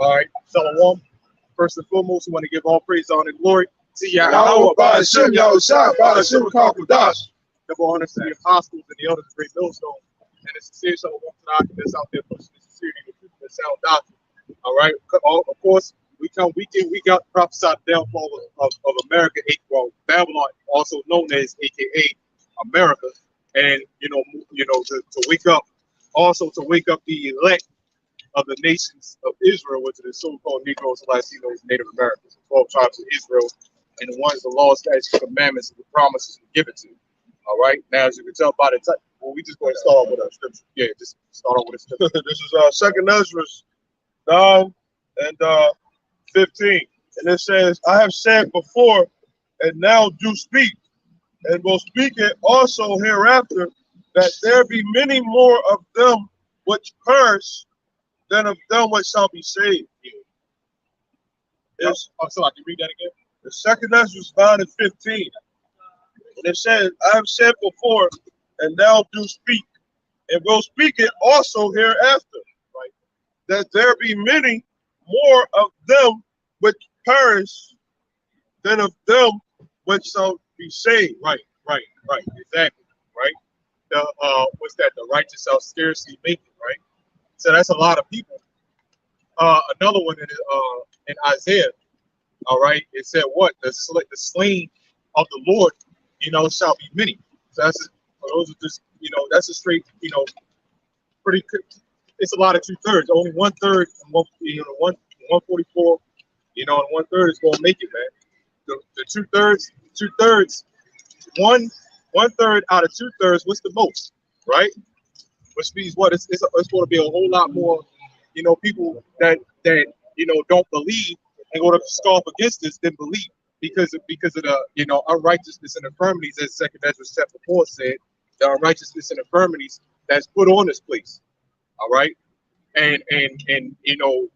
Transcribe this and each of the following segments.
All right, Shalom. First and foremost, we want to give all praise, honor, and glory to Yahweh, by Hashem, Yahweh, by Hashem, Kakwadash. Double honors to the apostles and the elders of Great Millstone, and the sincere Shalom to the Akim that's out there pushing the sincerity of truth and sound doctrine. All right, of course, we come week in, week out, prophesied the downfall of America, well, Babylon, also known as AKA America, and to wake up, also to wake up the elect of the nations of Israel, which are the so-called Negroes, Latinos, Native Americans, the 12 tribes of Israel, and the ones the law, statutes, commandments, and the promises were given to. All right. Now, as you can tell by the time, well, we just going to start off with a scripture. Yeah, just start off with a scripture. This is Second Ezra 9 and 15, and it says, "I have said before, and now do speak, and will speak it also hereafter, that there be many more of them which perish than of them which shall be saved." Yes. So I can read that again. The Second Ezra 9 and 15. And it says, "I have said before, and now do speak, and will speak it also hereafter, right? That there be many more of them which perish than of them which shall be saved." Right, exactly, right. What's that? The righteous shall scarcely make it, right? So that's a lot of people. Another one in Isaiah, all right, it said what? The slain of the Lord, shall be many. So those are just, that's a straight, pretty. It's a lot of 2/3. Only 1/3, and 144, and 1/3 is going to make it, man. The 2/3, one third out of 2/3. What's the most, right? Which means what? It's going to be a whole lot more, people that don't believe and going to scoff against this than believe because of the unrighteousness and infirmities, as 2 Ezra chapter 4 said, the unrighteousness and infirmities that's put on this place. All right, and the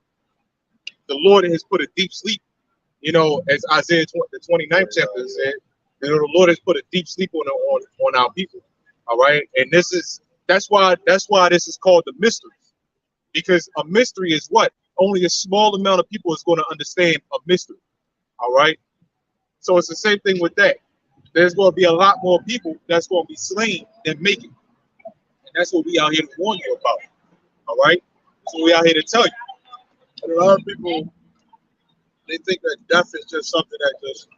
Lord has put a deep sleep, as Isaiah the 29th chapter said, the Lord has put a deep sleep on our people. All right, and that's why this is called the mystery, because a mystery is what only a small amount of people is going to understand a mystery. All right, so it's the same thing with that. There's going to be a lot more people that's going to be slain than make it, and that's what we out here to warn you about. All right, so we out here to tell you. And a lot of people, they think that death is just something that just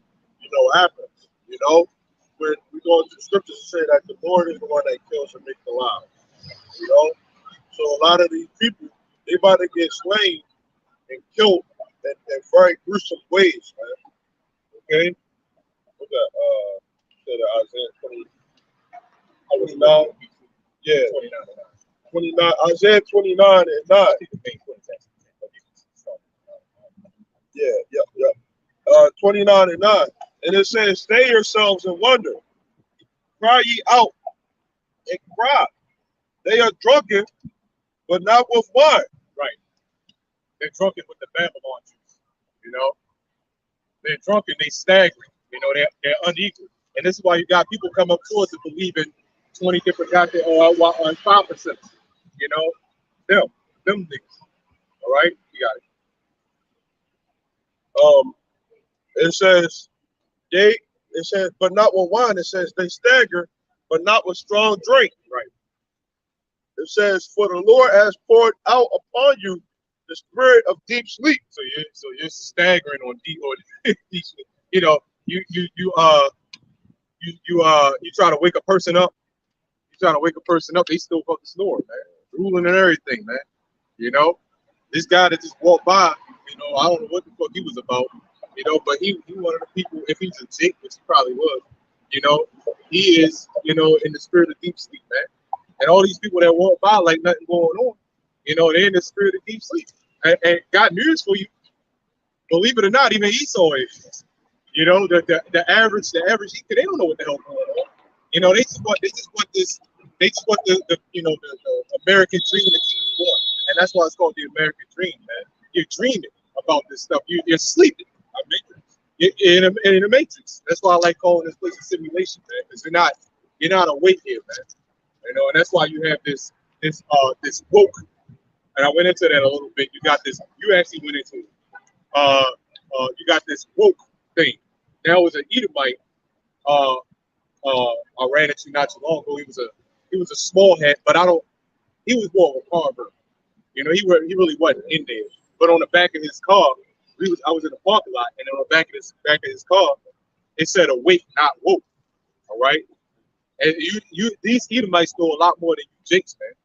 happens. When we go into the scriptures to say that the Lord is the one that kills and makes alive. So a lot of these people, they about to get slain and killed in very gruesome ways, man. Okay? Look at Isaiah 29. Yeah. 29. Isaiah 29 and 9. Yeah. 29 and 9. And it says, "Stay yourselves and wonder. Cry ye out and cry. They are drunken, but not with wine." Right. They're drunken with the Babylon juice. They're drunken, they staggering. They're unequal. And this is why you got people come up to us and believe in 20 different goddamn or 5%. Them niggas. All right, you got it. It says, but not with wine. It says they stagger, but not with strong drink. Right. It says, "For the Lord has poured out upon you the spirit of deep sleep." So you're staggering on deep sleep. You try to wake a person up. They still fucking snore, man. Drooling and everything, man. This guy that just walked by, I don't know what the fuck he was about. But he one of the people, if he's a jit, which he probably was, he is, in the spirit of deep sleep, man. And all these people that walk by like nothing going on, they're in the spirit of deep sleep. And got news for you. Believe it or not, even Esau is. The average, they don't know what the hell going on. They just want the American dream to keep going. And that's why it's called the American dream, man. You're dreaming about this stuff. You're sleeping. In a matrix. That's why I like calling this place a simulation, man. Because you're not awake here, man. And that's why you have this woke and I went into that a little bit. You got this. You actually went into you got this woke thing. Now, was an Edomite. Uh, I ran into not too long ago. He was a small hat, but I don't. He was more of a convert. You know, he really wasn't in there. But on the back of his car, I was in the parking lot, and on the back of his car, it said "awake, not woke." All right, and these Edomites know a lot more than you Jakes, man.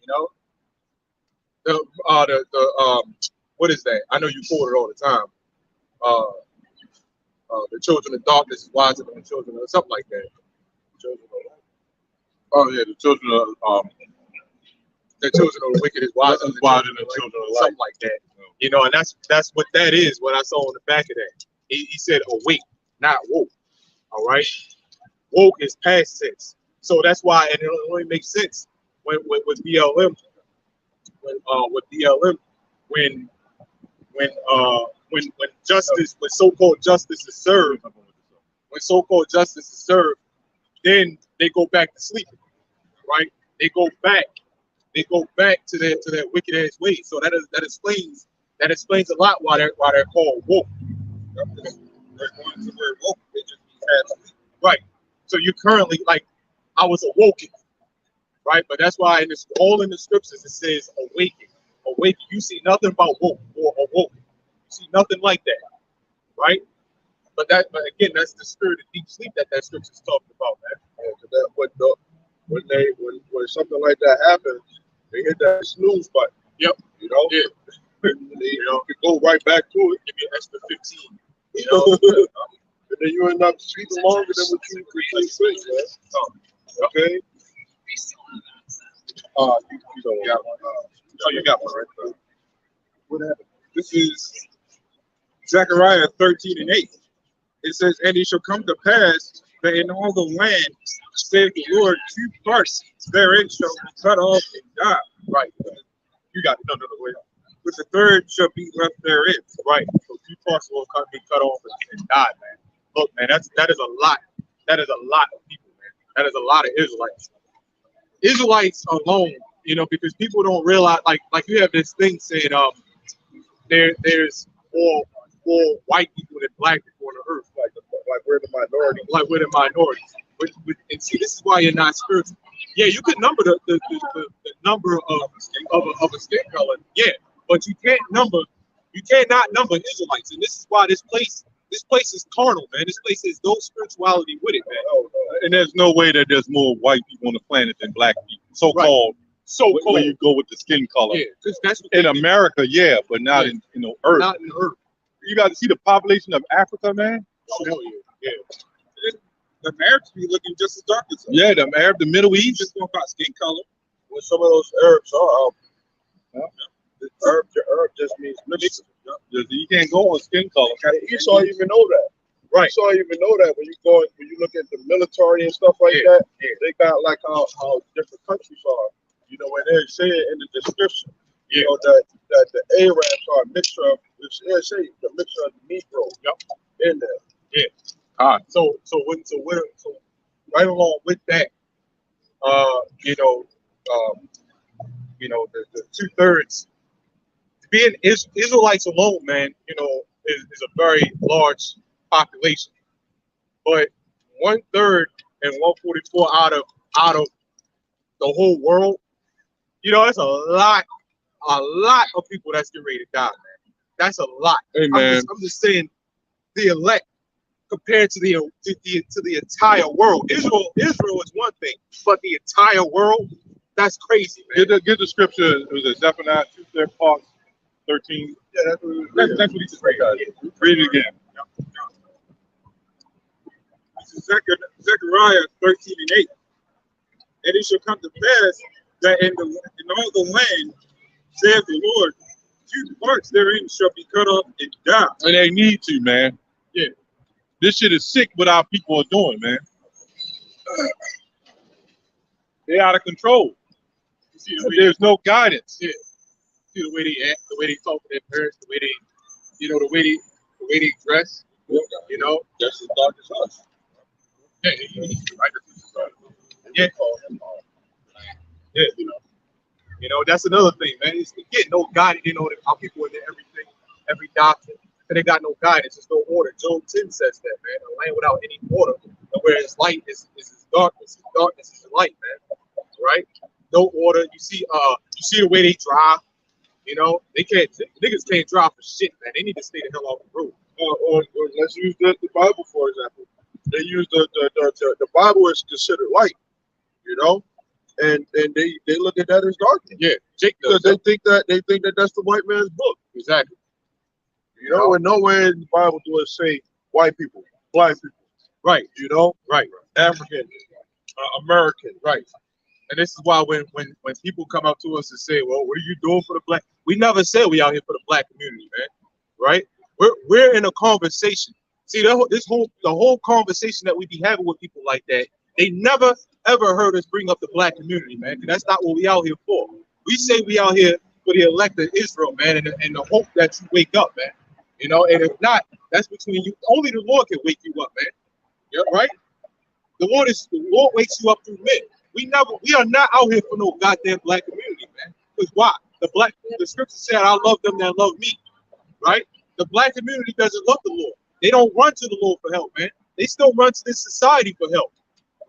You know, what is that? I know you quote it all the time. The children of darkness is wiser than the children of something like that. Children of, Oh yeah, the children of the wicked is wiser than the children of light, something like that. You know, and that's what that is. What I saw on the back of that, he said awake, not woke. All right, woke is past tense, so that's why, and it only makes sense with BLM, with BLM, when when justice, when so-called justice is served, then they go back to sleeping, right? They go back to that wicked ass way. So that explains a lot why they're called woke. They're going to the word woke. They just be right. So you're currently like, I was awoken, right? But that's why all in the scriptures it says awaken, awaken. You see nothing about woke or awoken. You see nothing like that, right? But again, that's the spirit of deep sleep that scripture's talking about, man. Yeah, when something like that happens, they hit that snooze button. Yep. You know. Yeah. They could go right back to it. Give me an extra 15. You know. And then you end up sleeping longer than what you could sleep, man. Okay. You got one. Oh, you got one right there. What happened? This is Zechariah 13:8. It says, "And it shall come to pass that in all the land, saith the Lord, 2 parts therein shall be cut off and die." Right. You got it. No, wait. But the third shall be left therein. Right. So 2 parts will be cut off and die, man. Look, man, that is a lot. That is a lot of people, man. That is a lot of Israelites. Israelites alone, you know, because people don't realize, like you have this thing saying, there's more white people than black people on the earth, like we're the minority, like we're the minorities. And see, this is why you're not spiritual. Yeah, you could number the number of a skin color, yeah, but you cannot number Israelites, and this is why this place is carnal, man. This place has no spirituality with it, man. Oh, and there's no way that there's more white people on the planet than black people. So-called. So-called. When you go with the skin color. Yeah, because that's what in America, yeah, but not in Earth. Not in Earth. You got to see the population of Africa, man. Oh, hell yeah. The Arabs be looking just as dark as us. Yeah, the Middle East. Just going about skin color. Well, some of those Arabs are. The herb just means mixed. You can't go on skin color. Esau even know that. Right. Esau even know that when you look at the military and stuff like that, they got like how different countries are. You know, when they say it in the description, you know that the Arabs are a mixture of the mixture of the Negro in there. Yeah. So right along with that, the 2/3 being Israelites alone, man, you know, is a very large population. But 1/3 and 144 out of the whole world, you know, that's a lot of people that's getting ready to die, man. That's a lot. Hey, man. I'm just saying, the elect compared to the entire world. Israel is one thing, but the entire world, that's crazy, man. Get the scripture. It was a Zephaniah 2:13. Yeah, that's what he just read. Read it again. This is Zechariah 13:8. And it shall come to pass that in all the land, saith the Lord, 2 parts therein shall be cut off and die. And they need to, man. Yeah. This shit is sick what our people are doing, man. They're out of control. You see There's no guidance. Yeah. See the way they act, the way they talk to their parents, the way they, the way they dress. You know, Just as dark as us. Yeah, he's right. Yeah. Yeah, You know, that's another thing, man. It's again no guidance. You know, how people into everything, every doctrine, and they got no guidance. There's no order. Job 10 says that, man. A land without any order, and where his light is his darkness is his light, man. Right? No order. You see the way they drive. You know, niggas can't drive for shit, man. They need to stay the hell off the road. Or let's use the Bible for example. They use the Bible is considered light, you know, and they look at that as darkness. Yeah, Jake because they think that that's the white man's book. Exactly. You know, and nowhere in the Bible do it say white people, black people, right? You know, right, African, American, right. And this is why when people come up to us and say, "Well, what are you doing for the black?" We never said we out here for the black community, man. Right? We're in a conversation. See, the whole conversation that we be having with people like that, they never ever heard us bring up the black community, man. Because that's not what we out here for. We say we out here for the elect of Israel, man, and the hope that you wake up, man. You know, and if not, that's between you. Only the Lord can wake you up, man. Yeah, right? The Lord wakes you up through men. We are not out here for no goddamn black community, man. Because why? The scripture said, "I love them that love me." Right? The black community doesn't love the Lord. They don't run to the Lord for help, man. They still run to this society for help.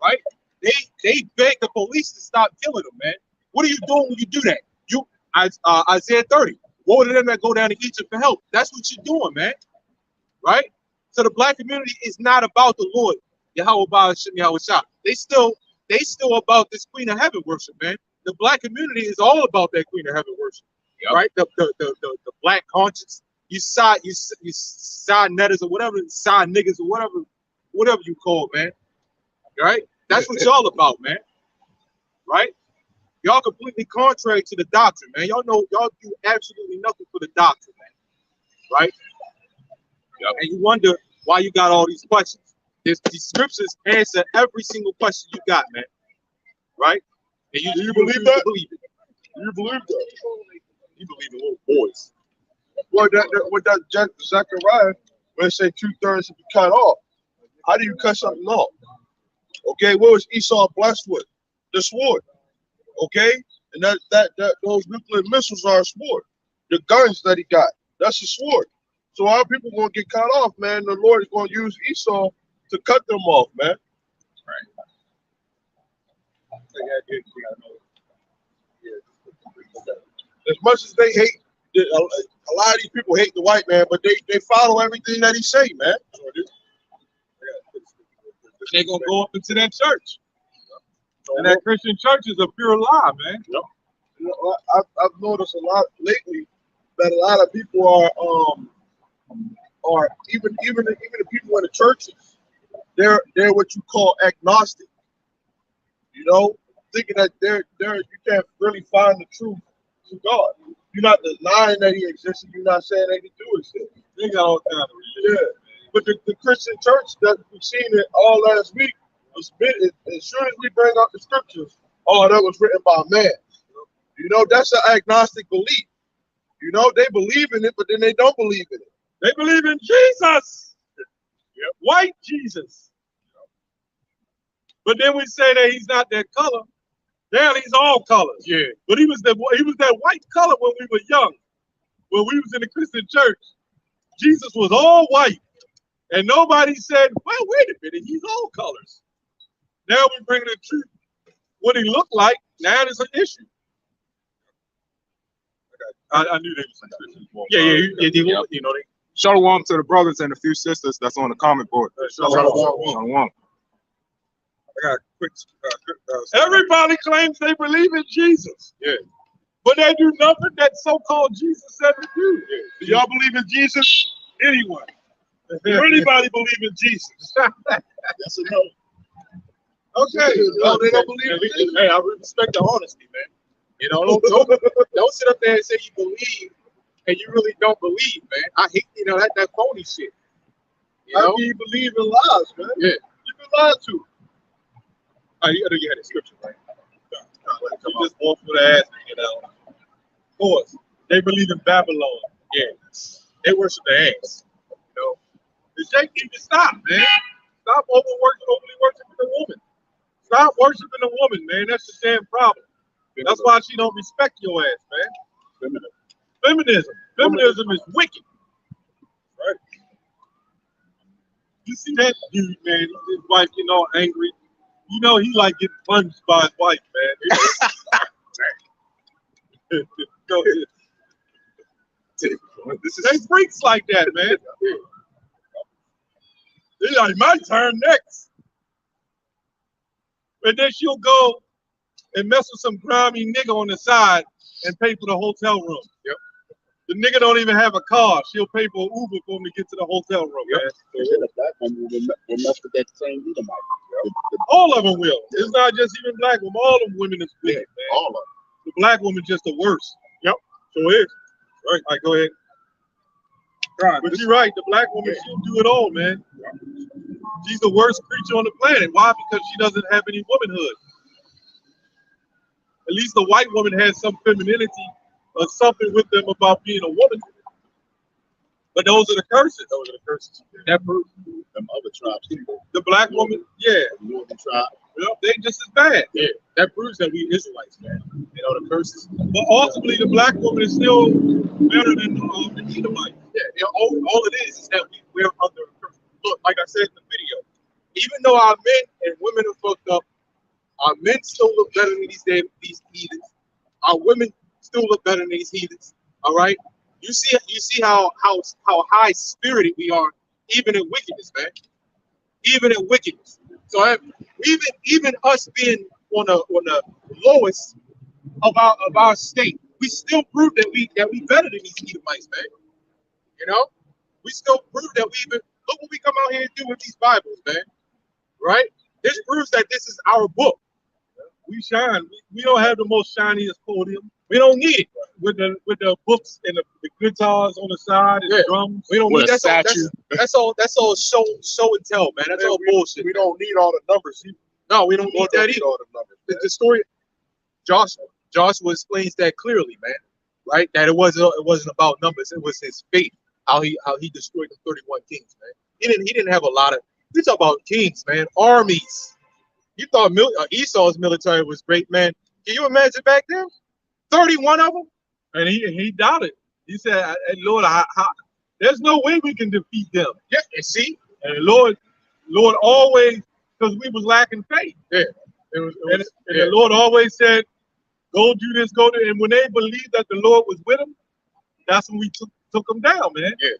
Right? They beg the police to stop killing them, man. What are you doing when you do that? Isaiah 30. Woe to them that go down to Egypt for help. That's what you're doing, man. Right? So the black community is not about the Lord. Yahweh Shah. They still about this Queen of Heaven worship, man. The black community is all about that Queen of Heaven worship. Yep. Right? The black conscience. You side netters or whatever, side niggas or whatever you call, man. Right? That's what y'all about, man. Right? Y'all completely contrary to the doctrine, man. Y'all do absolutely nothing for the doctrine, man. Right? Yep. And you wonder why you got all these questions. These scriptures answer every single question you got, man. Right? And you believe that? Believe it. You believe that? You believe in little boys. Well, that Zechariah, when it say 2/3 will be cut off. How do you cut something off? Okay, what was Esau blessed with? The sword. Okay, and that those nuclear missiles are a sword. The guns that he got, that's a sword. So our people gonna get cut off, man. The Lord is gonna use Esau to cut them off, man. Right. As much as they hate, a lot of these people hate the white man, but they follow everything that he say, man. They're gonna go up into that church, and that Christian church is a pure lie, man. You know, I've noticed a lot lately that a lot of people are even the people in the churches, they're what you call agnostic. You know, thinking that you can't really find the truth to God. You're not denying that he exists. You're not saying that he do exist. They got all kind of religion. Yeah. But the Christian church that we've seen it all last week, as soon as we bring up the scriptures, oh, that was written by man. You know, that's an agnostic belief. You know, they believe in it, but then they don't believe in it. They believe in Jesus. Yep. White Jesus. But then we say that he's not that color. Damn, he's all colors. Yeah. But he was that white color when we were young. When we was in the Christian church. Jesus was all white. And nobody said, well, wait a minute, he's all colors. Now we bring the truth. What he looked like, now it's an issue. I knew they was some Christians. Yeah. You know, Shalom to the brothers and a few sisters that's on the comment board. Shalom. I got a quick. Everybody claims they believe in Jesus. Yeah. But they do nothing that so-called Jesus said to do. Yeah. Do y'all believe in Jesus? Anyone? Do anybody believe in Jesus? That's a no. Okay. No, they don't believe in Jesus. Hey, I respect the honesty, man. You know, don't sit up there and say you believe and you really don't believe, man. I hate, that phony shit. How do you believe in lies, man? Yeah. You've been lied to. You had a scripture, right? You just walk through the ass, Of course. They believe in Babylon. Yeah. They worship the ass. The Jake need to stop, man. Stop overly worshiping the woman. Stop worshiping the woman, man. That's the damn problem. That's why she don't respect your ass, man. Feminism is wicked. Right. You see that dude, man? His wife getting all angry. You know he like getting punched by his wife, man. Go ahead. They freaks like that, man. It's like my turn next. And then she'll go and mess with some grimy nigga on the side and pay for the hotel room. Yep. The nigga don't even have a car. She'll pay for Uber for him to get to the hotel room. Yep. Man. So the black woman will mess with that same Edomite. Yep. All of them will. It's not just even black women. All of them women is wicked, man. All of them. The black woman just the worst. Yep. So it is. Right. All right, go ahead. Right. But you're right. The black woman, she'll do it all, man. She's the worst creature on the planet. Why? Because she doesn't have any womanhood. At least the white woman has some femininity or something with them about being a woman. But those are the curses. Those are the curses. That proves them other tribes. The black woman, yeah. The northern tribe. Well, they just as bad. Yeah. That proves that we Israelites, man. You know, the curses. But ultimately, the black woman is still better than the Edomite. Yeah, all it is that we're under a curse. Look, like I said in the video, even though our men and women are fucked up, our men still look better than these heathens. Our women still look better than these heathens. All right. You see how high spirited we are, even in wickedness, man. Even in wickedness. So even us being on the lowest of our state, we still prove that we better than these Edomites, man. You know, we still prove that we even look what we come out here and do with these Bibles, man. Right? This proves that this is our book. We shine. We don't have the most shiniest podium. We don't need it with the books and the guitars on the side and the drums. We don't need that. That's all show and tell, man. That's all bullshit. We don't need all the numbers. No, we don't need that either. All the numbers, the story, Joshua explains that clearly, man. Right? That it wasn't about numbers. It was his faith. How he destroyed the 31 kings, man. He didn't have a lot of. We talk about kings, man. Armies. You thought Esau's military was great, man. Can you imagine back then? 31 of them, and he doubted. He said, "Lord, there's no way we can defeat them." Yeah, and see, and Lord always, because we was lacking faith. Yeah, and the Lord always said, "Go do this, go do." And when they believed that the Lord was with them, that's when we took them down, man. Yeah.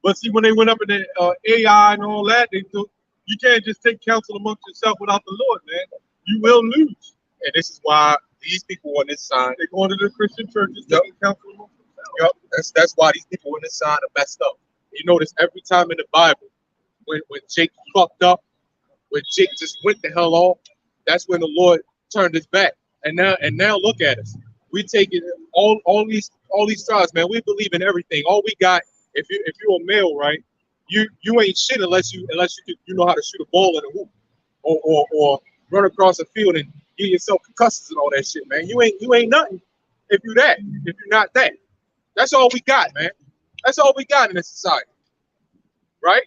But see, when they went up in the AI and all that, you can't just take counsel amongst yourself without the Lord, man. You will lose. And this is why these people on this side, they're going to the Christian churches, taking counsel amongst themselves. Yep. That's why these people on this side are messed up. You notice every time in the Bible, when Jake fucked up, when Jake just went the hell off, that's when the Lord turned his back. And now look at us. We take it all these tribes, man. We believe in everything. All we got, if you're a male, right? You ain't shit unless you know how to shoot a ball in a hoop, or run across a field and get yourself concussions and all that shit, man. You ain't nothing if you're not that. That's all we got, man. That's all we got in this society, right?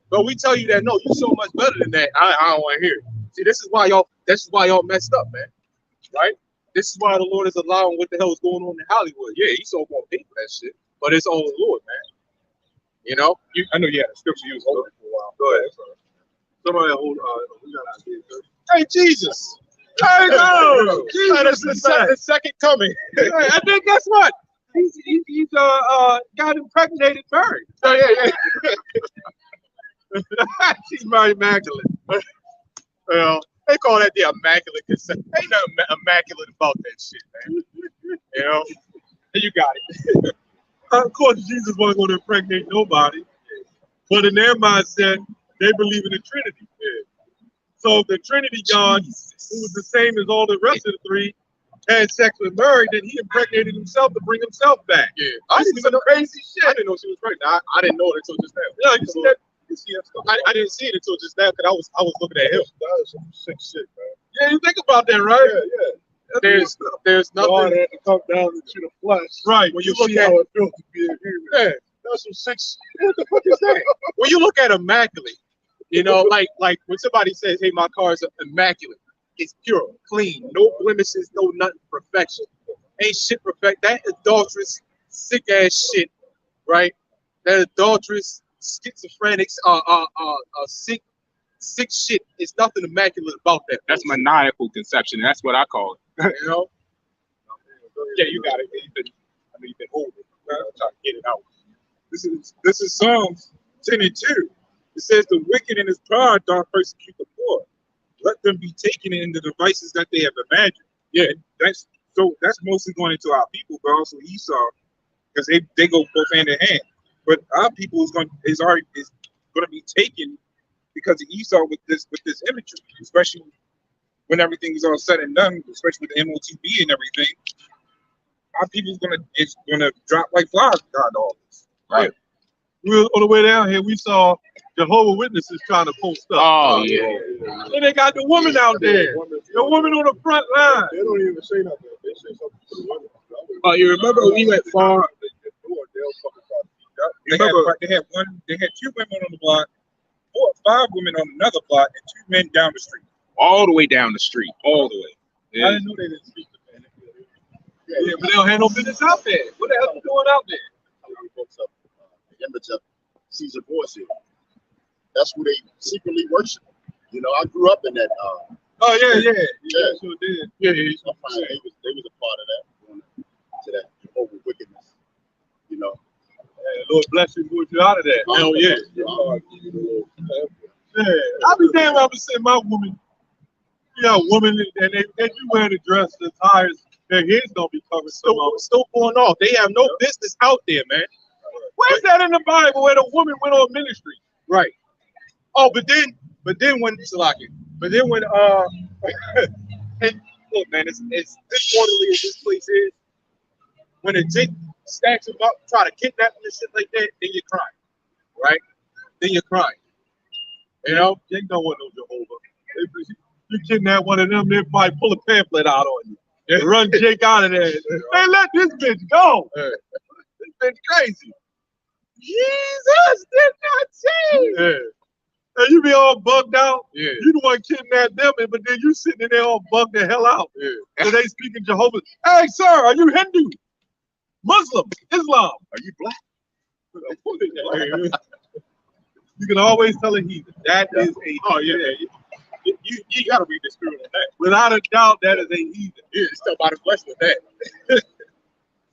But we tell you that no, you're so much better than that. I don't want to hear it. See, this is why y'all messed up, man. Right? This is why the Lord is allowing what the hell is going on in Hollywood. Yeah, he's so gonna pay for that shit, but it's all the Lord, man. You know, I know you had a scripture you was holding for a while. Go ahead. Somebody hold. We got ideas. Hey, Jesus. Hey, no. Jesus, the second coming. I think guess what? He's got impregnated Mary. Oh, yeah. She's Mary Magdalene. Well, they call that the immaculate conception. Ain't nothing immaculate about that shit, man. You know, you got it. Of course, Jesus wasn't going to impregnate nobody, but in their mindset, they believe in the Trinity. Yeah. So if the Trinity God, who was the same as all the rest of the three, had sex with Mary, then he impregnated himself to bring himself back. Yeah, I didn't even know crazy shit. I didn't know she was pregnant. I didn't know it until just now. Yeah, you see that? You see that stuff? I didn't see it until just now because I was looking at him. That was some sick shit, man. Yeah, you think about that, right? Yeah, yeah. There's nothing. God had to come down into the flesh. Right. When you look at how it feels to be a human. Yeah. That's some sick shit. What the fuck is that? When you look at immaculate, you know, like when somebody says, "Hey, my car is immaculate," is pure, clean, no blemishes, no nothing, perfection. Ain't shit perfect. That adulterous, sick ass shit, right? That adulterous, schizophrenic, sick shit. It's nothing immaculate about that. That's maniacal conception. That's what I call it. You know? Yeah, you got it. I know you've been holding it. I'm trying to get it out. This is Psalms 10 and 2. It says the wicked in his pride don't persecute the poor. Let them be taken in the devices that they have imagined. Yeah, that's mostly going into our people, but also Esau, because they go both hand in hand. But our people is going to be taken because of Esau with this imagery, especially when everything is all said and done, especially with the MOTB and everything. Our people is gonna drop like flies behind all this. Right. On the way down here, we saw Jehovah's Witnesses trying to post up. Oh yeah. And they got the woman out there. The woman on the front line. They don't even say nothing. They say something to the women. Oh, you remember when we went far? They had 2 women on the block, 4 or 5 women on another block, and 2 men down the street. All the way down the street, all the way. Yeah. I didn't know they didn't speak to men. Yeah, but they don't have no business out there. What the hell are you doing out there? The image of Caesar Borgia. That's who they secretly worship. You know, I grew up in that. Oh yeah. Sure did. Yeah. They was a part of that. To that over wickedness. You know. Yeah, Lord bless you, put you out of that. Hell yeah. Yeah. I'll be damn if I say my woman. Yeah, woman, and you wearing a dress that's high as their heads don't be covered. Still going off. They have no business out there, man. Where's that in the Bible where the woman went on ministry? Right. Oh, but then when and look, man, it's this orderly as this place is. When a chick stacks them up, try to kidnap them and shit like that, then you're crying, right? Then you're crying. You know, Jake don't want no Jehovah. You kidnap one of them, they might pull a pamphlet out on you. And run Jake out of there. Hey, let this bitch go. This bitch crazy. Jesus did not change. Yeah. And you be all bugged out. Yeah. You the one kidnapped them, but then you sitting in there all bugged the hell out. Yeah. So they speaking Jehovah. Hey, sir, are you Hindu? Muslim? Islam? Are you black? You can always tell a heathen. That is a heathen. Oh, yeah. You got to read the spirit on that. Without a doubt, that is a heathen. Yeah, it's still about the flesh with that.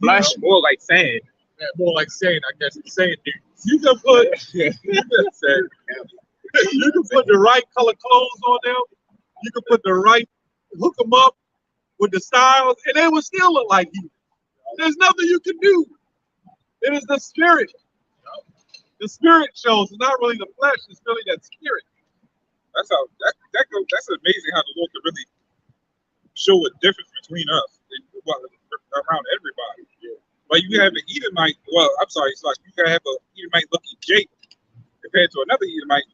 Flesh, more like sand. Yeah, more like sand, I guess. It's sand, dude. You can put you can put the right color clothes on them. You can put the right, hook them up with the styles, and they will still look like you. There's nothing you can do. It is the spirit. The spirit shows. It's not really the flesh. It's really that spirit. That's how that's amazing how the Lord can really show a difference between us and around everybody. Yeah. Like you have an Edomite. Well, I'm sorry. It's like you can have an Edomite looking Jake compared to another Edomite.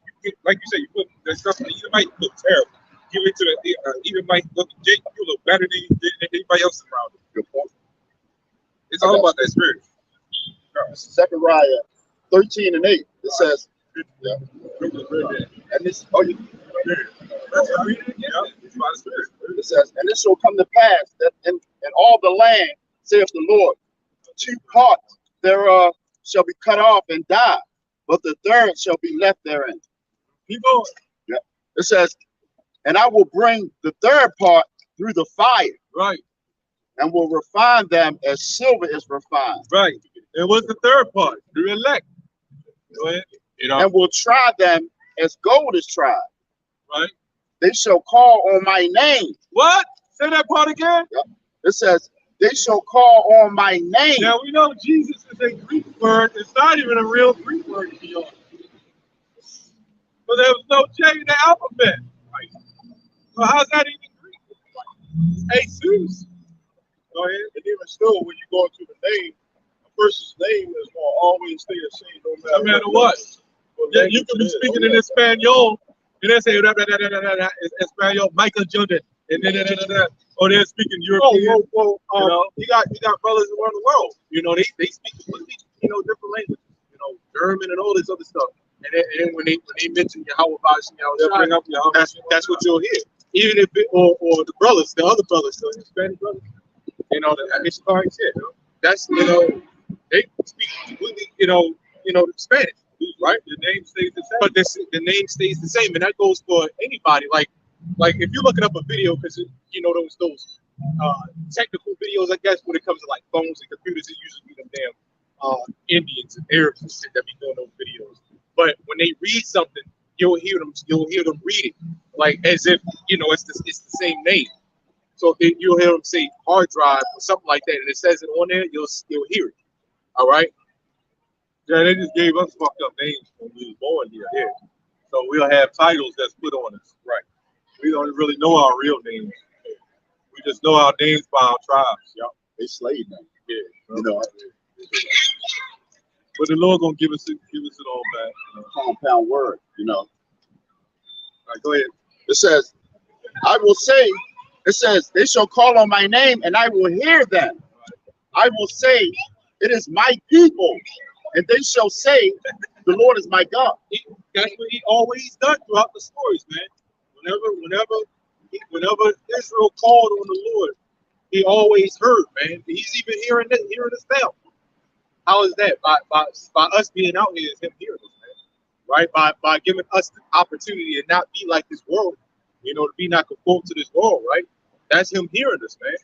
Like you said, you put the stuff on the Edomite, you look terrible. Give it to the Edomite looking Jake, you look better than anybody else around it. Good point. It's all about that spirit. Zechariah 13 and 8. It says, yeah. And this, oh, you, it says, and it shall come to pass that in all the land, saith the Lord, 2 parts thereof shall be cut off and die, but the third shall be left therein. Keep going. Yeah. It says, and I will bring the third part through the fire. Right. And will refine them as silver is refined. Right. And what's the third part? The elect. Go ahead. You know. And will try them as gold is tried. Right. They shall call on my name. What? Say that part again. Yep. It says, they shall call on my name. Now we know Jesus is a Greek word. It's not even a real Greek word to be honest. But there was no J in the alphabet. Right. So how's that even Greek? Jesus. Go ahead. And even still, when you go into the name, a person's name is going to always stay the same no matter what. Yeah, you could be speaking in Espanol, and they say Espanol, Michael Jordan, and then or they're speaking European. You got brothers around the world. You know, they speak completely, different languages. You know, German and all this other stuff. And then when they mention Yahweh, that's what you'll hear. even if it, or the brothers, the other brothers, the Hispanic brothers, you know, the Ishmaelites, yeah, you know, that's, you know, they speak completely, Spanish, right? The name stays the same. But the name stays the same, and that goes for anybody. Like if you're looking up a video, because you know those technical videos, I guess, when it comes to like phones and computers, it usually be them damn Indians and Arabs and shit that be doing those videos. But when they read something, you'll hear them read it like as if it's the same name. So if you'll hear them say hard drive or something like that, and it says it on there, you'll hear it. All right. Yeah, they just gave us fucked up names when we was born here. Yeah. So we'll have titles that's put on us. Right. We don't really know our real names. We just know our names by our tribes. Yep. They slave them. Yeah. You know, But the Lord gonna give us it all back. compound word, you know. All right, go ahead. It says, it says, they shall call on my name and I will hear them. I will say, it is my people. And they shall say, the Lord is my God. That's what he always done throughout the stories, man. Whenever Israel called on the Lord, he always heard, man. He's even hearing us now. How is that? By us being out here is him hearing us, man. Right? By giving us the opportunity to not be like this world, to be not conformed to this world, right? That's him hearing us, man.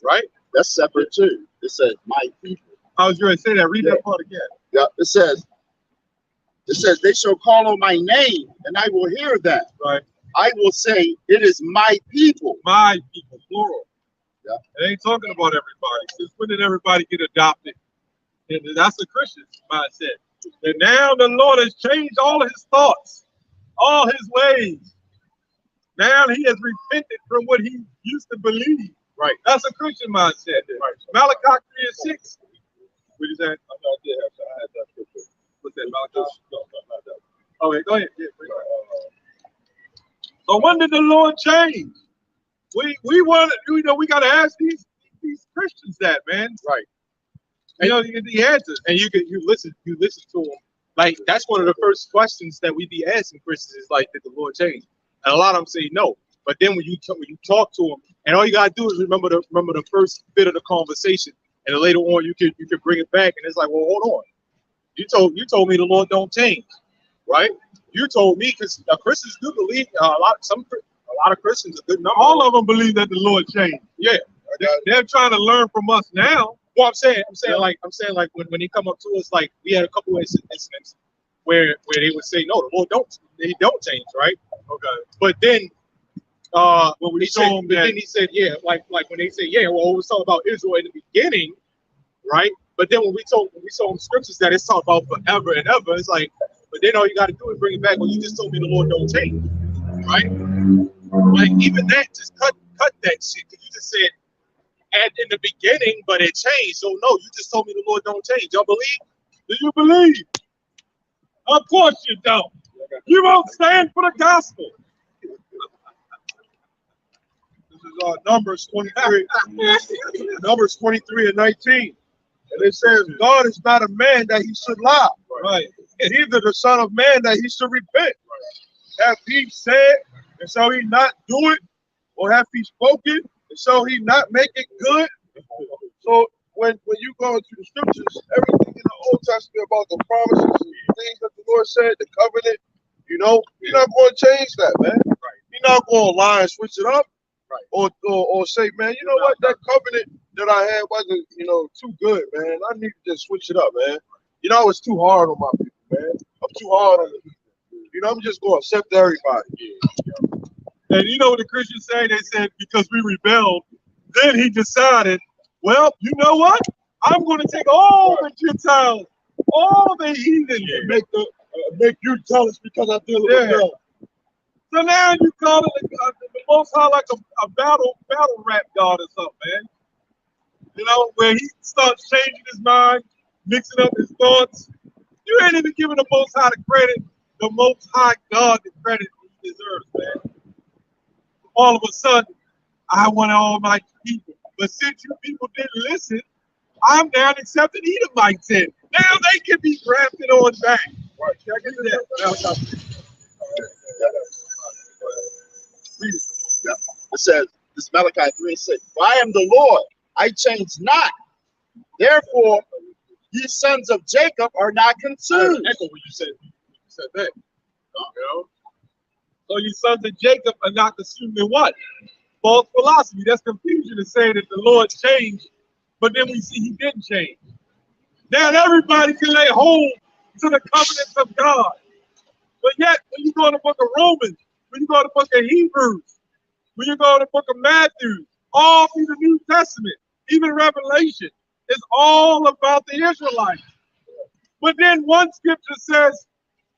Right? That's separate too. It says, my people. I was going to say that. Read that part again. Yeah, it says, they shall call on my name and I will hear them. Right. I will say, it is my people. My people, plural. Yeah. It ain't talking about everybody. Since when did everybody get adopted? And that's a Christian mindset. And now the Lord has changed all his thoughts, all his ways. Now he has repented from what he used to believe. Right. That's a Christian mindset. Right. Malachi 3:6. What is that? I had that scripture. What's that? Malachi? No, not that. Okay, go ahead. Yeah, so when did the Lord change? We want, we got to ask these Christians that, man. Right. The answers. And you listen to them. Like, that's one of the first questions that we be asking Christians is like, did the Lord change? And a lot of them say no. But then when you talk to them, and all you gotta do is remember the first bit of the conversation, and then later on you can bring it back, and it's like, well, hold on. You told me the Lord don't change, right? You told me, because Christians do believe a lot of Christians, a good number. All of them believe that the Lord changed. Yeah, they're trying to learn from us now. well, I'm saying like when they come up to us, like we had a couple of incidents where they would say, no, the Lord don't change, right? Okay. But then when we show them that, then he said, yeah, like when they say, yeah, well, it was talking about Israel in the beginning, right? But then when we show them scriptures that it's talking about forever and ever, it's like, but then all you got to do is bring it back. Well, you just told me the Lord don't change, right? Like even that, just cut that shit. Cause you just said in the beginning, but it changed. So no, you just told me the Lord don't change. Y'all believe? Do you believe? Of course you don't. You won't stand for the gospel. This is Numbers 23. Numbers 23 and 19. And it says, God is not a man that he should lie. Right. Neither the son of man that he should repent. Have he said, and shall he not do it? Or have he spoken, and shall he not make it good? So when you go into the scriptures, everything in the Old Testament about the promises and things that the Lord said, the covenant, you're not going to change that, man. You're not going to lie and switch it up. Or say, man, you know what, that covenant that I had wasn't, too good, man. I need to just switch it up, man. It's too hard on my people, man. I'm too hard on the people. I'm just going to accept everybody. And you know what the Christians say? They said, because we rebelled, then he decided, well, you know what? I'm going to take all the Gentiles, all the heathen, and make you jealous because I deal with them. So now you call it the Most High like a battle rap god or something, man. Where he starts changing his mind, mixing up his thoughts. You ain't even giving the Most High the credit, the Most High God the credit he deserves, man. All of a sudden, I want all my people. But since you people didn't listen, I'm now accepting Edomites in. Now they can be grafted on back. Right. Check it out. Read it. Yeah. It says, this Malachi 3:6. For I am the Lord, I change not. Therefore, ye sons of Jacob are not consumed. Echo when you said that. You know? So you sons of Jacob are not consumed in what? False philosophy. That's confusion to say that the Lord changed, but then we see he didn't change. Now everybody can lay hold to the covenants of God. But yet, when you go in the book of Romans, when you go in the book of Hebrews, when you go in the book of Matthew, all through the New Testament, even Revelation, it's all about the Israelites. But then one scripture says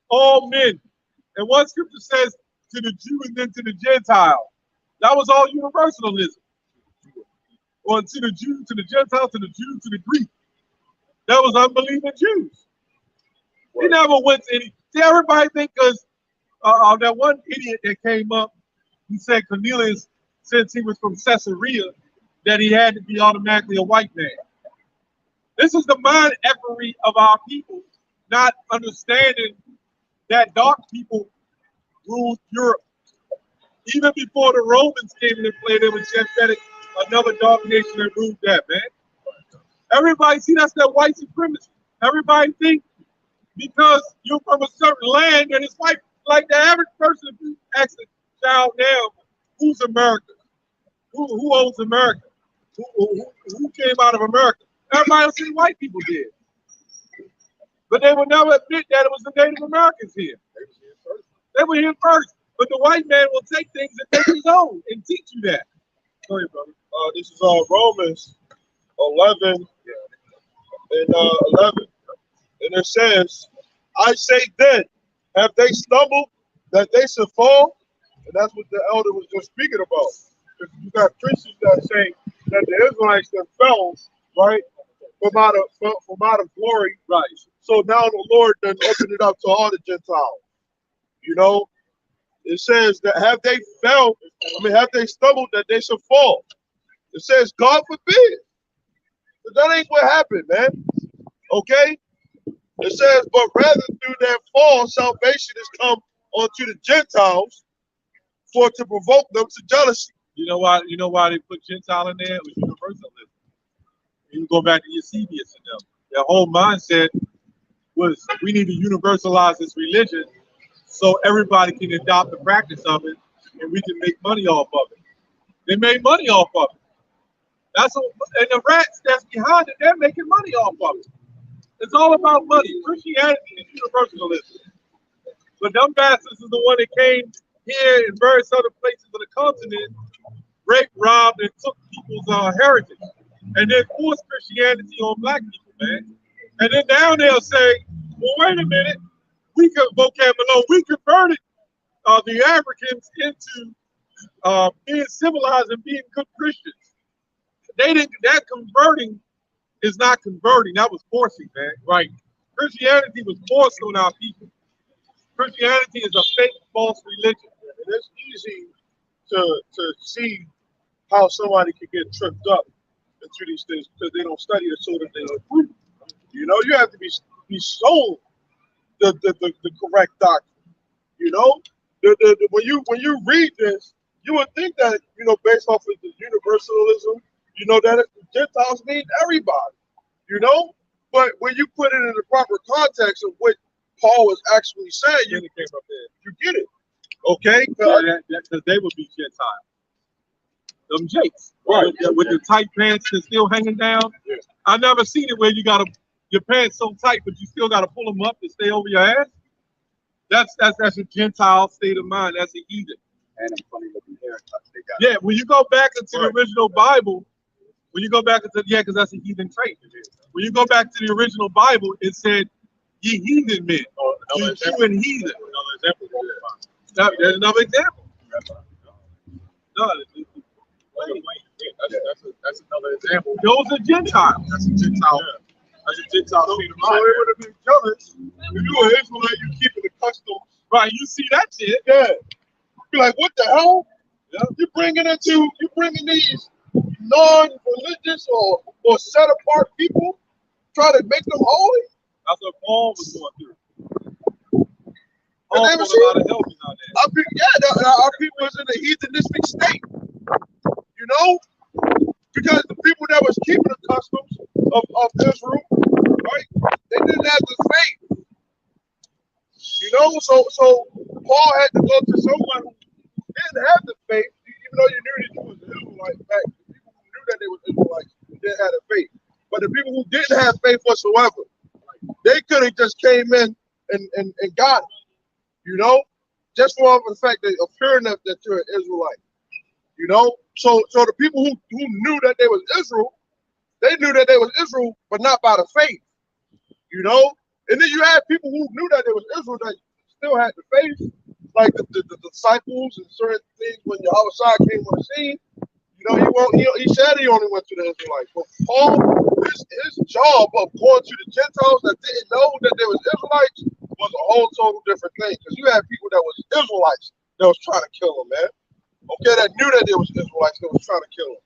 all men, and one scripture says to the Jew and then to the Gentile. That was all universalism. Or to the Jew, to the Gentile, to the Jew, to the Greek. That was unbelieving Jews. He never went to any. See, everybody think because that one idiot that came up, he said Cornelius, since he was from Caesarea, that he had to be automatically a white man. This is the mind effery of our people, not understanding that dark people ruled Europe. Even before the Romans came into play, there was Gentile, another dark nation that ruled that, man. Everybody, see, that's that white supremacy. Everybody think because you're from a certain land and it's white. Like the average person, if you ask a child now, who's America? Who owns America? Who came out of America? Everybody will say white people did. But they will never admit that it was the Native Americans here. They were here first. But the white man will take things and make his own and teach you that. Go ahead, brother. This is Romans 11 and 11. And it says, I say then, have they stumbled that they should fall? And that's what the elder was just speaking about. Because you got Christians that say that the Israelites that fell, right, from out of glory. Right. So now the Lord then opened it up to all the Gentiles. You know, it says that have they stumbled that they should fall? It says, God forbid. But that ain't what happened, man. Okay? It says, but rather through their fall, salvation has come unto the Gentiles for to provoke them to jealousy. You know why they put Gentile in there? It was universalism. You can go back to Eusebius and them. Their whole mindset was we need to universalize this religion so everybody can adopt the practice of it and we can make money off of it. They made money off of it. That's what, and the rats that's behind it, they're making money off of it. It's all about money. Christianity is universalism. But them bastards is the one that came here in various other places of the continent, raped, robbed, and took people's heritage. And then forced Christianity on black people, man. And then now they'll say, well, wait a minute, we converted the Africans into being civilized and being good Christians. That converting is not converting, that was forcing, man. Right. Christianity was forced on our people. Christianity is a fake, false religion. And it's easy to see how somebody can get tripped up into these things because they don't study it so that they agree. You know, you have to be sold the correct doctrine. You know, when you read this, you would think that, you know, based off of the universalism, you know, that Gentiles mean everybody. You know, but when you put it in the proper context of what Paul was actually saying, you get it. Okay? Because they would be Gentiles. Them jakes. Right. With the tight pants that's still hanging down. Yeah. I never seen it where you got your pants so tight, but you still got to pull them up to stay over your ass. That's a Gentile state of mind. That's a heathen. And a funny looking haircut they got. Yeah, when you go back into the original Bible, because that's a heathen trait. When you go back to the original Bible, it said, ye heathen men. You and heathen. There's another example. No, that's another example. Those are Gentiles. That's a Gentile. That's a Gentile state of mind. So it would have been jealous if you were Israelite, you keeping the customs. Right, you see that shit. Yeah. Be like, what the hell? Yeah. You bringing these non-religious or set apart people, try to make them holy? That's what Paul was going through. Paul they put was a lot of helpers out there. our people was in a heathenistic state, you know, because the people that was keeping the customs of Israel, right? They didn't have the faith, you know. So Paul had to go to someone who didn't have the faith, even though you knew that you was an Israelite. Back, the people who knew that they was Israelites didn't have the faith, but the people who didn't have faith whatsoever, they could have just came in and got it, you know, just for the fact that appearing that you're an Israelite, you know. So the people who knew that they was Israel, they knew that they was Israel, but not by the faith, you know. And then you had people who knew that they was Israel that still had the faith, like the disciples and certain things. When the outside came on the scene, you know, he said he only went to the Israelites. But Paul, his job of going to the Gentiles that didn't know that they was Israelites was a whole total different thing. Because you had people that was Israelites that was trying to kill him, man. Okay, that knew that they was Israelites that was trying to kill him.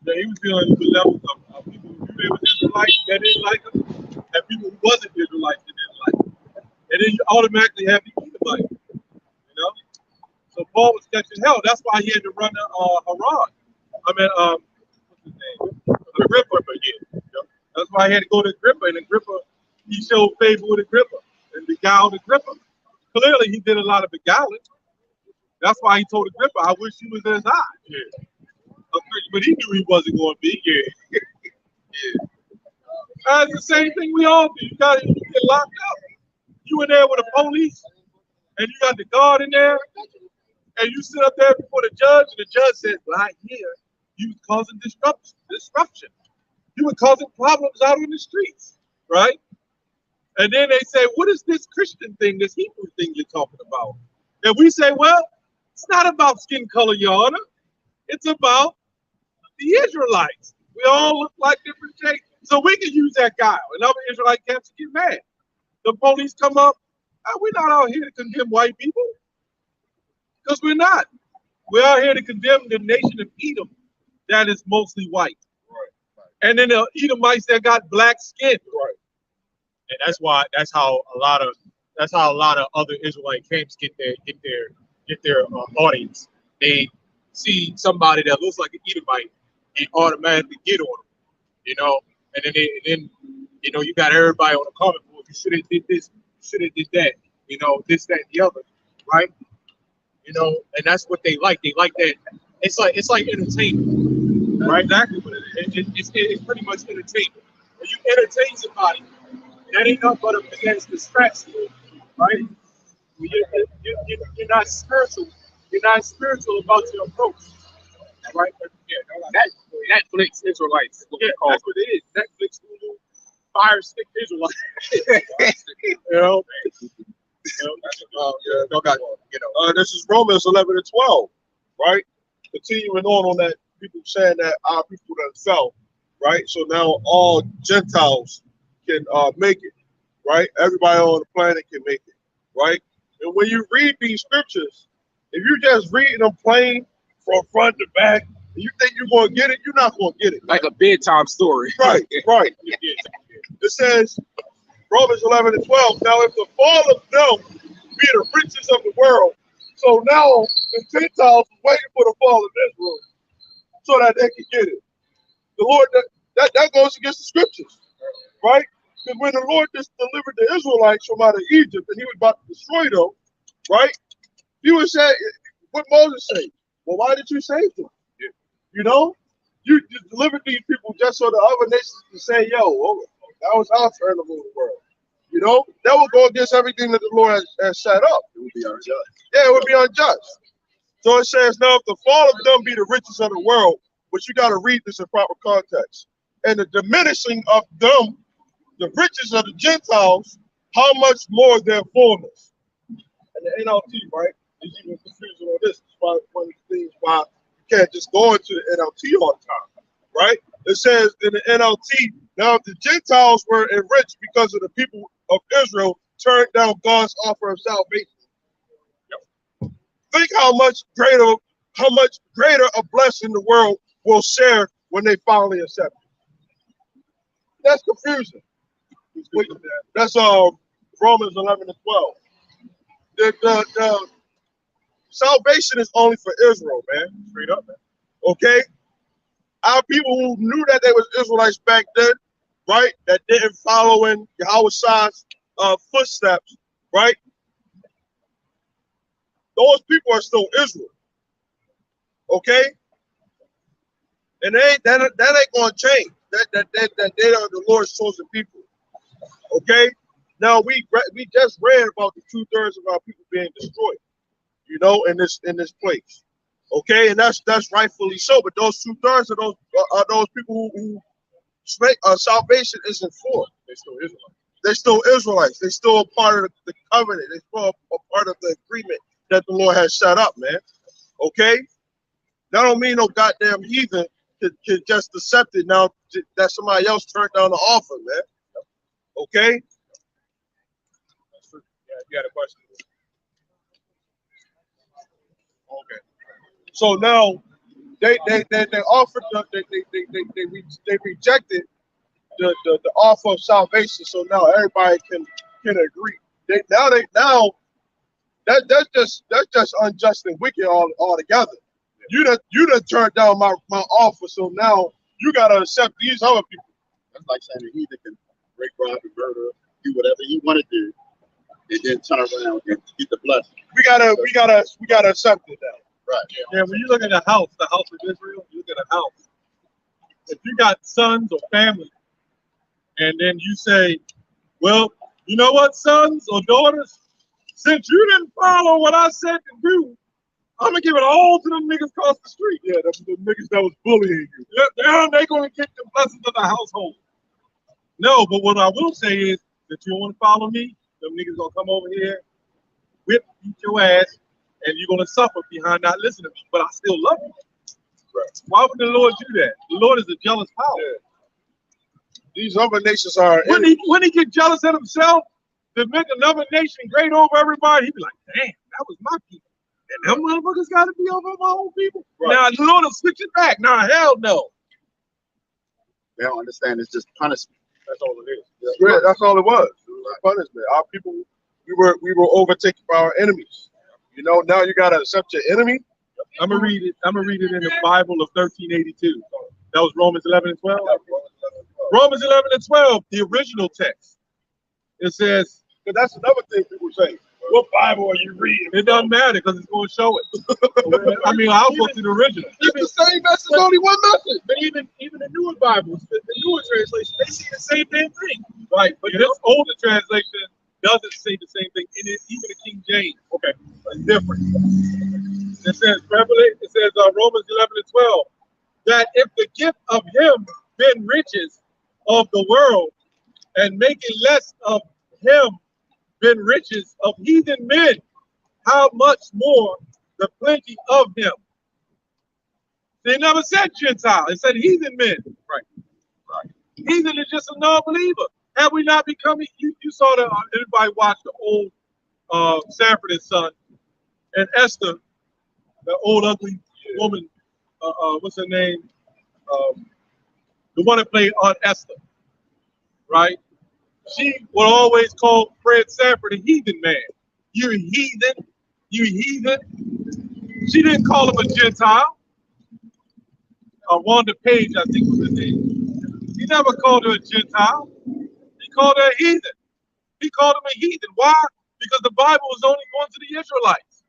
Yeah, he was dealing with levels of people who knew they were Israelites that didn't like him, and people who wasn't Israelites that didn't like him. And then you automatically have the Edomites, you know? So Paul was catching hell. That's why he had to run to Haran. What's his name? Agrippa again. That's why he had to go to Agrippa, and Agrippa, he showed favor with Agrippa and beguiled Agrippa. Clearly, he did a lot of beguiling. That's why he told Agrippa, I wish you was as I. Yeah. But he knew he wasn't going to be. Yeah. Yeah. That's the same thing we all do. You get locked up. You in there with the police, and you got the guard in there, and you sit up there before the judge, and the judge says, well, I hear you was causing disruption. You were causing problems out in the streets, right? And then they say, what is this Christian thing, this Hebrew thing you're talking about? And we say, well, it's not about skin color, Your Honor. It's about the Israelites. We all look like different shapes. So we can use that guy. And other Israelite camps get mad. The police come up. We're not out here to condemn white people. Because we're not. We're out here to condemn the nation of Edom that is mostly white. Right. And then the Edomites that got black skin. Right. And that's how a lot of other Israelite camps get their audience. They see somebody that looks like an Edomite and automatically get on them, you know. And then you know, you got everybody on the comment board. You should have did this, you should have did that, you know, this, that, and the other, right? You know, and that's what they like. They like that. It's like entertainment, right? Exactly what it is. It's pretty much entertainment. When you entertain somebody, that ain't nothing but a man's distraction, right? You're not spiritual. You're not spiritual about your approach, right? Yeah, Netflix Israelites. Yeah, that's what it is. Netflix, Hulu, Fire Stick Israelites. you know. This is Romans 11 and 12, right? Continuing on that, people saying that our people themselves, right? So now all Gentiles can make it, right? Everybody on the planet can make it, right? And when you read these scriptures, if you just reading them plain from front to back, and you think you're going to get it, you're not going to get it. Like a bedtime story. Right, right. It says, Romans 11 and 12, now if the fall of them be the riches of the world, so now the Gentiles waiting for the fall of Israel so that they can get it. The Lord, that goes against the scriptures, right? Because when the Lord just delivered the Israelites from out of Egypt and he was about to destroy them, right? He would say, what Moses say? Well, why did you save them? You know, you delivered these people just so the other nations can say, yo, that was our turn to rule the world. You know, that would go against everything that the Lord has set up. It would be unjust. Yeah, it would be unjust. So it says, now if the fall of them be the riches of the world, but you got to read this in proper context, and the diminishing of them, the riches of the Gentiles, how much more their fullness? And the NLT, right, is even confusing on this. It's one of the things why you can't just go into the NLT all the time, right? It says in the NLT, now if the Gentiles were enriched because of the people of Israel turned down God's offer of salvation, think how much greater a blessing the world will share when they finally accept it. That's confusing. That's Romans 11 and 12. the salvation is only for Israel, man. Straight up, man. Okay? Our people who knew that they was Israelites back then, right? That didn't follow in Yahweh's footsteps, right? Those people are still Israel. Okay? And that ain't gonna change. That they are the Lord's chosen people. Okay? Now we just read about the 2/3 of our people being destroyed, you know, in this place. Okay, and that's rightfully so. But those 2/3 of those are those people who salvation isn't for. They still Israelites. They're still Israelites. They're still a part of the covenant. They're still a part of the agreement that the Lord has set up, man. Okay? That don't mean no goddamn heathen can just accept it now that somebody else turned down the offer, man. Okay? That's true. Yeah, you had a question. Okay. So now they offered they rejected the offer of salvation. So now everybody can agree. Now that's just unjust and wicked altogether. You done turned down my offer, so now you gotta accept these other people. That's like saying he can rape, rob, and murder, do whatever he want to do, and then turn around and get the blessing. We gotta accept it now. Right. Yeah, when you look at the house of Israel, you look at a house. If you got sons or family, and then you say, well, you know what, sons or daughters, since you didn't follow what I said to do, I'm gonna give it all to them niggas across the street. Yeah, the niggas that was bullying you. They're gonna get the blessings of the household. No, but what I will say is that you don't want to follow me, them niggas gonna come over here, whip your ass, and you're gonna suffer behind not listening to me. But I still love you. Right. Why would the Lord do that? The Lord is a jealous power. Yeah. These other nations are. When he get jealous of himself to make another nation great over everybody, he be like, damn, that was my people. And them motherfuckers got to be over my own people. Right. Now, the Lord will switch it back. Now, hell no. They don't understand. It's just punishment. That's all it is. Yeah, that's all it was. It was punishment. Our people, we were overtaken by our enemies. You know, now you gotta accept your enemy. I'm gonna read it in the Bible of 1382. That was Romans 11 and 12. Romans 11 and 12, the original text. It says, But that's another thing people say. What Bible are you reading? It doesn't matter because it's going to show it. I mean, I'll go to the original. It's the same message, only one message. But even the newer Bibles, the newer translation, they see the same damn thing. Right. But this older translation doesn't say the same thing. Even the King James. Okay. It's different. It says, Romans 11 and 12, that if the gift of him been riches of the world, and making less of him been riches of heathen men, how much more the plenty of him? They never said Gentile, it said heathen men. Right. Heathen is just a non-believer. Have we not become, you saw that, everybody watched the old Sanford and Son, and Esther, the old ugly woman, what's her name? The one that played Aunt Esther, right? She would always call Fred Sanford a heathen man. You heathen, you heathen. She didn't call him a Gentile. Wanda Page, I think was his name. He never called her a Gentile. He called her a heathen. He called him a heathen. Why? Because the Bible was only going to the Israelites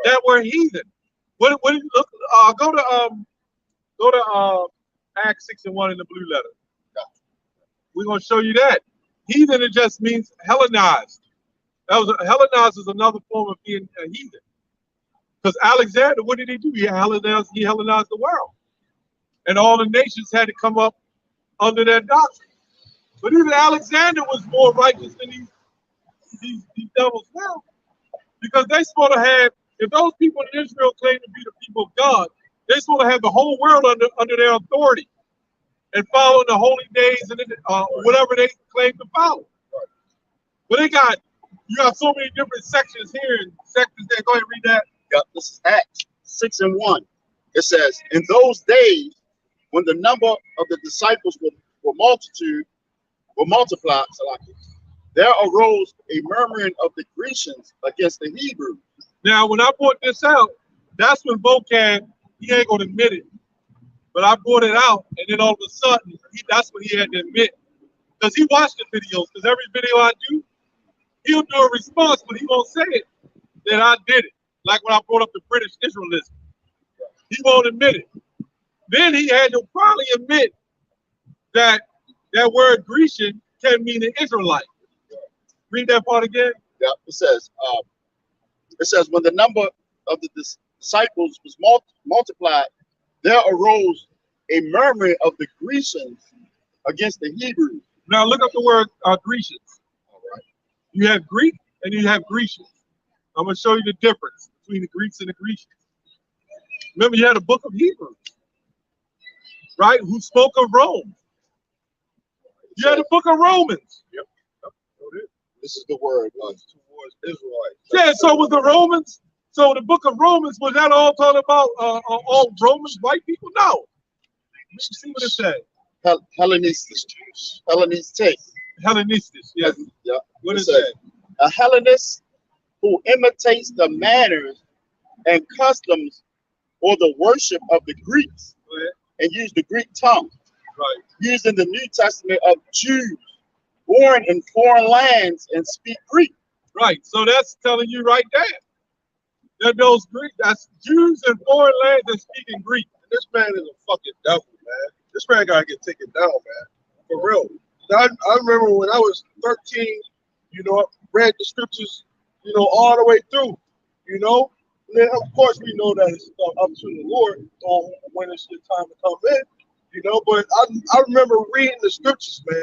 that were heathen. What look? Go to Acts 6 and 1 in the blue letter. We're gonna show you that. Heathen, it just means Hellenized. Hellenized is another form of being a heathen. Because Alexander, what did he do? He Hellenized the world. And all the nations had to come up under their doctrine. But even Alexander was more righteous than these devils now. Because they supposed to have, if those people in Israel claim to be the people of God, they supposed to have the whole world under their authority and follow the holy days and whatever they claim to follow. But you got so many different sections here and sections there. Go ahead and read that. Yep, this is Acts 6 and 1. It says, in those days, when the number of the disciples were multiplied, there arose a murmuring of the Grecians against the Hebrews. Now, when I brought this out, that's when Vocab, he ain't gonna admit it. But I brought it out, and then all of a sudden, that's when he had to admit. Because he watched the videos, because every video I do, he'll do a response, but he won't say it, that I did it. Like when I brought up the British Israelism. He won't admit it. Then he had to probably admit that that word Grecian can mean an Israelite. Read that part again. Yeah, it says, when the number of the disciples was multiplied, there arose a murmuring of the Grecians against the Hebrews. Now look up the word Grecians. All right. You have Greek and you have Grecians. I'm going to show you the difference between the Greeks and the Grecians. Remember, you had a book of Hebrews, right? Who spoke of Rome. You had a book of Romans. Yep. This is the word towards Israelites. Yeah, so was the Romans. So the book of Romans, was that all talking about all Romans, white people? No. Let's see what it said. Hellenistic. Hellenistic, yes. Yeah. What is that? A Hellenist who imitates the manners and customs or the worship of the Greeks and use the Greek tongue. Right. Used in the New Testament of Jews born in foreign lands and speak Greek. Right. So that's telling you right there that those Greek, that's Jews in foreign lands that speak in Greek. This man is a fucking devil, man. This man gotta get taken down, man. For real. I remember when I was 13, read the scriptures, all the way through, And then of course we know that it's up to the Lord when it's your time to come in, But I remember reading the scriptures, man,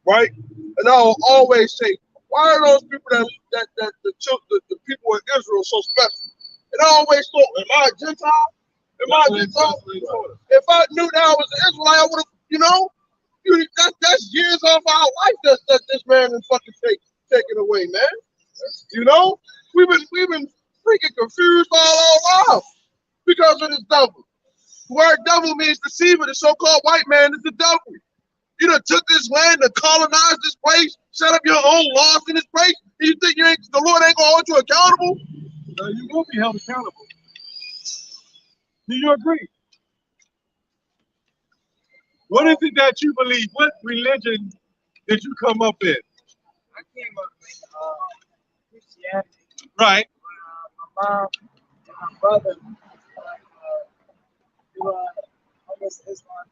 right? And I'll always say, why are those people that the people of Israel so special? And I always thought, am I a Gentile? Am I a Gentile? If I knew that I was an Israelite, I would have, that's years of our life that this man is fucking taken away, man. We've been freaking confused all our lives because of this devil. The word devil means deceiver. The so-called white man is the devil. You done took this land to colonize this place, set up your own laws in this place, and you think the Lord ain't gonna hold you accountable? No, you will be held accountable. Do you agree? What is it that you believe? What religion did you come up in? I came up in Christianity. Right. My mom and my brother were almost Islam,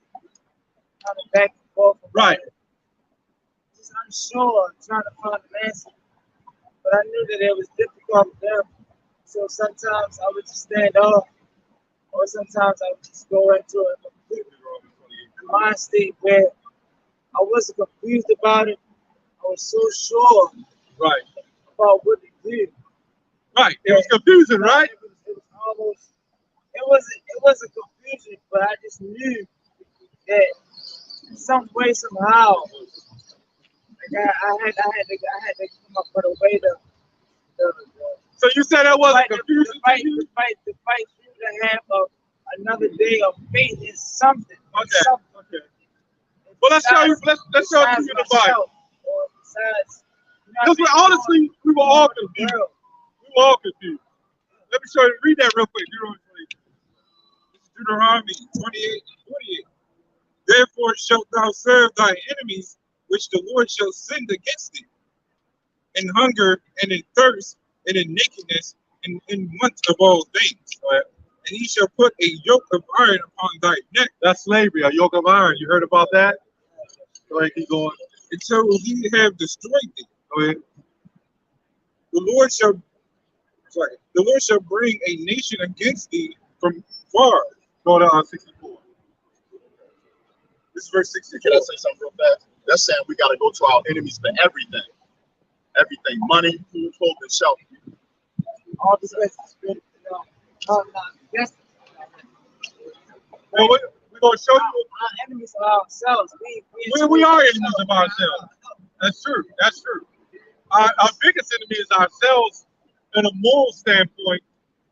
kind of back and forth. Right. Just unsure, trying to find an answer. But I knew that it was difficult for them. So sometimes I would just stand off, or sometimes I would just go into a complete mind state where I wasn't confused about it. I was so sure Right. about what to do. Right. It was confusing, right? It was almost, it wasn't confusion, but I just knew that some way, somehow, like I had to come up with a way to So you said that wasn't the confusing fight to you? through the half of another day of faith is something. Okay. Something. Okay. Well, let's show you in the Bible. Because honestly, we were all confused. We were all confused. Let me show you. Read that real quick. Deuteronomy 28:28. Therefore shalt thou serve thy enemies, which the Lord shall send against thee, in hunger and in thirst and in nakedness and in want of all things. And he shall put a yoke of iron upon thy neck. That's slavery, a yoke of iron. You heard about that? Go ahead, keep going. Until he have destroyed thee. Go ahead. The Lord shall bring a nation against thee from far. Go to 64. This is verse 64. Can I say something real fast? That's saying we got to go to our enemies for everything. Everything. Money, food, clothing, shelter. All this spirit, yes. Well, we're going to show you. Our enemies are ourselves. We are enemies of ourselves. That's true. That's true. Our biggest enemy is ourselves in a moral standpoint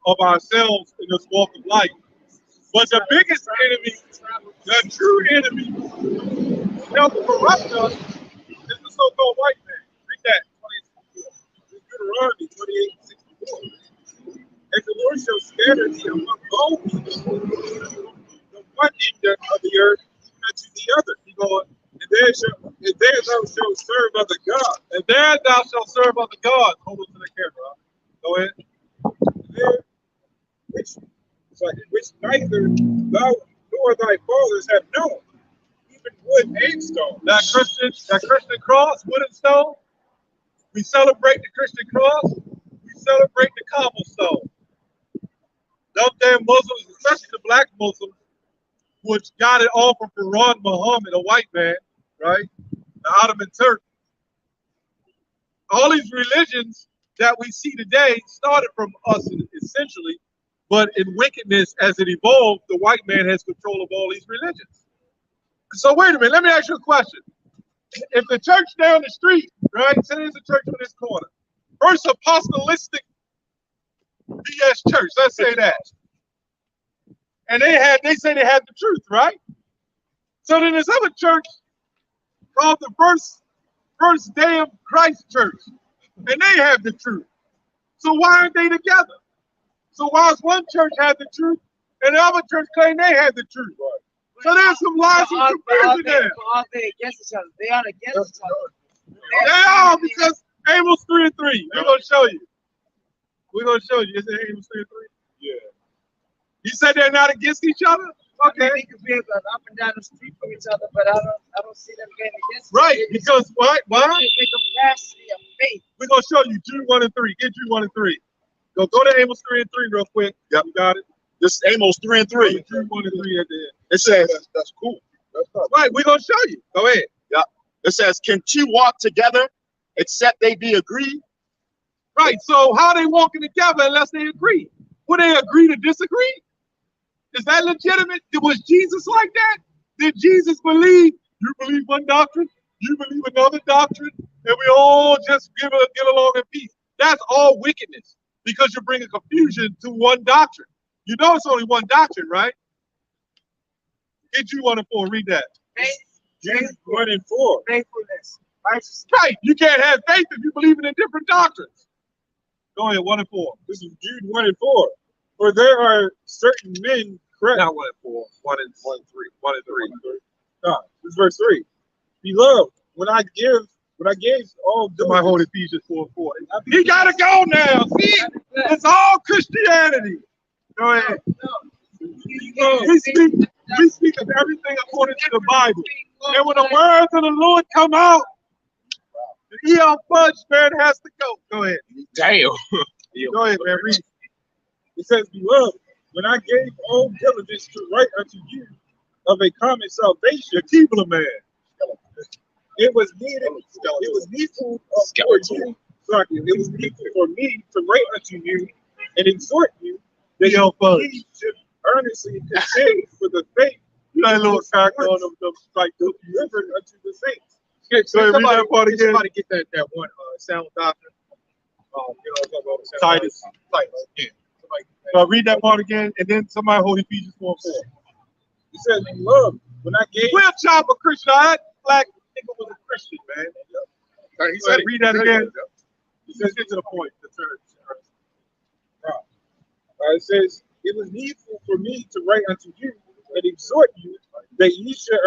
of ourselves in this walk of life. But the biggest enemy, the true enemy, who helps corrupt us, is the so-called white man. Read that. scattered among all people, the one end of the earth unto the other. He going, and there thou shalt serve other gods. And there thou shalt serve other gods. Hold on to the camera. Go ahead. There, which neither thou nor thy fathers have known, even wood and stone. That Christian cross, wood and stone. We celebrate the Christian cross. We celebrate the cobblestone. Them damn Muslims, especially the black Muslims, which got it all from Farhan Muhammad, a white man, right? The Ottoman Turk. All these religions that we see today started from us essentially, but in wickedness as it evolved, the white man has control of all these religions. So wait a minute, let me ask you a question. If the church down the street, right, say there's a church on this corner, First Apostolistic BS Church, let's say that. And they say they had the truth, right? So then there's other church called the First Day of Christ Church, and they have the truth. So why aren't they together? So why does one church have the truth and the other church claim they have the truth? So there's some lies and confusion there. Are they against each other? They aren't against each other. They are, because Amos 3 and 3. We're gonna show you. We're gonna show you. Is it Amos 3 and 3? Yeah. You said they're not against each other? Okay. They could be up and down the street from each other, but I don't see them getting against Right, each other. because why? The capacity of faith. We're gonna show you Jude 1 and 3. Get Jude 1 and 3. Go to Amos 3 and 3 real quick. Yep. You got it? This is Amos 3 and 3. Jude 1 and 3 at the end. It says, that's cool. That's not Right, we're gonna show you. Go ahead. It says, can two walk together except they be agreed? Right, so how are they walking together unless they agree? Would they agree to disagree? Is that legitimate? Was Jesus like that? Did Jesus believe, you believe one doctrine, you believe another doctrine, and we all just get along in peace? That's all wickedness, because you're bringing confusion to one doctrine. You know it's only one doctrine, right? Get you 1 and 4, read that. Jude 1 and 4. Faithfulness. Righteousness. Right, you can't have faith if you believe in different doctrines. Go ahead, 1 and 4. This is Jude 1 and 4. For there are certain men correct. Not 1 and 4, 1 and 3. 1 and 3. No, this is verse 3. Beloved, when I gave all Somebody hold Ephesians 4 and 4. He gotta go now. See, it's all Christianity. Go ahead. We speak of everything according to the Bible. And when the words of the Lord come out, the E.L. Fudge man has to go. Go ahead. Damn. Go ahead, man. Read. It says, Beloved, when I gave all diligence to write unto you of a common salvation, The Keebler man. it was needful for you. Sorry, it was needful for me to write unto you and exhort you that E.L. Fudge. you should earnestly contend for the faith You got a little track on them like the delivered unto the saints. So read that part again. Somebody get that one sound doctrine. Titus. Yeah. Read that part again, and then somebody hold Ephesians 4 and 4. It says, Beloved, when I gave We'll chop a Christian. I black nigga was a Christian, man. He said, read that again. Let's get to the point. The church. it says, it was needful for me to write unto you and exhort you that ye should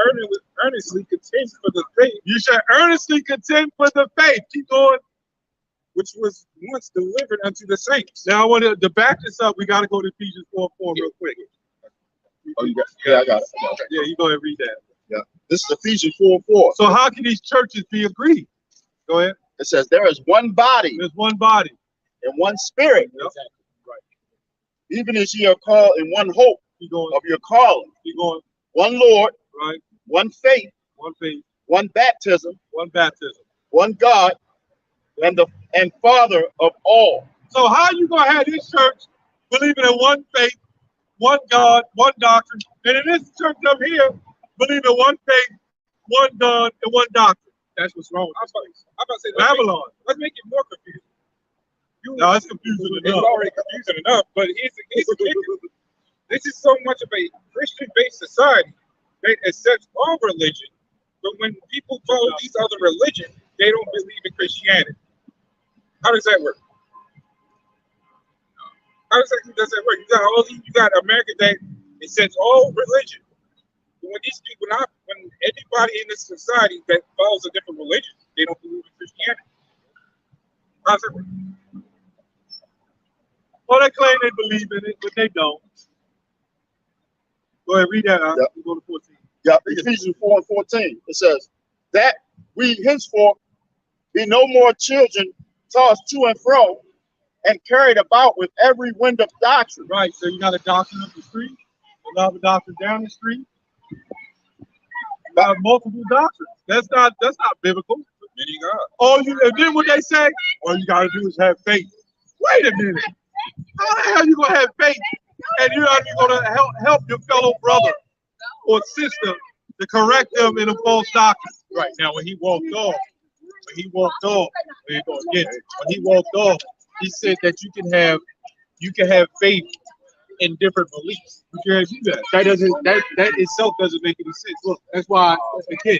earnestly contend for the faith. You should earnestly contend for the faith. Keep going. Which was once delivered unto the saints. Now, I want to back this up. We got to go to Ephesians 4 and 4 real quick. Oh, you got, yeah, I got it. Yeah, you go ahead and read that. Yeah. This is Ephesians 4 and 4. So how can these churches be agreed? Go ahead. It says, there is one body There's one body. and one spirit, Yep. Right. even as ye are called in one hope Keep going. of your calling. Keep going. One Lord, Right. one faith, One faith. one baptism, One baptism. one God, and Father of all. So how you gonna have this church believing in one faith, one God, one doctrine, and in this church up here believing in one faith, one God, and one doctrine? That's what's wrong. I'm about to say, Babylon. let's make it more confusing. No, it's confusing It's enough. already confusing enough, but here's the kicker. This is so much of a Christian-based society that accepts all religion, but when people follow these other religions, they don't believe in Christianity. How does that work? How exactly does that work? You got America that accepts all religion. But when these people when anybody in this society that follows a different religion, they don't believe in Christianity. How's that work? Well, they claim they believe in it, but they don't. Go ahead, read that. Yep. We go to 14. Yeah, Ephesians 4:14. It says that we henceforth be no more children tossed to and fro and carried about with every wind of doctrine. Right. So you got a doctrine up the street, another doctrine down the street. You got multiple doctrines. That's not biblical. Many gods. And then what they say, all you gotta do is have faith. Wait a minute. How the hell you gonna have faith and you're not even gonna help your fellow brother or sister to correct them in a false doctrine? Right now, when he walked off, there you go again. When he walked off, he said that you can have faith in different beliefs. You can't do that. That itself doesn't make any sense. Look, that's why again,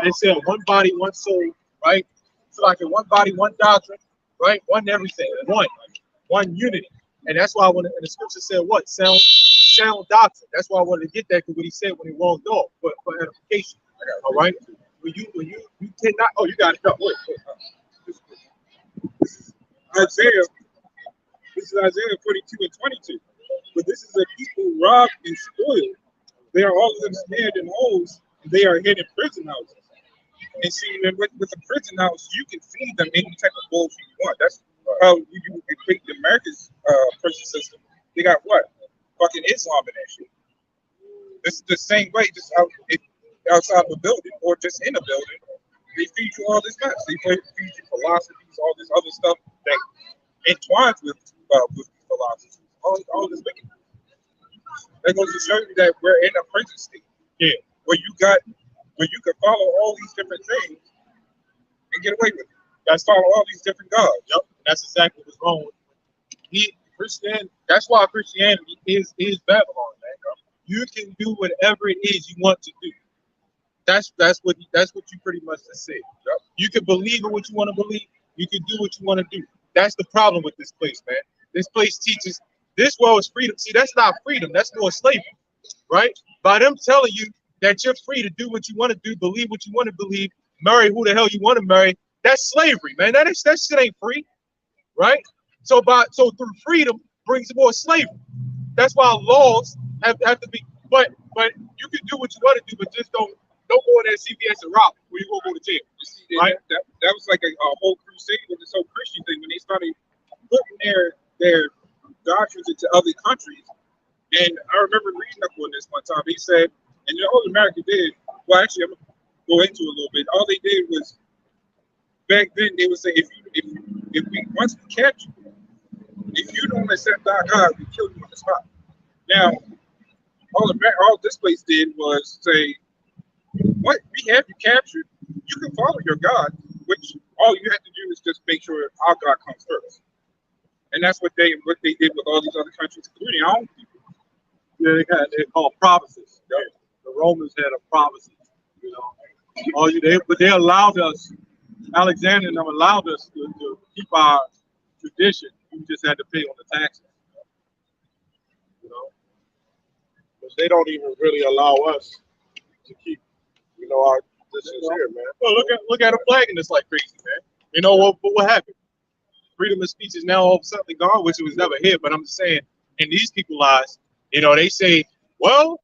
it said one body, one soul, right? So like in one body, one doctrine, right? One everything, one unity. And that's why when the scripture said what? Sound doctrine. That's why I wanted to get that, because what he said when he walked off, for edification. All right. When you cannot. Oh, you got it. No, wait. Isaiah. This is Isaiah 42 and 22. But this is a people robbed and spoiled. They are all of them snared in holes, and they are hid in prison houses. And see, with a prison house, you can feed them any type of bullshit you want. That's how you equate the America's prison system. They got what? Fucking Islam in that shit. This is the same way, just outside of a building or just in a building. They feed you all this mess. They feed you philosophies, all this other stuff that entwines with philosophy. All this wickedness. That goes to show you that we're in a prison state. Yeah. Where you can follow all these different things and get away with it. You guys follow all these different gods. Yep. That's exactly what's wrong with Christianity. That's why Christianity is Babylon, man. You can do whatever it is you want to do. That's what you pretty much just said. Yep. You can believe in what you want to believe. You can do what you want to do. That's the problem with this place, man. This place teaches this world is freedom. See, that's not freedom. That's more slavery, right? By them telling you that you're free to do what you want to do, believe what you want to believe, marry who the hell you want to marry, that's slavery, man. That shit ain't free, right? So through freedom brings more slavery. That's why laws have to be. But you can do what you want to do, but just don't go in that CVS and rob where you gonna go to jail. You see, right? That was like a whole crusade with this whole Christian thing when they started putting their doctrines into other countries. And I remember reading up on this one time. He said, and all America did, well, actually, I'm gonna go into it a little bit. All they did was back then they would say, if we once we catch you, if you don't accept our God, we kill you on the spot. Now, all this place did was say, what we have you captured, you can follow your God, which all you have to do is just make sure our God comes first. And that's what they did with all these other countries, including our own people. Yeah, they call provinces. Yeah. The Romans had a province, you know. But they allowed us, Alexander and them allowed us to keep our tradition. We just had to pay on the taxes. You know, Because they don't even really allow us to keep, our traditions here, man. Well, look at them flagging us like crazy, man. You know what happened? Freedom of speech is now all of a sudden gone, which it was never here. But I'm just saying, in these people's lives, they say, well,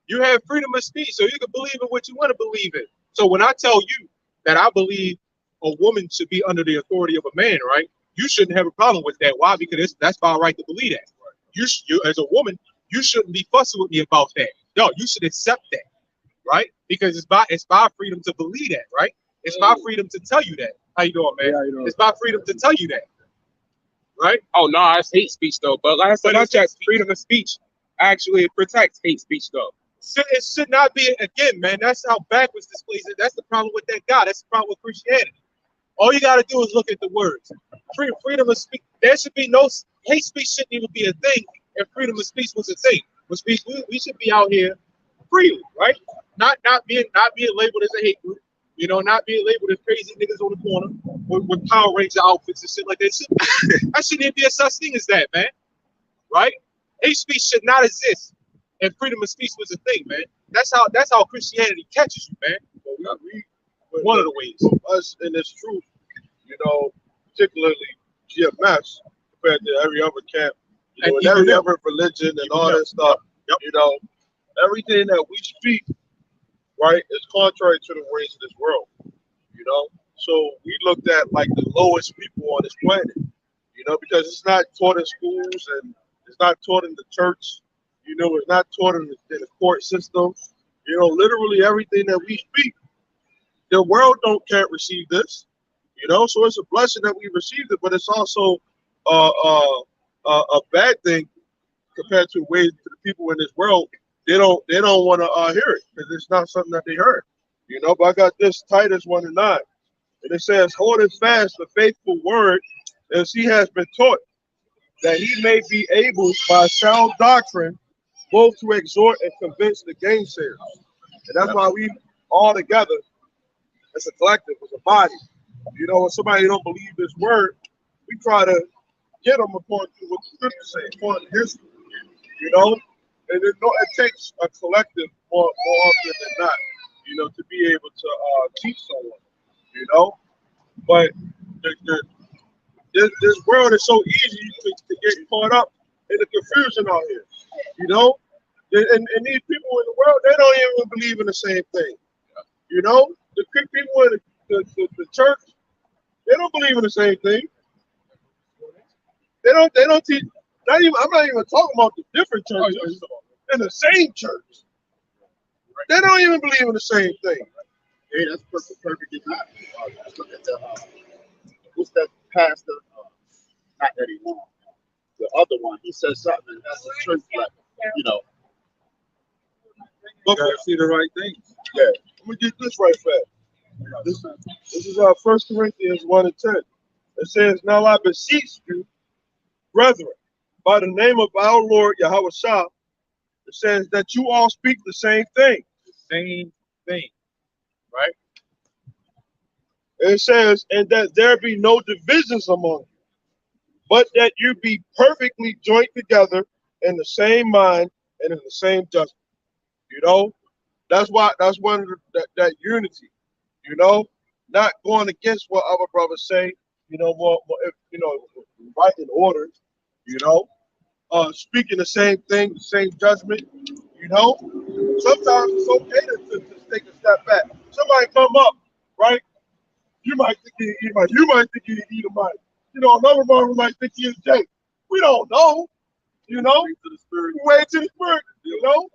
you have freedom of speech, so you can believe in what you want to believe in. So when I tell you that I believe a woman should be under the authority of a man, right? You shouldn't have a problem with that. Why? Because that's my right to believe that. You as a woman, you shouldn't be fussing with me about that. No, you should accept that, right? Because it's my freedom to believe that, right? It's my freedom to tell you that. How you doing, man? Yeah, how you doing? It's my freedom to tell you that, right? Oh no, it's hate speech though. But like I said, But that's just freedom of speech. Actually, it protects hate speech though. It should not be, again, man. That's how backwards this place is. That's the problem with that God. That's the problem with Christianity. All you got to do is look at the words. Freedom of speech. There should be no hate speech. Shouldn't even be a thing if freedom of speech was a thing. We should be out here freely, right? Not being labeled as a hate group. Not being labeled as crazy niggas on the corner with Power Ranger outfits and shit like that. That shouldn't even be a such thing as that, man. right? Hate speech should not exist, and freedom of speech was a thing, man. That's how Christianity catches you, man. One of the ways. Us in this truth, you know, particularly GMS, compared to every other camp, you know, and every other religion and all that stuff, you know, everything that we speak, right, is contrary to the ways of this world, you know. So we looked at like the lowest people on this planet, you know, because it's not taught in schools and it's not taught in the church, you know, it's not taught in the court system, you know, literally everything that we speak. The world can't receive this, you know. So it's a blessing that we received it, but it's also a bad thing compared to ways to the people in this world. They don't want to hear it because it's not something that they heard, you know. But I got this Titus 1:9, and it says, "Holding fast the faithful word as he has been taught, that he may be able by sound doctrine both to exhort and convince the gainsayers." And that's why we all together, as a collective, as a body, you know, when somebody don't believe this word, we try to get them according to what the scriptures say, according to history, you know. And it takes a collective more often than not, you know, to be able to teach someone, you know. But this world is so easy to get caught up in the confusion out here, you know. And these people in the world, they don't even believe in the same thing, you know. The people in the church, they don't believe in the same thing. They don't teach. I'm not even talking about the different churches in the same church. They don't even believe in the same thing. Hey, that's perfect example. Let's look at the what's that pastor? Not anymore. The other one, he says something and has a church like, you know. You gotta see the right things. Yeah, let me get this right fast. This is 1 Corinthians 1:10. It says, "Now I beseech you, brethren, by the name of our Lord Yahweh Shah," it says that you all speak the same thing. The same thing, right? And it says, "And that there be no divisions among you, but that you be perfectly joined together in the same mind and in the same judgment." You know, that's one of that unity. You know, not going against what other brothers say. You know, more you know, writing orders. You know, speaking the same thing, the same judgment. You know, sometimes it's okay to take a step back. Somebody come up, right? You might think he's Edomite. You might think he's Edomite. You know, another brother might think he's Jake. We don't know. You know, way to the spirit. You know,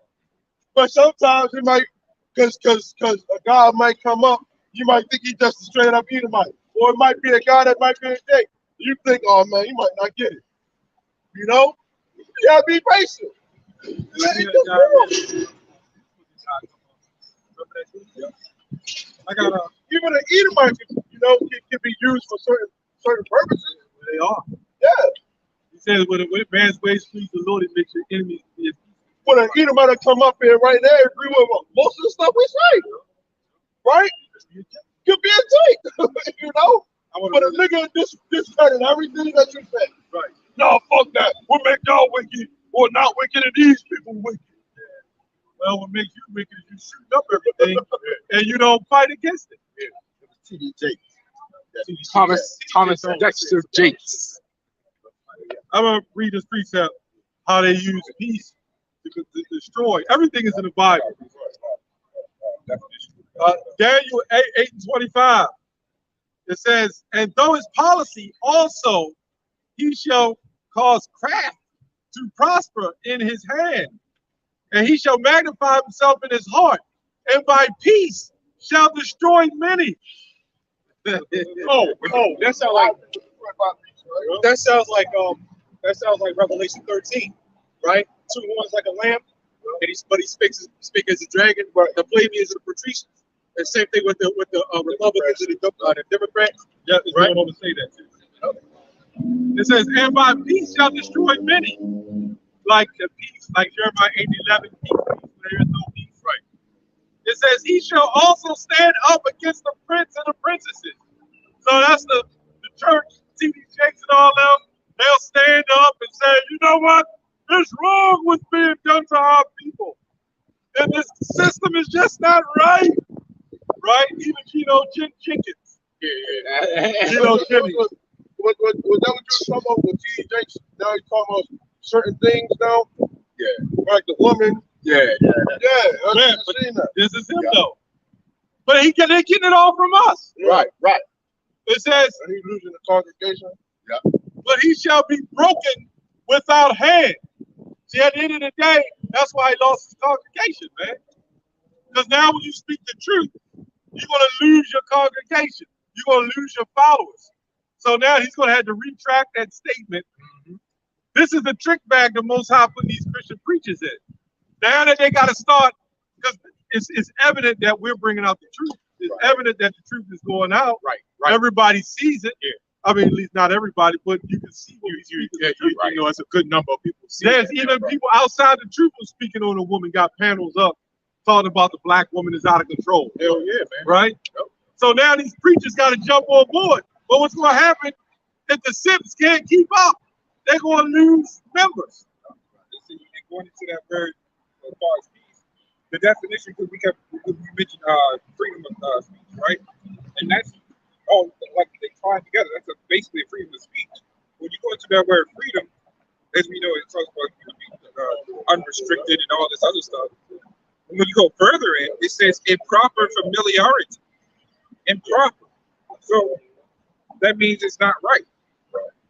but sometimes it might, because a guy might come up. You might think he's just a straight up Edomite, or it might be a guy that might be a Jake. You think, oh man, he might not get it. You know, you gotta be patient. I got a Even an Edomite, you know, can be used for certain purposes. they are. Yeah. He says, when man's ways please the Lord, it makes your enemies be at peace. When an Edomite come up here right now, agree with most of the stuff we say, right? Could be a Jake, you know. But a nigga discredit everything that you say. Right. No, fuck that. What make y'all wicked or not wicked and these people wicked? Well, what makes you wicked is you shoot up everything and you don't fight against it. T.D. Jakes. Thomas Dexter Jakes. I'm gonna read this precept how they use peace to destroy. Everything is in the Bible. Daniel 8:25. It says, "And though his policy also he shall cause craft to prosper in his hand, and he shall magnify himself in his heart, and by peace shall destroy many." That sounds like Revelation 13, right? Two horns like a lamb, but he speaks as a dragon. The plebeians and the patricians. And same thing with the Republicans and the Democrats. Yeah, it's right? going on to say that too. It says, "And by peace shall destroy many." Like the peace, like Jeremiah 8:11, there is no peace. Right. It says, "He shall also stand up against the prince and the princesses." So that's the church, T.D. Jakes and all them. They'll stand up and say, "You know what? It's wrong what's being done to our people. And this system is just not right. Right? Even Jenkins. Jimmy. What that what you was talking about with T.D. Jakes? Now he's talking about certain things now. Yeah. Like the woman. Yeah. I've seen that. This is him though. But they're getting it all from us. Right. It says, And he's losing the congregation. but he shall be broken without hand. See, at the end of the day, that's why he lost his congregation, man. Because now when you speak the truth, you're going to lose your congregation. You're going to lose your followers. So now he's going to have to retract that statement. This is the trick bag the Most High put these Christian preachers in. Now that they got to start, because it's evident that we're bringing out the truth. It's evident that the truth is going out. Right. Everybody sees it. Yeah. I mean, at least not everybody, but you can see what you know, it's a good number of people. There's even people outside the truth who speaking on a woman, got panels up talking about the black woman is out of control. Hell yeah, man. Right? Yep. So now these preachers got to jump on board. But what's going to happen if the Sips can't keep up? They're going to lose members. Listen, going into that word as far as peace, the definition, because we mentioned freedom of speech, right? And that's all like they tie together. That's basically a freedom of speech. When you go into that word freedom, as we know, it talks about unrestricted and all this other stuff. And when you go further in, it says improper familiarity. Improper. So that means it's not right.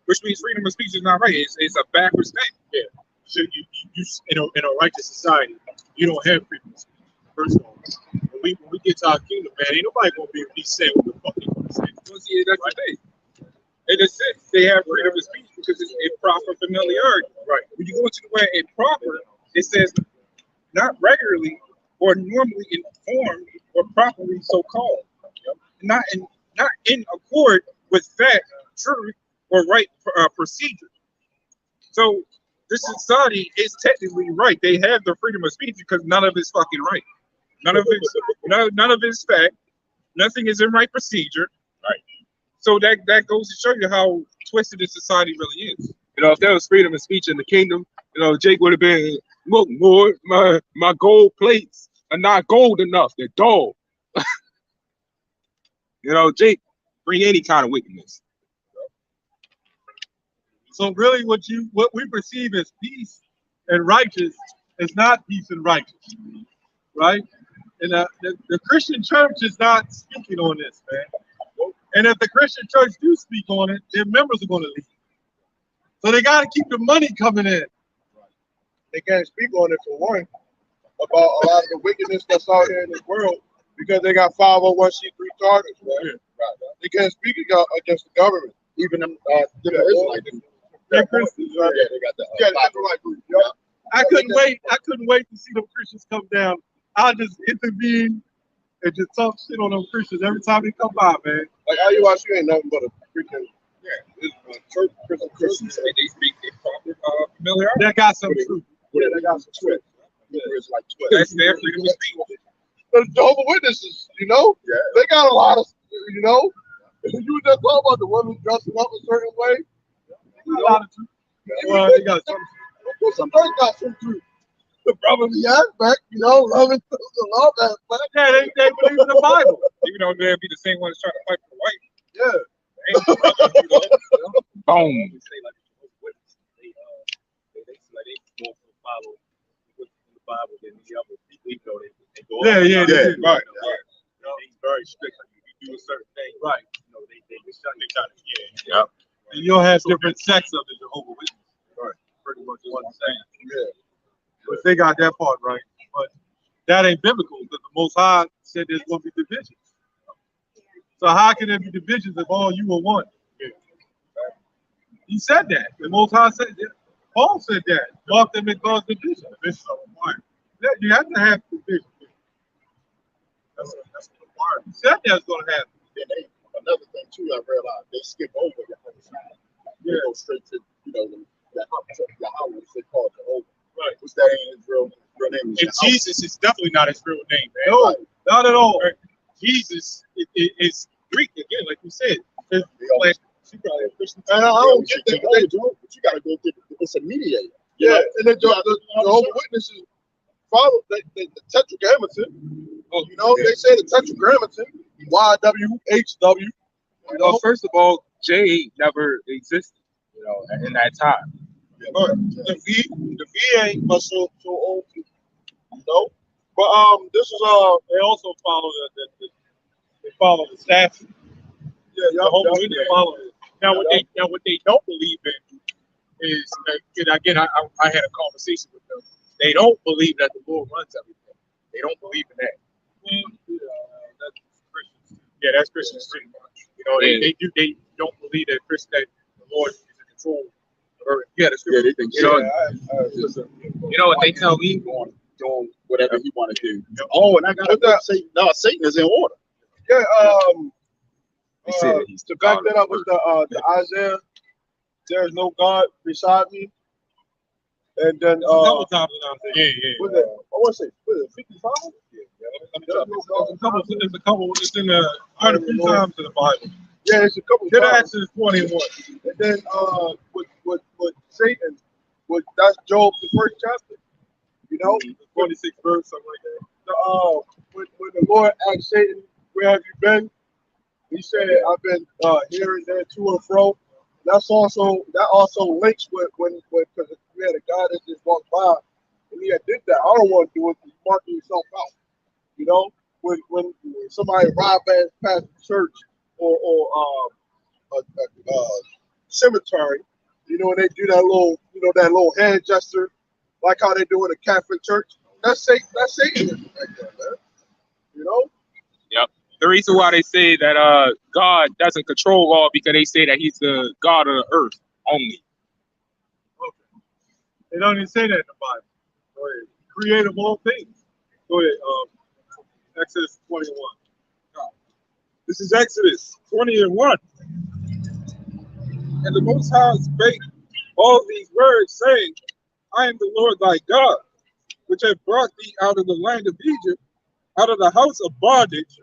Which means freedom of speech is not right. It's a backwards thing. Yeah. So you in a righteous society, you don't have freedom of speech. First of all, when we get to our kingdom, man, ain't nobody gonna be able to say what the fuck they want to say. Well, see, that's the thing. In a sense, they have freedom of speech because it's improper familiarity. Right. When you go into the word improper, it says not regularly or normally informed or properly so called. Not in accord with fact, truth, or right procedure. So this society is technically right. They have the freedom of speech because none of it's fucking right. None of it's fact. Nothing is in right procedure. Right. So that goes to show you how twisted this society really is. You know, if there was freedom of speech in the kingdom, you know, Jake would have been, look, Lord, my gold plates are not gold enough. They're dull. You know, Jake bring any kind of wickedness. So really what we perceive as peace and righteous is not peace and righteous, right? And the Christian church is not speaking on this, man. And if the Christian church do speak on it, their members are going to leave. So they got to keep the money coming in. They can't speak on it for one about a lot of the wickedness that's out here in this world because they got 501c3 targets, man. Yeah. Right. They can't speak against the government, even them Israelites. They Christians, right? Yeah, they got that. Yeah. I couldn't wait to see them Christians come down. I'll just intervene and just talk shit on them Christians every time they come by, man. Like IUIC ain't nothing but a freaking church, Christians. They speak improper familiarity. That got some truth. Yeah, they got some twist. It's like twist. That's their freedom of speech. The Jehovah's Witnesses, you know, they got a lot of, you know. You were just talking about the women dressing up a certain way. A lot of truth. Well, they got some. Some church got some truth. The brotherly aspect, you know, loving the love aspect. Yeah, they believe in the Bible. Even though they'll be the same ones trying to fight for the white. Yeah. Boom. Yeah. Right. He's very strict. You do a certain thing, Right. you know, they shut it down. Yeah. And you'll have different sects of the Jehovah's Witnesses. Right. Pretty much what I'm saying. Yeah. But they got that part right. But that ain't biblical because the Most High said there's going to be divisions. So how can there be divisions if all you are one? He said that. The Most High said that. Paul said that. Mark them and cause division. Yeah, you have to have division. That's a requirement. He said that's going to happen. Then another thing too, I realized they skip over the homicide. They go straight to, you know, the Yahweh, they call it Jehovah. Right. What's that in his real name? And Jesus is definitely not his real name, man. No, not at all. Jesus is Greek again, like you said. She probably a Christian. And I don't get that, but you got to go through. It's a mediator. Yeah, and then the Jehovah's Witnesses follow the Tetragrammaton. You know, they say the Tetragrammaton, YWHW. You know, Well, first of all, J never existed, you know, in that time. but the V ain't much so old, you know. But this is They also follow they follow the statute. yeah, The whole Witness follow it. Now what they don't believe in is again I had a conversation with them. They don't believe that the Lord runs everything. They don't believe in that. That's Christians. Yeah, that's Christians pretty much. You know, they don't believe that that the Lord is in control of everything. Yeah, that's Yeah, they think you know, you know what they tell me? Doing whatever he want to do. Oh, and I got to say, no, Satan is in order. yeah. They say that he's To the back God that of up with the Isaiah, there is no God beside me. And then couple times now. Yeah. was it? I want to say, was it 55? There's a couple. It's in quite a few times in the Bible. Yeah, it's a couple Get times. Exodus 21. And then with Satan, that's Job the first chapter. You know, 26 verse, something like that. When the Lord asked Satan, "Where have you been?" He said, "I've been here and there, to and fro." That also links with when because we had a guy that just walked by and he had did that. I don't want to do it. He's marking himself out. You know, when somebody arrived past the church or a cemetery, you know, and they do that little hand gesture, like how they do in a Catholic church. That's Satanism right there, man. You know? Yep. The reason why they say that God doesn't control all because they say that he's the God of the earth only. Okay. They don't even say that in the Bible. Go ahead. Creator of all things. Go ahead. Exodus 21. This is Exodus 20:1. And the Most High spake all these words, saying, I am the Lord thy God, which have brought thee out of the land of Egypt, out of the house of bondage.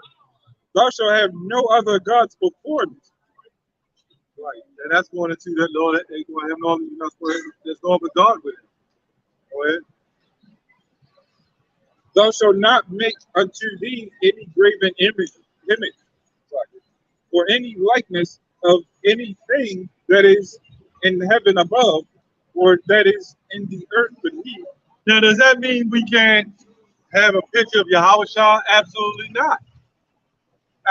Thou shalt have no other gods before me. Right. And that's going into that Lord. They going to have no, there's no other God with it. Go ahead. Thou shalt not make unto thee any graven image, or any likeness of anything that is in heaven above, or that is in the earth beneath. Now, does that mean we can't have a picture of Yahushua? Absolutely not.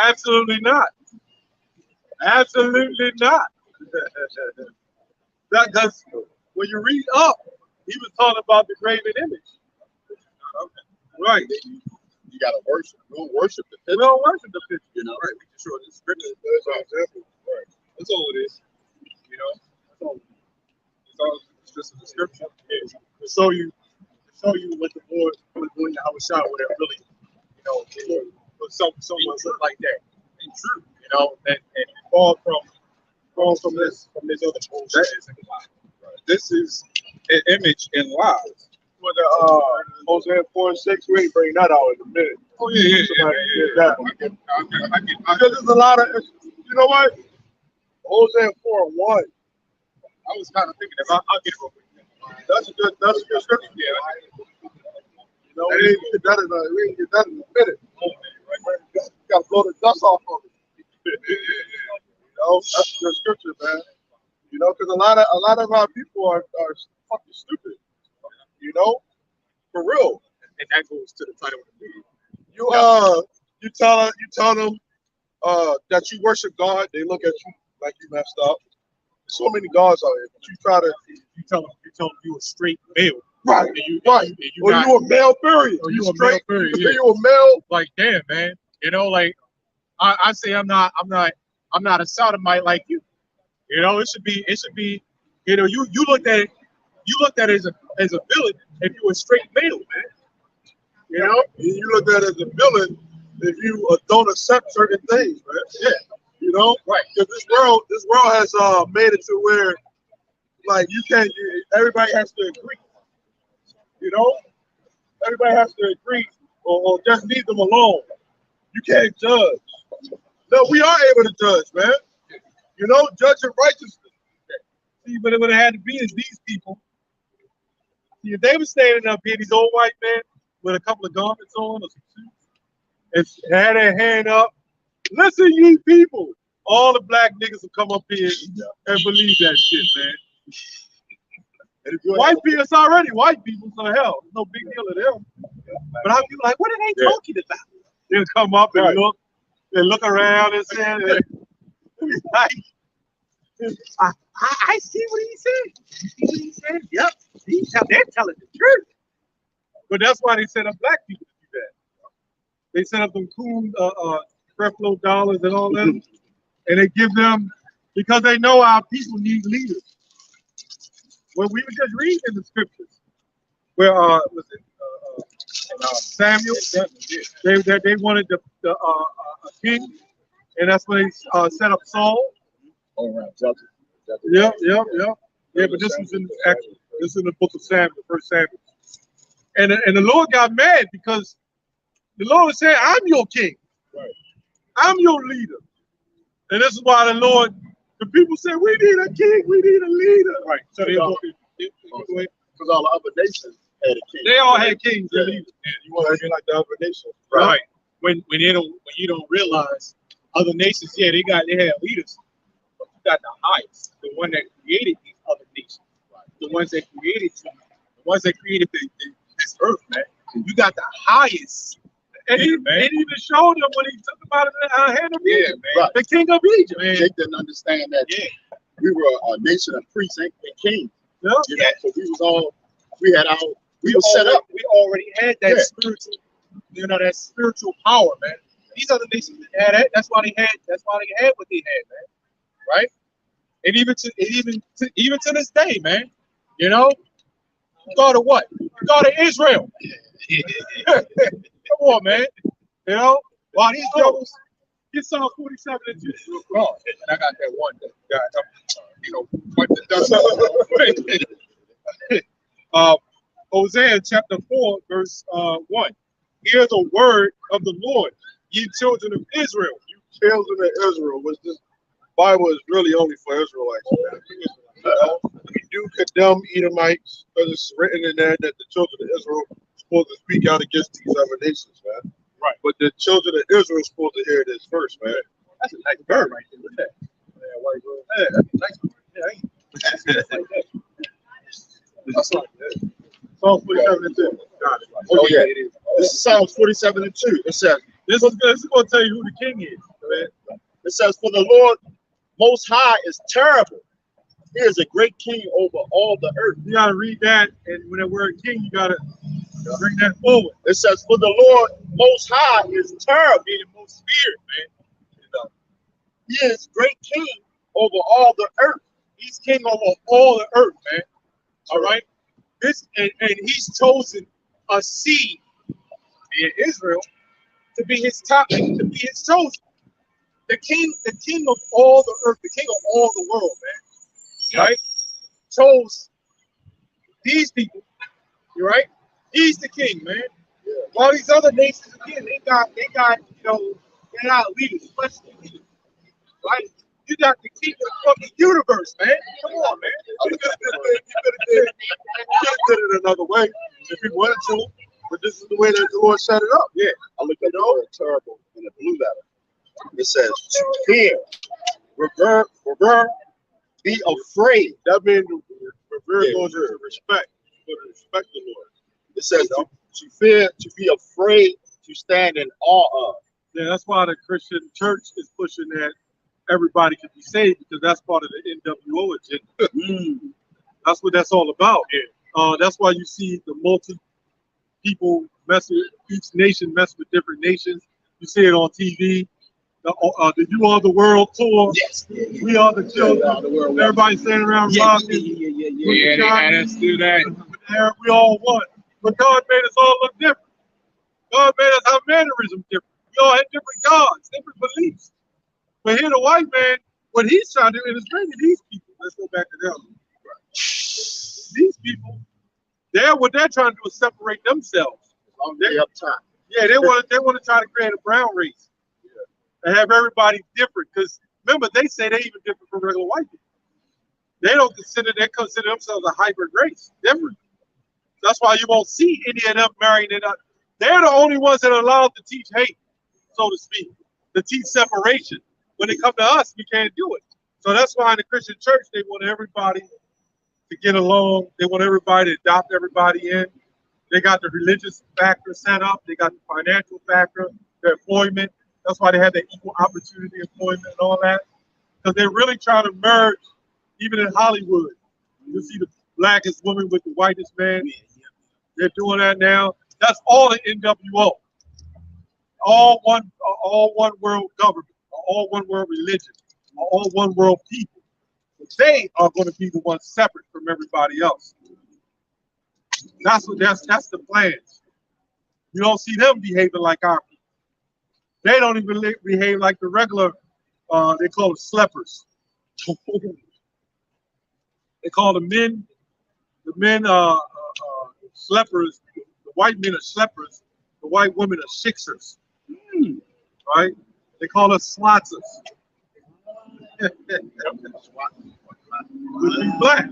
Absolutely not. Absolutely not. That's when you read up, he was talking about the graven image. Right. You got to worship. We don't worship the We picture. don't worship the picture. You know, Right. We can show the scripture. There's an example. Right. That's all it is. You know. It's just a description. Yeah. To show you what the Lord was doing to Yahushua, what it really, you know, someone look like that. And true. You know, and fall from this other bullshit. This is an image in lies. For the Hosea 4:6, we ain't bring that out in a minute. Oh yeah. Because there's a lot of, you know what? Hosea 4:1. I was kind of thinking about. I'll get it real quick. That's a good scripture. Yeah. You know, we ain't get that in a minute. You got to blow the dust off of it. You know, that's a good scripture, man. You know, because a lot of our people are fucking stupid. You know, for real. And that goes to the title of the video. You tell them that you worship God, they look at you like you messed up. There's so many gods out here, but you tell them you a straight male. Right, and you a male period. Or you you a straight, male period. you a male. Like damn, man. You know, like I say I'm not a sodomite like you. You know, it should be, you know, you looked at it as a villain if you were a straight male, man. You know? You look at it as a villain if you don't accept certain things, man. Yeah. You know? Right. Because this world has made it to where like everybody has to agree. You know? Everybody has to agree or just leave them alone. You can't judge. No, we are able to judge, man. You know, judging righteousness. See, but it would have had to be is these people If they were standing up here, these old white men with a couple of garments on or some suits, and had their hand up, listen, ye people. All the black niggas will come up here and believe that shit, man. White people, it's already white people, so hell, it's no big deal to them. But I'll be like, what are they talking about? They'll come up and look around and say, like, I see what he said. You see what he said? Yep. They're telling the truth. But that's why they set up black people to do that. They set up them cool Creflo dollars and all that, and they give them, because they know our people need leaders. When we were just reading in the scriptures, where was it Samuel? They wanted a king, and that's when they set up Saul. Oh, right. Judges. Yeah. But this was this is in the book of Samuel, First Samuel. And the Lord got mad because the Lord said, "I'm your king, Right. I'm your leader." And this is why the people said, "We need a king, we need a leader." Right. So Because all the other nations had a king. they all had kings and leaders. You want to be like the other nations. Right. When you don't realize other nations, they have leaders, but you got the highest, the one that created these other nations, the ones that created this earth, man. You got the highest. And he even showed them when he took them out of the hand of Egypt, Right. the king of Egypt, man. They didn't understand that we were a nation of priests and kings. Yeah. You know, so we were set up. We already had that spiritual, that spiritual power, man. These other nations didn't have that. That's why they had what they had, man. Right? And even to this day, man. God of what? God of Israel. Come on, man. While these devils get Psalm 47 and 2. Oh, and I got that one guy. Wipe the dust off. Hosea chapter 4, verse 1. Hear the word of the Lord, ye children of Israel. You children of Israel, which this Bible is really only for Israelites, man. We do condemn Edomites because it's written in there that the children of Israel are supposed to speak out against these other nations, man. Right. But the children of Israel are supposed to hear this first, man. That's a nice bird right there. Look at that. Yeah, white bird. Yeah, that's a nice bird. Yeah, that's like that. Psalm 47 and 2. Oh, yeah. This is Psalms 47 and 2. It says, This is going to tell you who the king is. Man. It says, for the Lord Most High is terrible. He is a great king over all the earth. You got to read that, and when the word king, you got to bring that forward. It says, for the Lord Most High is terrible. Be the most feared, man. He is great king over all the earth. He's king over all the earth, man. All right? And he's chosen a seed in Israel to be his top, to be his chosen. The king of all the earth, the king of all the world, man. Right? Chose these people. You right? He's the king, man. All these other nations, again, they got they're not leaders, fleshly leaders. Right? You got the king of the fucking universe, man. Come on, man. You could have did it another way if he wanted to, but this is the way that the Lord set it up. Yeah. I looked at the word terrible in the blue letter. It says, to fear, revere, be afraid. That means revere goes into respect. You gotta respect the Lord. It says to fear, to be afraid, to stand in awe of. Yeah, that's why the Christian church is pushing that everybody can be saved, because that's part of the NWO agenda. That's what that's all about. That's why you see the people mess with each nation, mess with different nations. You see it on TV. The You Are the World tour. Yes. We are the children. Everybody standing around rocking. Yeah, they had us do that. We all won. But God made us all look different. God made us our mannerisms different. We all had different gods, different beliefs. But here the white man, what he's trying to do is bring these people. Let's go back to them. These people, what they're trying to do is separate themselves. They up top. Yeah, they want to try to create a brown race and have everybody different. Because remember, they say they're even different from regular white people. They consider themselves a hybrid race, different. That's why you won't see any of them marrying it up. They're the only ones that are allowed to teach hate, so to speak, to teach separation. When it comes to us, we can't do it. So that's why in the Christian church, they want everybody to get along. They want everybody to adopt everybody in. They got the religious factor set up. They got the financial factor, the employment. That's why they have the equal opportunity employment and all that. Because they're really trying to merge, even in Hollywood. You see the blackest woman with the whitest man. They're doing that now. That's all the NWO. All one world government, all one world religion, all one world people. They are going to be the ones separate from everybody else. That's the plans. You don't see them behaving like our people. They don't even behave like the regular. They call them sleepers. They call the men sleepers. The white men are sleepers. The white women are sixers. Right? They call us slotzers. Black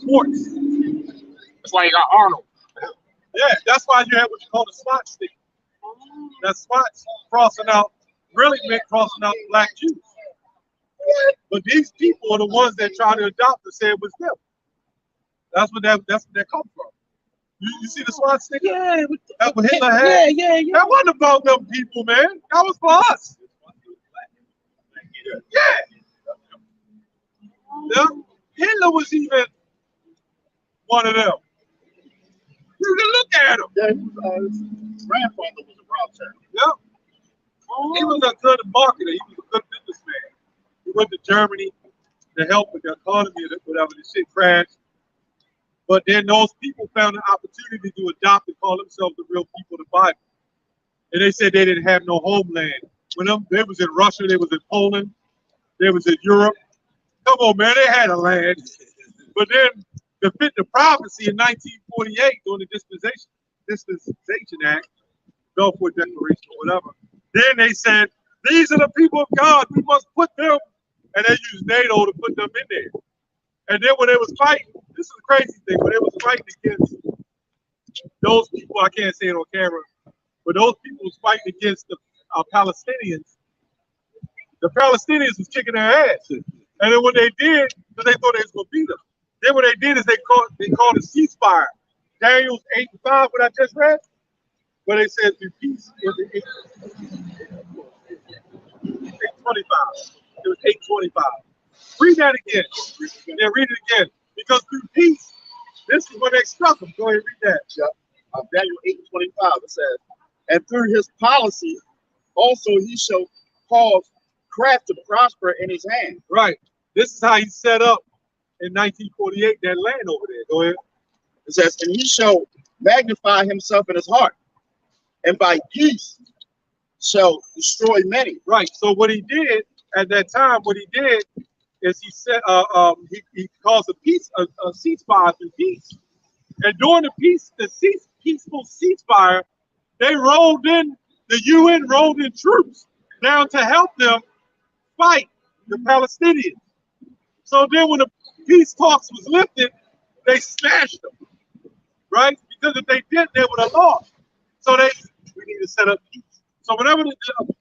sports. That's why you got Arnold. Yeah, that's why you have what you call the spot stick. That spots crossing out really meant crossing out black Jews. But these people are the ones that try to adopt and say it was them. That's what that come from. You see the SWAT sticker? Yeah, That's what Hitler had. yeah. That wasn't about them people, man. That was for us. Yeah. Hitler was even one of them. You can look at him. Yeah, his grandfather was a route town. Yeah. He was a good marketer. He was a good businessman. He went to Germany to help with the economy or whatever. The shit crashed. But then those people found an opportunity to adopt and call themselves the real people of the Bible. And they said they didn't have no homeland. When they was in Russia, they was in Poland, they was in Europe. Come on, man, they had a land. But then to fit the prophecy in 1948 during the Dispensation Act, Balfour Declaration or whatever, then they said, these are the people of God. We must put them. And they used NATO to put them in there. And then when they was fighting, this is the crazy thing, when they was fighting against those people, I can't say it on camera, but those people was fighting against the Palestinians. The Palestinians was kicking their ass. And then when they did, because they thought they was going to beat them, then what they did is they called a ceasefire. Daniel 8:5, what I just read, where they said the peace was 8:25. It was 8:25. Read that again. Yeah, read it again. Because through peace, this is when they struck them. Go ahead, read that. Yeah. Daniel 8:25, it says, and through his policy, also he shall cause craft to prosper in his hand. Right. This is how he set up in 1948 that land over there. Go ahead. It says, and he shall magnify himself in his heart, and by peace shall destroy many. Right. So what he did at that time, what he did is he said he caused a ceasefire in peace. And during the peaceful ceasefire, the UN rolled in troops down to help them fight the Palestinians. So then when the peace talks was lifted, they smashed them, right? Because if they didn't, they would have lost. So we need to set up peace. So whenever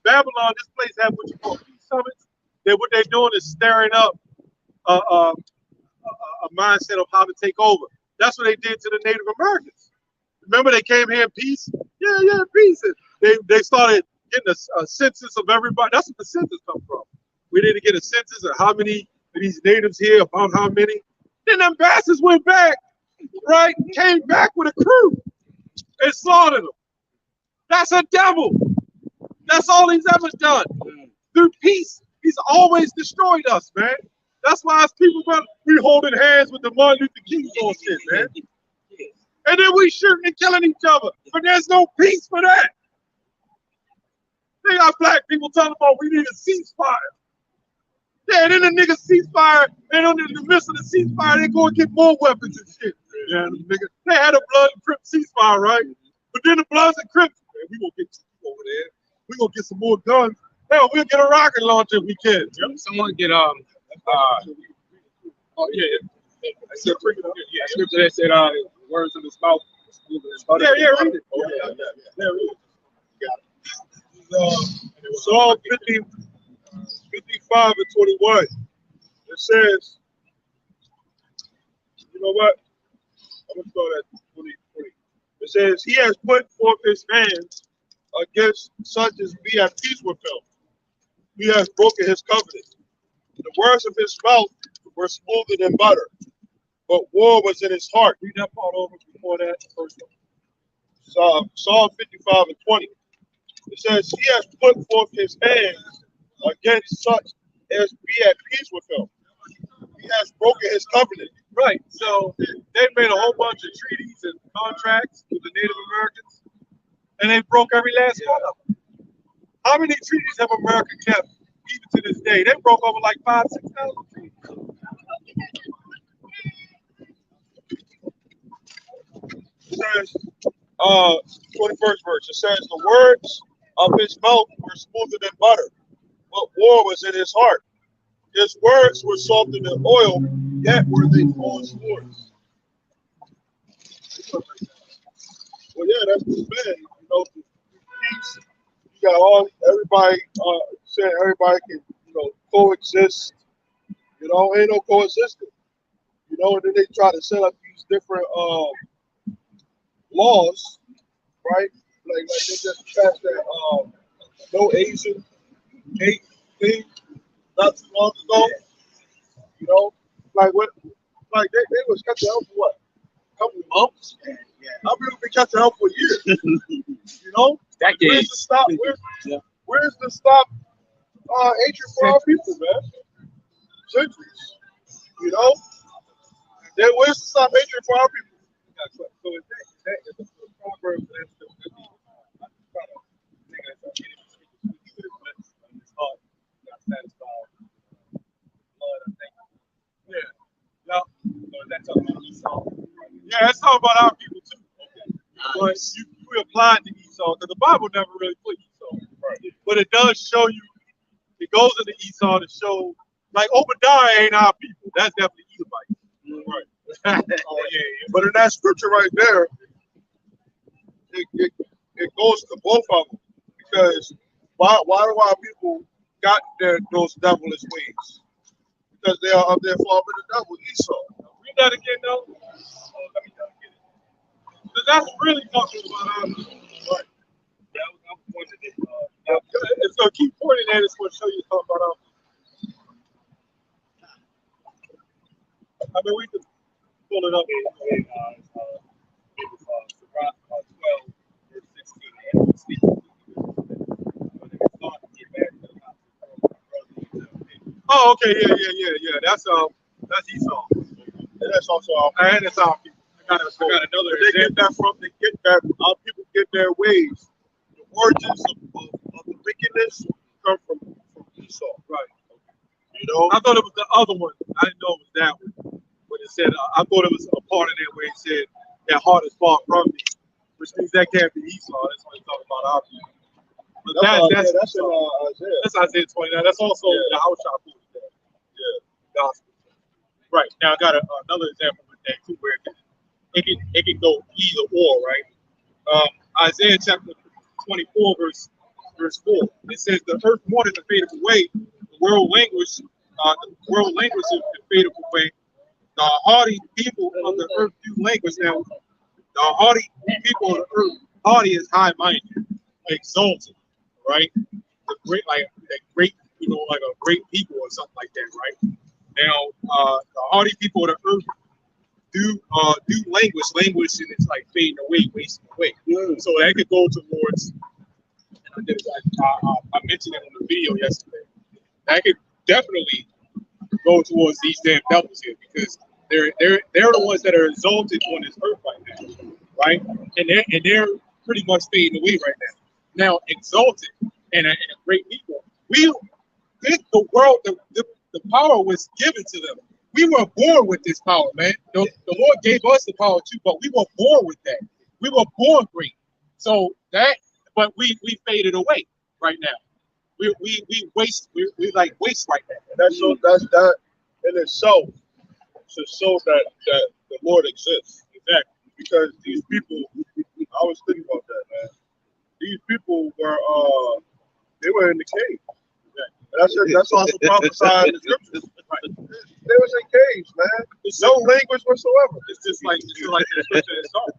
Babylon, this place have what you call peace summits, what they're doing is stirring up a mindset of how to take over. That's what they did to the Native Americans. Remember, they came here in peace. Yeah, peace. And they started getting a census of everybody. That's what the census come from. We need to get a census of how many of these natives here, about how many. Then them bastards went back, right? Came back with a crew and slaughtered them. That's a devil. That's all he's ever done. Through peace, he's always destroyed us, man. That's why as people, we holding hands with the Martin Luther King bullshit, man. And then we shooting and killing each other. But there's no peace for that. They got black people talking about we need a ceasefire. Yeah, and then the niggas ceasefire, and in the midst of the ceasefire, they go and get more weapons and shit. Yeah, they had a blood and Crip ceasefire, right? But then the Bloods and Crips, man, we gonna get you over there. We gonna get some more guns. Hell, we'll get a rocket launcher if we can. Yep. Someone get oh yeah. I said, yeah, scripture that said words of his mouth Yeah, read it. Oh, yeah, read it. Psalm 50, 55 and 21. It says, you know what? I'm going to start at 20. It says, he has put forth his hands against such as be at peace with him. He has broken his covenant. The words of his mouth were smoother than butter, but war was in his heart. Read that part over before that first one. Psalm 55 and 20. It says, he has put forth his hands against such as be at peace with him. He has broken his covenant. Right. So they made a whole bunch of treaties and contracts with the Native Americans, and they broke every last one of them. How many treaties have America kept even to this day? They broke over like 5,000-6,000 treaties. It says, 21st verse. It says, the words of his mouth were smoother than butter, but war was in his heart. His words were softer than oil, yet were they drawn swords. Well, yeah, that's the man. You know, peace. You got everybody saying everybody can, coexist. You know, ain't no coexistence. You know, and then they try to set up these different laws, right? Like they just passed that no Asian hate thing not too long ago. You know, like what? Like they was catching hell for what? A couple of months. I've been catching hell for years. You know, where's the stop? Where's the stop? Hatred for our people, man. Centuries. You know, there where's the stop hatred for our people? So is that the proverb that's the I'm trying to think of it. His heart got satisfied. Blood, I think. Yeah. No. So is that talking about Esau? Yeah, that's talking about our people too. Okay. But you applied to Esau because the Bible never really put Esau. Right. But it does show you. It goes into Esau to show, like Obadiah ain't our people. That's definitely Edomite. Right. Oh yeah. But in that scripture right there, it goes to both of them because why do our people got those devilish ways? Because they are of their father the devil, Esau. Read that again though. Oh, let me get it. Because that's really talking about our people. Right. I'm pointing it. It's gonna keep pointing at it. It's gonna show you something about our people. I mean, we can pull it up. It was 12, verse 16. And we speak. Oh, okay, yeah. That's Esau. And that's also our people. And it's our people. I got another. They get that from. They get that. Our people get their ways. The origins of the wickedness come from Esau. Right. You know. I thought it was the other one. I didn't know it was that one. But it said, I thought it was a part of that where it said, "That heart is far from me," which means that can't be Esau. That's what he's talking about our people. But that's Isaiah. That's Isaiah 29. That's also the house shop food. Yeah. Gospel. Right. Now I got another example with that too, where it can go either or, right? Isaiah chapter 24, verse 4. It says, "The earth mourneth and fadeth away, the world languish, and fadeth away. The hardy people of the earth do languish." Now, the hardy people of the earth, hardy is high-minded, exalted, right? The great, like that great, like a great people or something like that, right? Now, the hardy people of the earth do languish, and it's like fading away, wasting away. So that could go towards. And I mentioned it on the video yesterday. That could definitely go towards these damn devils here because they're the ones that are exalted on this earth right now, right? And they're pretty much fading away right now. Now, exalted and a great people, the world, the power was given to them. We were born with this power, man. The Lord gave us the power too, but we were born with that. We were born great. So but we faded away right now. We waste. We like waste right now. And that's that in itself to show that the Lord exists. Exactly. because these people, I was thinking about that, man. These people were, they were in the cave. And that's also prophesied in the scriptures. They was in caves, man. No language whatsoever. It's just like the scripture itself.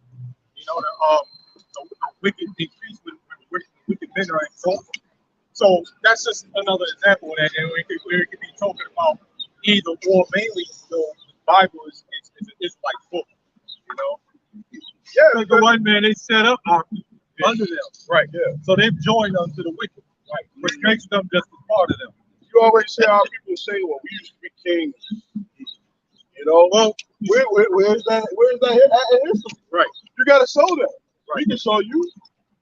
You know, the wicked increase when wicked men are exalted. So that's just another example of that. And we could be talking about either or, mainly the Bible is like book, you know. Yeah, the white man they set up our people under them, right? Yeah. So they've joined unto the wicked, right? Which makes them just a part of them. You always hear how people say, "Well, we used to be kings." You know, well, where's that at in history? Right. You got to show that. Right. We can show you.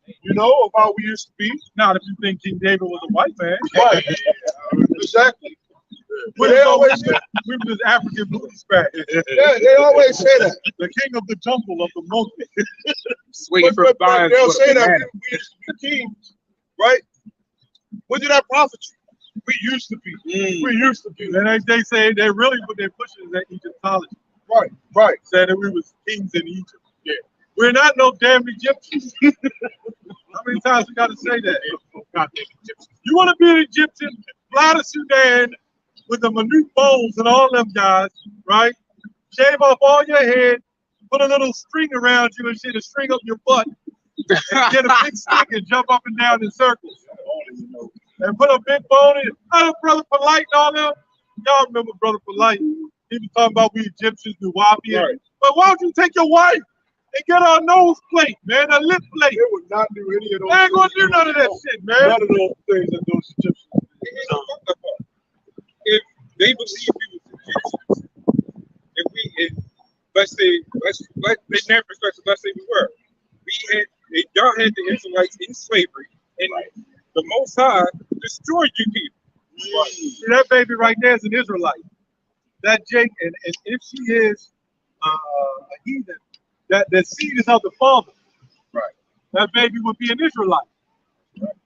You know, of how we used to be. Not if you think King David was a white man. Right. Exactly. But they always say, we were just African blues back. Yeah, they always say that. The king of the jungle of the monkey. But they'll say that we used to be kings, right? What did that prophet? We used to be. We used to be. And they say they really what they're pushing is that Egyptology. Right, right. Saying that we was kings in Egypt. Yeah. We're not no damn Egyptians. How many times we got to say that? You want to be an Egyptian, fly to Sudan with the minute bones and all them guys, right? Shave off all your head, put a little string around you and shit, a string up your butt, and get a big stick and jump up and down in circles. And put a big bone in it. Oh, Brother Polite and all them. Y'all remember Brother Polite? He was talking about we Egyptians do Wapi. Right. But why don't you take your wife and get our nose plate, man, a lip plate? They would not do any of those. They ain't gonna do none of that shit, man. None of those things that those Egyptians do. If they believe we was Egyptians, let's say in that perspective, let's say we were. Y'all had the Israelites in slavery, and the Most High destroyed you people. Right. See, that baby right there is an Israelite. That Jake, and if she is a heathen, that seed is of the father. Right. That baby would be an Israelite. Right.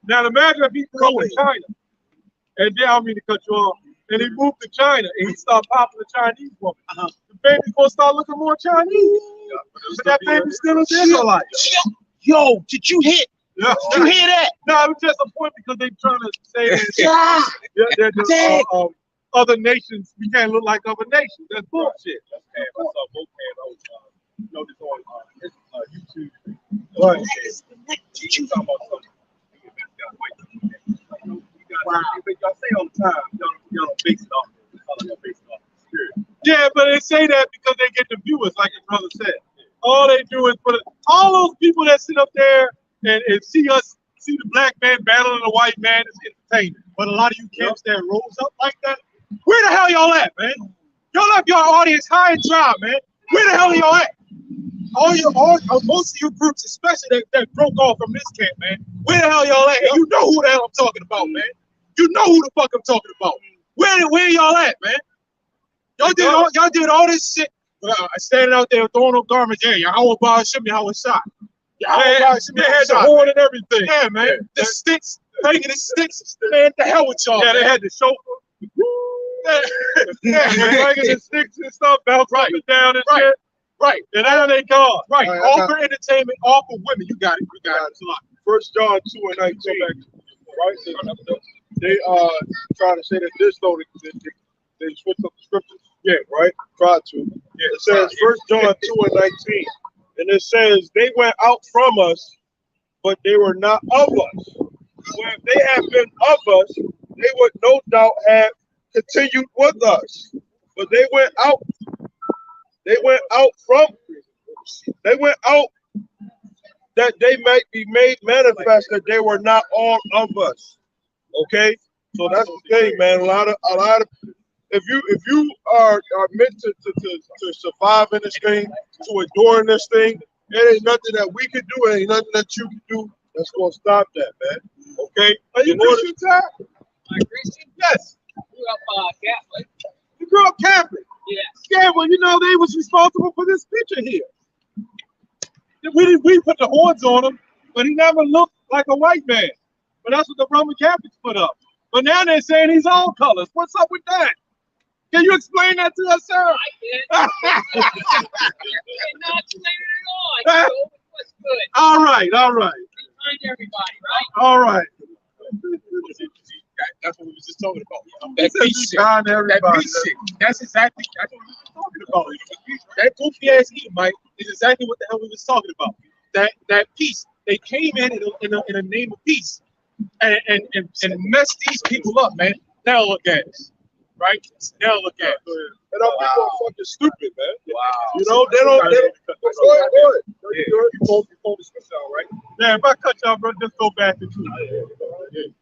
Now imagine if he grew up in China, and then I don't mean to cut you off, and he moved to China and he started popping a Chinese woman. The baby's gonna start looking more Chinese. But that baby still is Israelite. Yo, did you hit? Yeah. Did you hear that? No, it was just a point because they're trying to say that other nations, we can't look like other nations. That's bullshit. I saw both you know, this on YouTube. Right. You talking about something? Wow. Y'all say all the time, y'all don't base it off the spirit. Yeah, but they say that because they get the viewers, like your brother said. All they do is put all those people that sit up there and see the black man battling the white man is entertainment. But a lot of you camps that rose up like that, where the hell y'all at, man? Y'all left your audience high and dry, man. Where the hell are y'all at? Most of your groups, especially that broke off from this camp, man. Where the hell y'all at? And you know who the hell I'm talking about, man. You know who the fuck I'm talking about. Where y'all at, man? Y'all did all this shit. Standing out there throwing up garments. Yeah, y'all about to show me how it's shot. They had the horn and everything. Yeah, man. Yeah. The sticks, banging the sticks. Man, the hell with y'all. Yeah, man. They had the chauffeur. Banging the sticks and stuff, bouncing up and down and shit. Right. And now they gone. Right. All for entertainment, all for women. You got it. You got it. 1 John 2:19. Right. They trying to say that this though they switched up the scriptures. Yeah, right. Tried to. Yeah. It says 1 John 2:19. And it says, they went out from us, but they were not of us. Well, if they had been of us, they would no doubt have continued with us. But they went out that they might be made manifest that they were not all of us. Okay? So that's the thing, man. A lot of if you are meant to survive in this thing, to endure in this thing, there ain't nothing that we can do, ain't nothing that you can do that's gonna stop that, man. Okay? Are you Christian, Ty? Am I Christian? Yes. Grew up Catholic. You grew up Catholic? Yes. Yeah, well, you know, they was responsible for this picture here. We put the horns on him, but he never looked like a white man. But that's what the Roman Catholics put up. But now they're saying he's all colors. What's up with that? Can you explain that to us, sir? I did. I did not explain it at all. I told it was good. All right. Remind everybody, right? All right. That's what we was just talking about. That peace shit. That peace shit. That's exactly what we was talking about. That goofy ass Edomite is exactly what the hell we was talking about. That peace. They came in a name of peace and messed these people up, man. Now look at us. Right? Now look at us. And our people are fucking stupid, man. Wow. You know, they don't. Go ahead. Yeah, you pulled the scripture out, right? Yeah, if I cut y'all, bro, just go back and do it.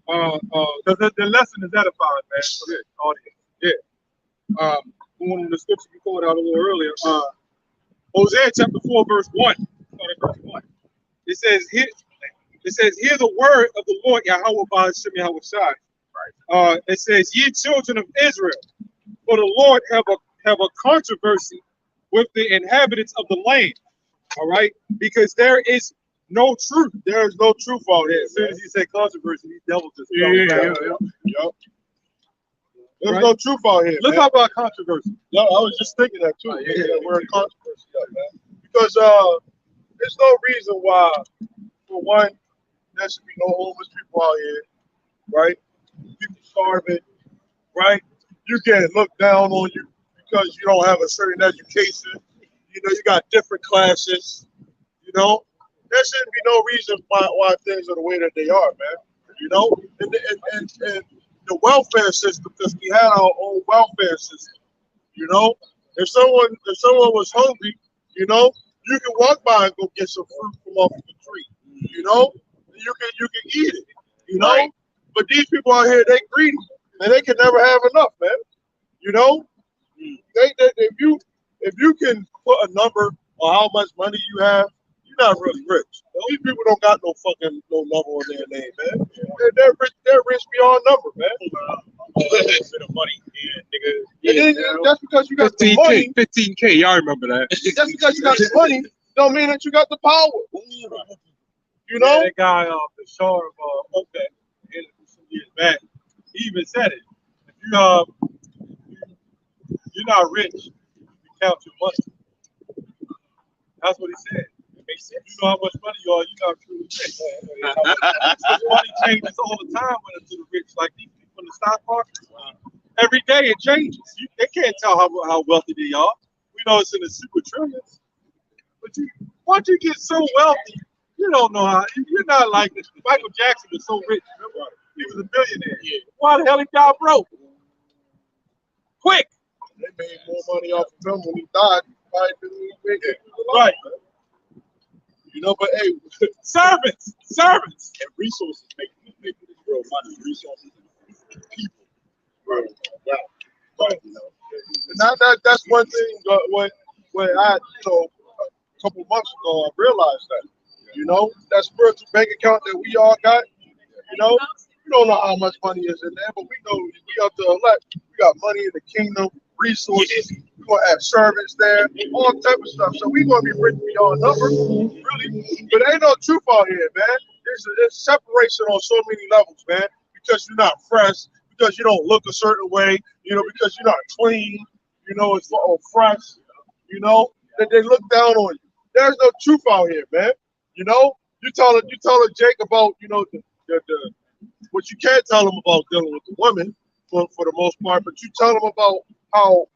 Because the lesson is edifying, man. For the audience. Yeah. One of the scriptures we called out a little earlier. Hosea chapter 4, verse 1. Verse 1. It says, hear the word of the Lord Yahweh by Hashem Yahweh Shai. It says, ye children of Israel, for the Lord have a controversy with the inhabitants of the land. All right, because there is no truth. There is no truth out here. As soon as you say controversy, these devils just Yep. There's no truth out here. Let's talk about controversy. Yeah, I was just thinking that too. That word controversy, man. Because there's no reason why, for one, there should be no homeless people out here, right? People starving, right? You get looked down on you because you don't have a certain education. You know, you got different classes. You know, there shouldn't be no reason why things are the way that they are, man. You know, and the welfare system, because we had our own welfare system. You know, if someone was hungry, you know, you can walk by and go get some fruit from off of the tree. You know, you can eat it. You know, right. But these people out here, they greedy and they can never have enough, man. You know, if you can put a number on how much money you have, you're not really rich. These people don't got no number on their name, man. They're rich beyond number, man. Bit of money, yeah, nigga. And then, that's because you got the money. 15K, y'all remember that? That's because you got the money. Don't mean that you got the power. You know, that guy the shore of OPEC some years back, he even said it. If you're not rich, you count your money. That's what he said. It makes sense. You know how much money you are, you're not truly rich. Money changes all the time when it's to the rich, like these people in the stock market. Every day it changes. They can't tell how wealthy they are. We know it's in the super trillions. But once you get so wealthy, you don't know how. You're not like this. Michael Jackson was so rich. Remember? He was a billionaire. Yeah. Why the hell he got broke? Quick. They made more money off of him when he died. Right. You know, but hey, servants, and resources make this real money. Resources, people. Right. You know, and that's one thing. When I, a couple months ago, I realized that. You know, that spiritual bank account that we all got. You know, we don't know how much money is in there, but we know we out to elect. We got money in the kingdom, resources. We're gonna have servants there, all type of stuff. So we're gonna be rich beyond number, really. But there ain't no truth out here, man. There's separation on so many levels, man. Because you're not fresh, because you don't look a certain way, because you're not clean, it's fresh, they look down on you. There's no truth out here, man. You tell her Jake about, the what you can't tell them about dealing with the women for the most part, but you tell them about how,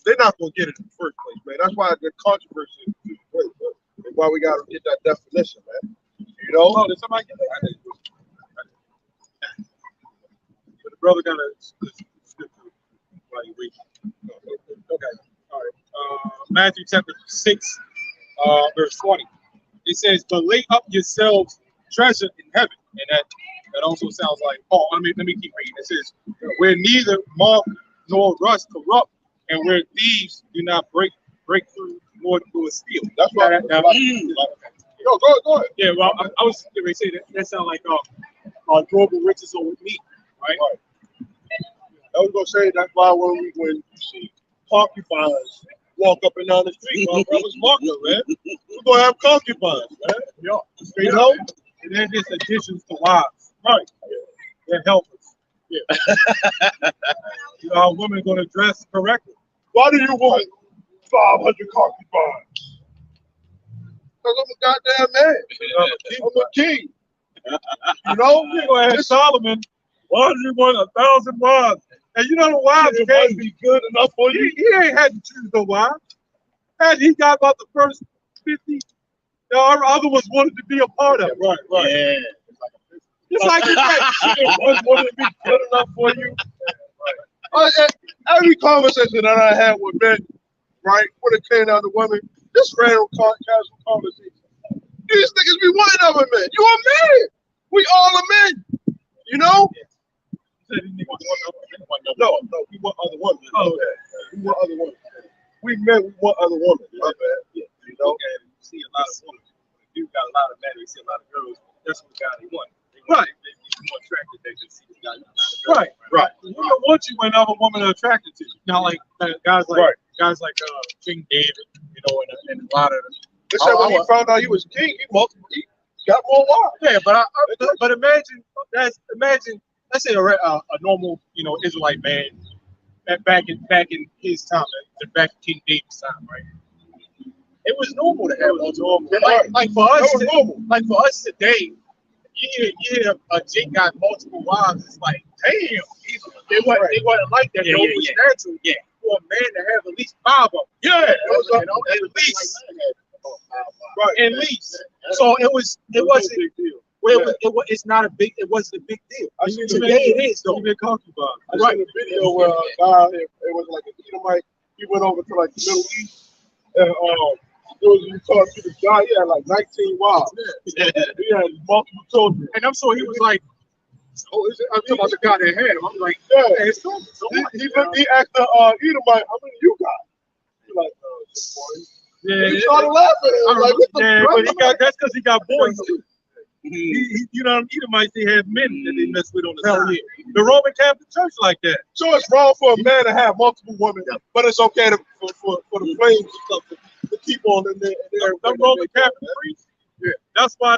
they're not going to get it in the first place, man. That's why the controversy is great, man. That's why we got to get that definition, man. Oh, did somebody get that? But the brother got a scripture while you wait. Okay. All right. Matthew chapter 6, verse 20. It says, but lay up yourselves treasure in heaven. And that also sounds like, let me keep reading. It says, where neither moth nor rust corrupt, and where thieves do not break through nor do a steal. That's right. Go ahead. Yeah, well, I was going to say that sounds like durable riches are with me, right? I was going to say that's why when you see concubines walk up and down the street, my brother's marker, man. We're going to have concubines, man. Yeah. And they're just additions to wives. Right. They're helpers. You know how women are going to dress correctly. Why do you want 500 concubines? Because I'm a goddamn man. I'm a king. You know? You go ahead, Solomon. Why do you want 1,000 wives? And you know the wives It might be good enough for you. he ain't had to choose no wives. And he got about the first 50. The other ones wanted to be a part of it. Right. Yeah. It's like One woman be good enough for you. Every conversation that I had with men, right, when it came down to women, just random casual conversation. These niggas be wanting other men. You a man. We all are men. You know? No, we want other women. Oh, We want other women. We men, we want other women. My bad. You know? You see a lot of women. You got a lot of men. We see a lot of girls. That's what the guy they want. Right. They more attracted. They just see the guy. Right. Right. You don't want you when other women are attracted to you. Now, like guys like King David, you know, and a lot of them. They said when he found out he was king, he got more wives. Yeah, but imagine let's say a normal, you know, Israelite man back in his time, back in King David's time, right? It was normal to have multiple. Like for us, like for us today, you hear a chick got multiple wives. It's like, damn, they wasn't like that. It was natural for a man to have at least 5 of them. Yeah, you know, at least. Right. At least. So it wasn't. It's not a big. It wasn't a big deal. Today it is though. I seen a video where a guy, it was like an Edomite. He went over to like the Middle East, and he talked to the guy. He had like 19 wives. He had multiple children, and I'm sure he was like, "Oh, I'm talking about the guy that had him." I'm like, yeah. Hey, it's cool. He asked the Edomite, "How many you got?" He's like, Yeah, he started laughing. Like, what the but that's because he got boys too. You know, Edomites, they have men that they mess with on the side. Yeah. The Roman Catholic Church like that. So it's wrong for a man to have multiple women, but it's okay for the flames and stuff to keep on in there. The Roman Catholic priests, that's why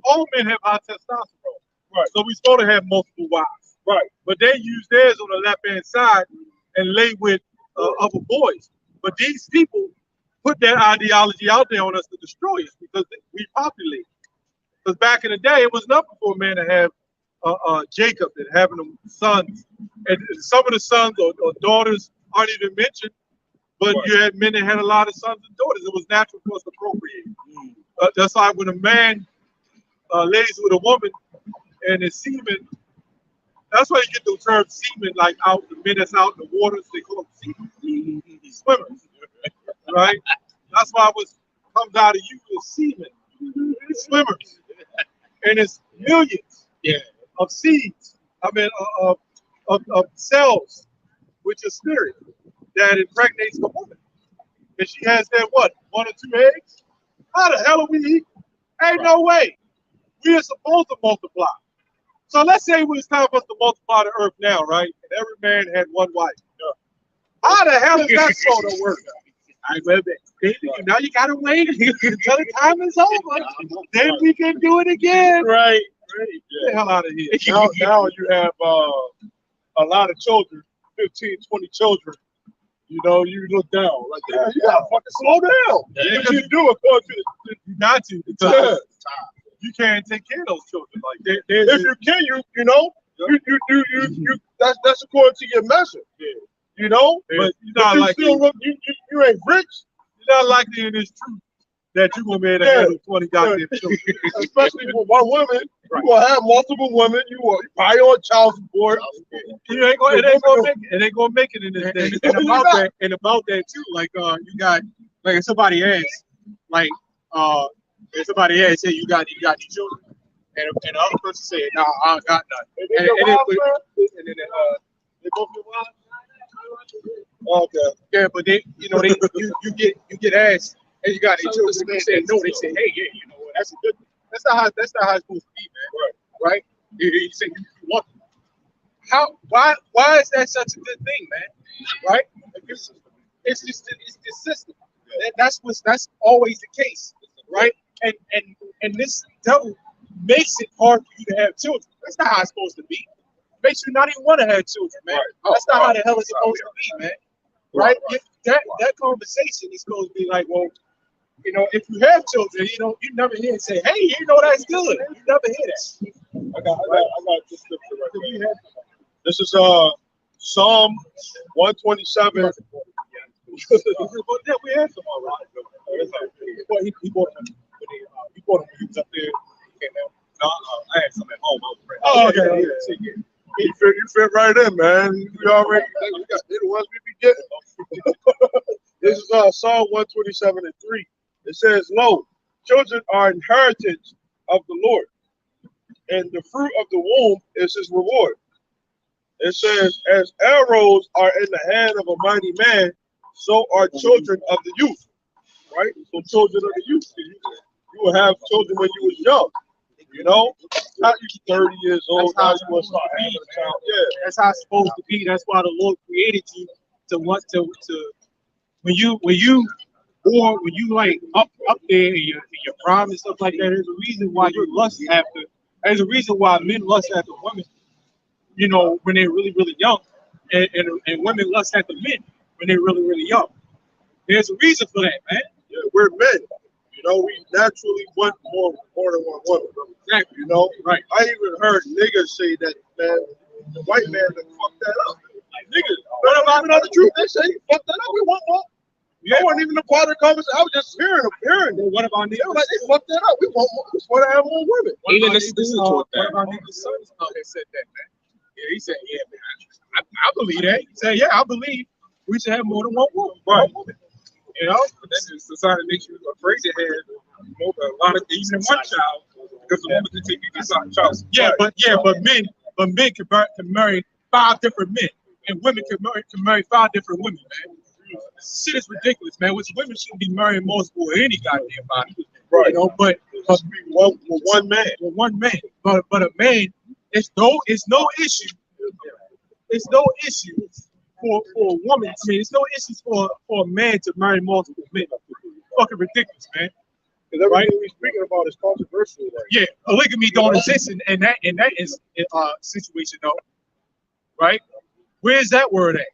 all men have high testosterone. Right. So we're supposed to have multiple wives. Right. But they use theirs on the left hand side and lay with other boys. But these people put that ideology out there on us to destroy us because we populate. Because back in the day, it was nothing for a man to have Jacob and having them sons. And some of the sons or daughters aren't even mentioned, but you had men that had a lot of sons and daughters. It was natural for us to procreate. That's why when a man lays with a woman and is semen, that's why you get the term semen, like out the men that's out in the waters, they call them semen. Swimmers. Right? That's why what comes out of you is semen. Swimmers. And it's millions of seeds, of cells, which is spirit, that impregnates the woman. And she has that, 1 or 2 eggs? How the hell are we equal? Ain't no way. We are supposed to multiply. So let's say it's time for us to multiply the earth now, right? And every man had 1 wife. How the hell is that sort of work? Now you gotta wait until the time is over. Then we can do it again. Right. Get the hell out of here. Now you have a lot of children, 15, 20 children. You know, you look down like, damn, you gotta fucking slow down. Yeah. What you do according to You got to because you can't take care of those children. Like if you can, you know, you that's according to your measure. Yeah. You know, but you're not likely. You ain't rich. You're not likely in this truth that you're gonna be able to handle 20 goddamn children. Especially with 1 woman, you will have multiple women. You will buy on child support. You ain't gonna, it ain't gonna make it in this day. And about that too, like you got like if somebody asks, like if somebody asks, hey, you got any children? And the other person said, no, I don't got none. And then they both get wild. Okay. Yeah, but you get asked, hey, you got any children? They say no. They say, hey, yeah, you know what? That's a good. That's not how it's supposed to be, man. Right? You say you want them. Why is that such a good thing, man? Right? It's just the system. That's always the case, right? And this devil makes it hard for you to have children. That's not how it's supposed to be. makes you not even want to have children, man. That's not how the hell it's supposed to be, man. Right? That conversation is supposed to be like, well, you know, if you have children, you never hear it say, hey, you know, that's good. You never hear that. I got this scripture right there. This is Psalm 127. We had some already. He bought them when he was up there. He came out. No, I had some at home. Oh, okay. Yeah. You fit right in, man. We already we got the ones we be getting. This is Psalm 127 and 3. It says, "Lo, children are an heritage of the Lord, and the fruit of the womb is his reward." It says, "As arrows are in the hand of a mighty man, so are children of the youth." Right? So children of the youth. You will have children when you was young. You know, not you 30 years old. Now you want to start having a child. Yeah, that's how it's supposed to be. That's why the Lord created you to want to when you like up there in your prime and stuff like that. There's a reason why you lust after. There's a reason why men lust after women. You know, when they're really, really young, and women lust after men when they're really, really young. There's a reason for that, man. Yeah, we're men. You know, we naturally want more than one woman. Exactly. You know, right? I even heard niggas say that, man, the white man that fucked that up. Like niggas, what about the truth? They say fuck that up. We want more. Yeah. I wasn't even a part of the conversation. I was just hearing. Well, what about niggas? They were like, they fucked that up. We want more. We want to have more women. Even the What about niggas' sons that said that, man? Yeah, he said, yeah, man, I believe that. He said, yeah, I believe we should have more than one woman. Right. You know, but then the society makes you afraid to have a lot of even one child because the woman can take you to child. Yeah, but men can marry 5 different men, and women can marry 5 different women, man. This shit is ridiculous, man. Which women shouldn't be marrying multiple or any goddamn body, right? You know, but one man. One man, but a man, it's no issue. It's no issue for a woman. I mean, it's no issue for a man to marry multiple men. Fucking ridiculous, man. Because everything we're speaking about is controversial, right? Yeah, polygamy don't exist in that is situation though, right? Where's that word at?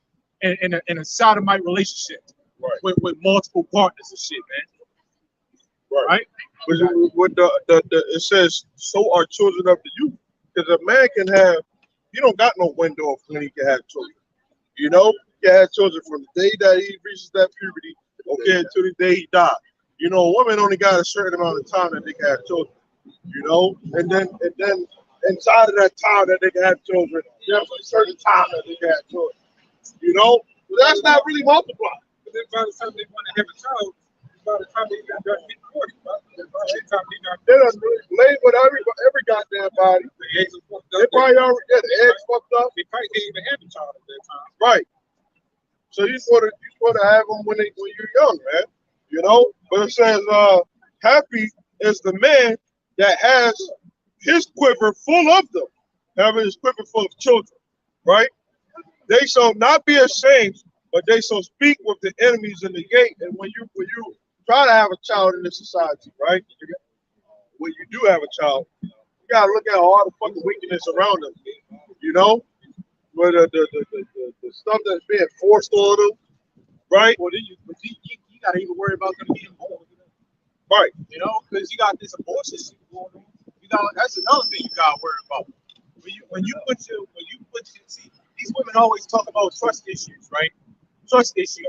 In a sodomite relationship, right? With multiple partners and shit, man. Right? With it says, "So are children of the youth," because a man can have. You don't got no window of when he can have children. You know, he can have children from the day that he reaches that puberty, okay, until the day he dies. You know, a woman only got a certain amount of time that they can have children. You know, and then inside of that time that they can have children, there's a certain time that they can have children. You know, but that's not really multiplying. But then by the time they want to have a child, by the time they got done hitting 40, by the time they done laid with every goddamn body. The eggs are fucked up. They probably already the eggs fucked up. They probably didn't even have a child at that time. Right. So you supposed to have them when you're young, man. You know, but it says, happy is the man that has his quiver full of them, having his quiver full of children, right? They shall not be ashamed, but they shall speak with the enemies in the gate. And when you try to have a child in this society, right? When you do have a child, you gotta look at all the fucking wickedness around them. You know, where the stuff that's being forced on them, right? Well, then you gotta even worry about them being born. Right. You know, because you got this abortion shit going on. You know, that's another thing you gotta worry about. When you put your see, these women always talk about trust issues, right? Trust issues.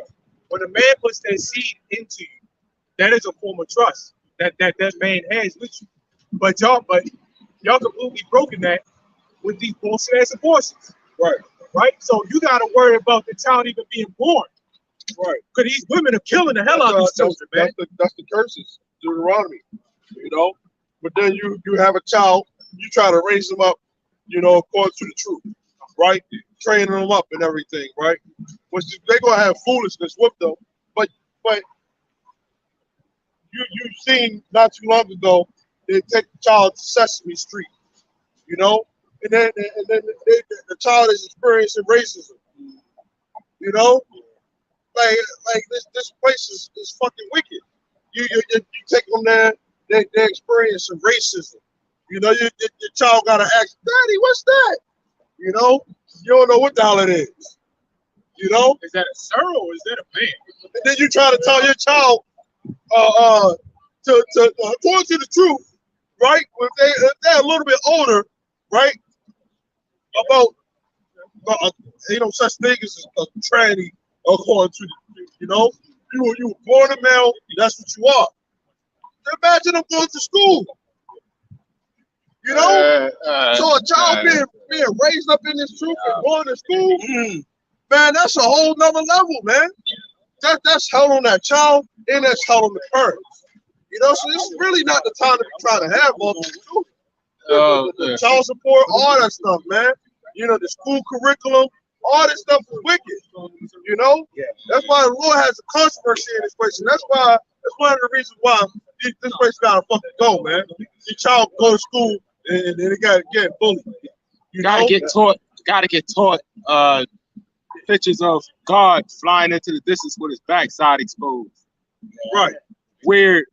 When a man puts that seed into you, that is a form of trust that man has with you. But y'all completely broken that with these bullshit ass abortions. Right. Right? So you gotta worry about the child even being born. Right. Because these women are killing the hell out of these children, man. That's the curses, Deuteronomy. You know? But then you have a child, you try to raise them up, you know, according to the truth, right? Training them up and everything, right? Which they're gonna have foolishness with them, but you've seen not too long ago they take the child to Sesame Street, you know, and then the child is experiencing racism, you know, like this place is fucking wicked. You take them there, they experience some racism. You know, your child gotta ask, Daddy, what's that? You know, you don't know what the hell it is. You know, Is that a sir or is that a man? and then you try to tell your child, to according to the truth, right? If they're a little bit older, right? About ain't no such thing as a tranny, according to the, you were born a male, that's what you are. Imagine them going to school. You know, so a child being raised up in this truth and going to school, man, that's a whole nother level, man. That's hell on that child and that's hell on the parents. You know, so this is really not the time to be trying to have all this truth. The child support, all that stuff, man. You know, the school curriculum, all this stuff is wicked. You know, that's why the Lord has a controversy in this place, and that's one of the reasons why this place gotta fucking go, man. Your child go to school and then they gotta get bullied. You Gotta know? get taught pictures of God flying into the distance with his backside exposed. Right. Weird,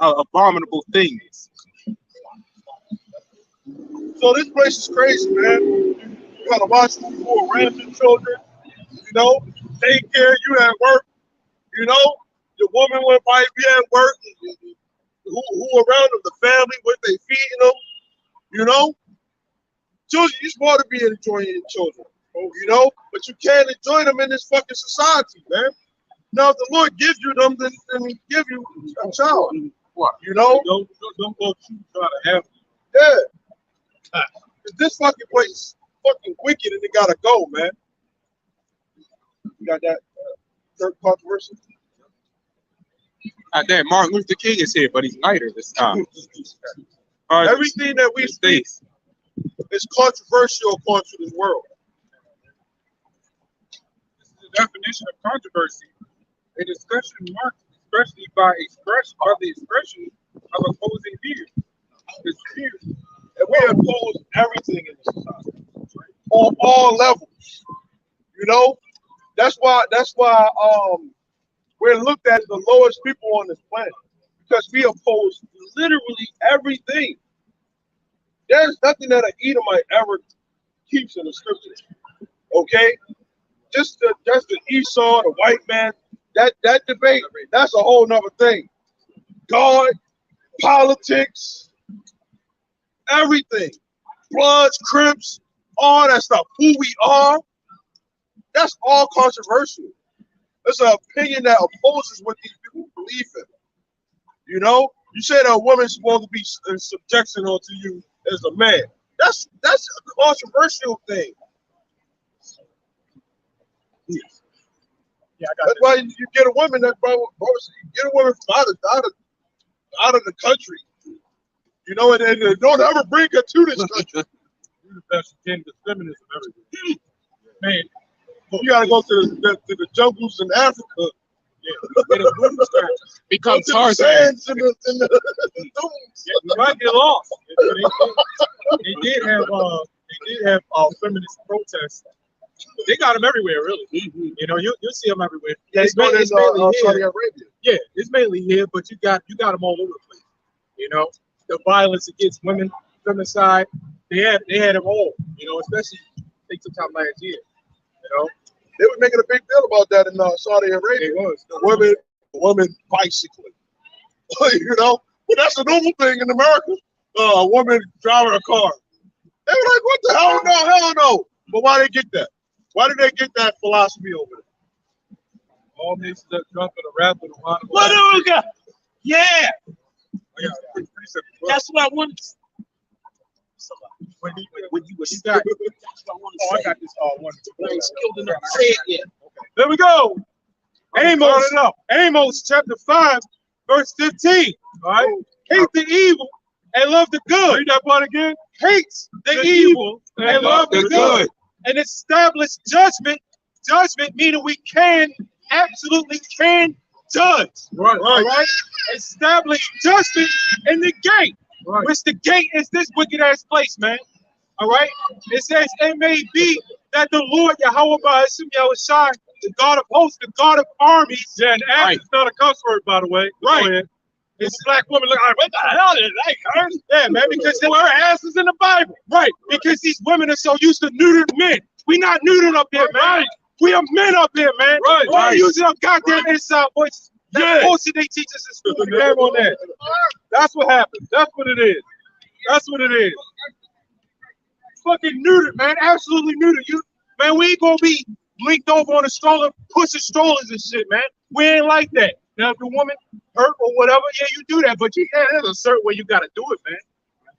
abominable things. So this place is crazy, man. You gotta watch for random children, you know, take care of you at work, you know, your woman will probably be at work, who around them, the family, what they feeding them, you know. Children, you're supposed to be enjoying your children, you know, but you can't enjoy them in this fucking society, man. Now, if the Lord gives you them, then he give you a child, you know. Don't go try to have. Yeah. This fucking place is fucking wicked and it gotta go, man. You got that third controversy? Damn, Martin Luther King is here, but he's lighter this time. Everything that we speak is controversial according to this world. This is the definition of controversy. A discussion marked especially by the expression of opposing views. And we oppose everything in this society, on all levels. You know, that's why we're looked at as the lowest people on this planet because we oppose literally everything. There's nothing that an Edomite ever keeps in the scriptures. Okay, just the Esau, the white man, that debate, that's a whole nother thing. God, politics, everything, Bloods, Crips, all that stuff, who we are, that's all controversial. It's an opinion that opposes what these people believe in. You know, you say that a woman's supposed to be in subjection onto you as a man. That's a controversial thing. Yeah, I got That's why you get a woman that you get a woman from out of the country. You know, and don't ever bring her to this country. You're the best gender feminism everywhere. Man, You gotta go to the jungles in Africa. get a women's church. Become Go to the Tarzan. sands and the dunes. You might get lost. They did have feminist protests. They got them everywhere, really. You know, you'll see them everywhere. Yeah, It's going in mainly Saudi here. Arabia. Yeah, it's mainly here, but you got them all over the place. You know, the violence against women, femicide, they had them all. You know, especially I think sometime last year. You know, They were making a big deal about that in Saudi Arabia. it was. Women bicycling. You know, but that's a normal thing in America. A woman driving a car. They were like, "What the hell? No, hell no!" But why they get that? Why did they get that philosophy over there? All mixed up, drunk and a rapper, the one. What do we got? Yeah, Pretty simple. that's what I wanted. When you got, That's what I want to I say. got this one. I ain't skilled enough to say it yet. There we go. Amos chapter 5, verse 15. All right. Hate the evil and love the good. Read that part again. Hates the evil and love the good. And establish judgment. Judgment meaning we absolutely can judge. Right. All right. Establish judgment in the gate. Right. Which the gate is this wicked ass place, man. All right. It says it may be that the Lord Yahweh Ba'ashem Yahushai, the God of hosts, the God of armies. Yeah, and ass is not a cuss word, by the way. Right. It's a black woman looking like, what the hell is that? Hers? Yeah, man, because her ass is in the Bible. Right. Because these women are so used to neutered men. We not neutered up here, man. Right. We are men up here, man. Right. We're using our goddamn inside voices. That bullshit they teach us in school. Damn on that. That's what happens. That's what it is. That's what it is. Fucking neutered, man. Absolutely neutered. Man, we ain't gonna be linked over on a stroller, pushing strollers and shit, man. We ain't like that. Now, if the woman hurt or whatever, yeah, you do that. But there's a certain way you gotta do it, man.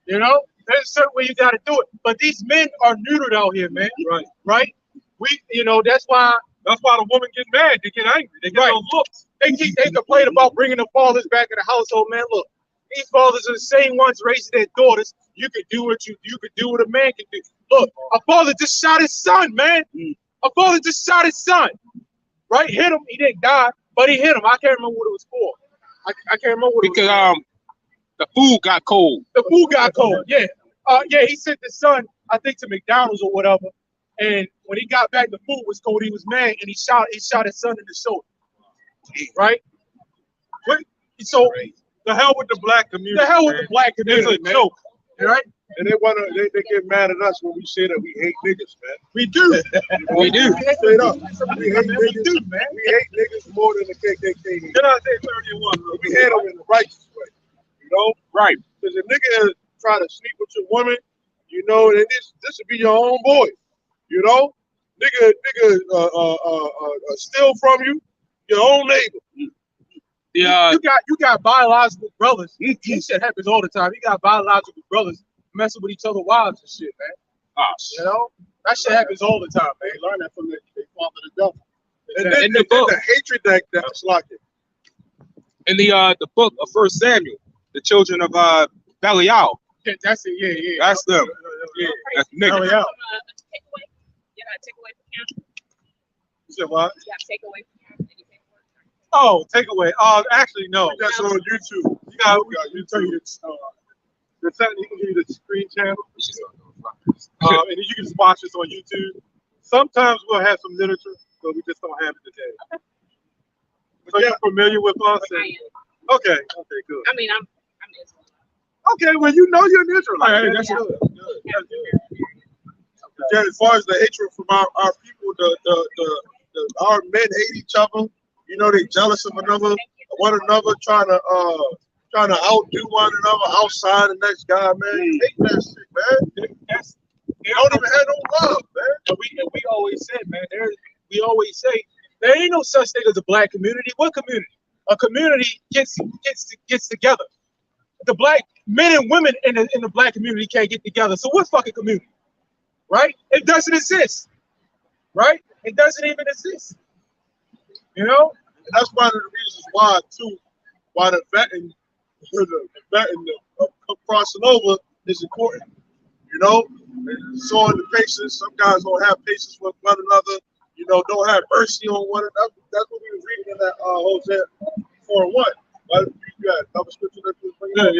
You know, there's a certain way you gotta do it. But these men are neutered out here, man. Right. Right. That's why the woman get mad. They get angry. They get those looks. They complain about bringing the fathers back in the household, man. Look, these fathers are the same ones raising their daughters. You could do what you could do what a man can do. Look, a father just shot his son, man. A father just shot his son. Right? Hit him. He didn't die, but he hit him. I can't remember what it was for. I can't remember what it was for. The food got cold. The food got cold. Yeah. He sent the son, I think, to McDonald's or whatever. And when he got back, the food was cold. He was mad, and he shot his son in the shoulder. Right? So the hell with the black community. The hell with the black community, man. Joke, right? And they get mad at us when we say that we hate niggas, man. We do. We do. Straight up. We hate niggas. Man. We hate niggas more than the KKK. Did I say 31? We hate them in the righteous way. You know? Right. Because if nigga is trying to sleep with your woman, you know, then this would be your own boy. You know? Nigga steal from you, your own neighbor. Yeah. You got biological brothers. This shit happens all the time. You got biological brothers messing with each other wives and shit, man. You know? That shit happens all the time, man. They learn that from their father, the devil. And then the hatred that's like it. In the book of 1 Samuel, the children of Belial. That's it, yeah. That's them. Yeah. That's nigga. You gotta take away from him. You said what? You gotta take away from him. Oh, takeaway. Actually, no. That's on YouTube. You got you tell you the you can give you the screen channel. And you can just watch this on YouTube. Sometimes we'll have some literature, but we just don't have it today. So you're familiar with us? Okay, good. I mean, I'm Israelite. Okay, well, you know you're an Israelite. That's good. Yeah, as far as the hatred from our people, our men hate each other. You know, they jealous of one another, trying to outdo one another outside the next guy, man. You hate that shit, man. They don't even have no love, man. And we always said, man, we always say there ain't no such thing as a black community. What community? A community gets together. The black men and women in the black community can't get together. So what fucking community? Right? It doesn't exist. Right? It doesn't even exist. You know? And that's one of the reasons why, too, why the vetting crossing over is important. You know? Showing the patience. Some guys don't have patience with one another. You know, don't have mercy on one another. That's what we was reading in that Hosea 4:1. But you got another scripture that you was bringing up?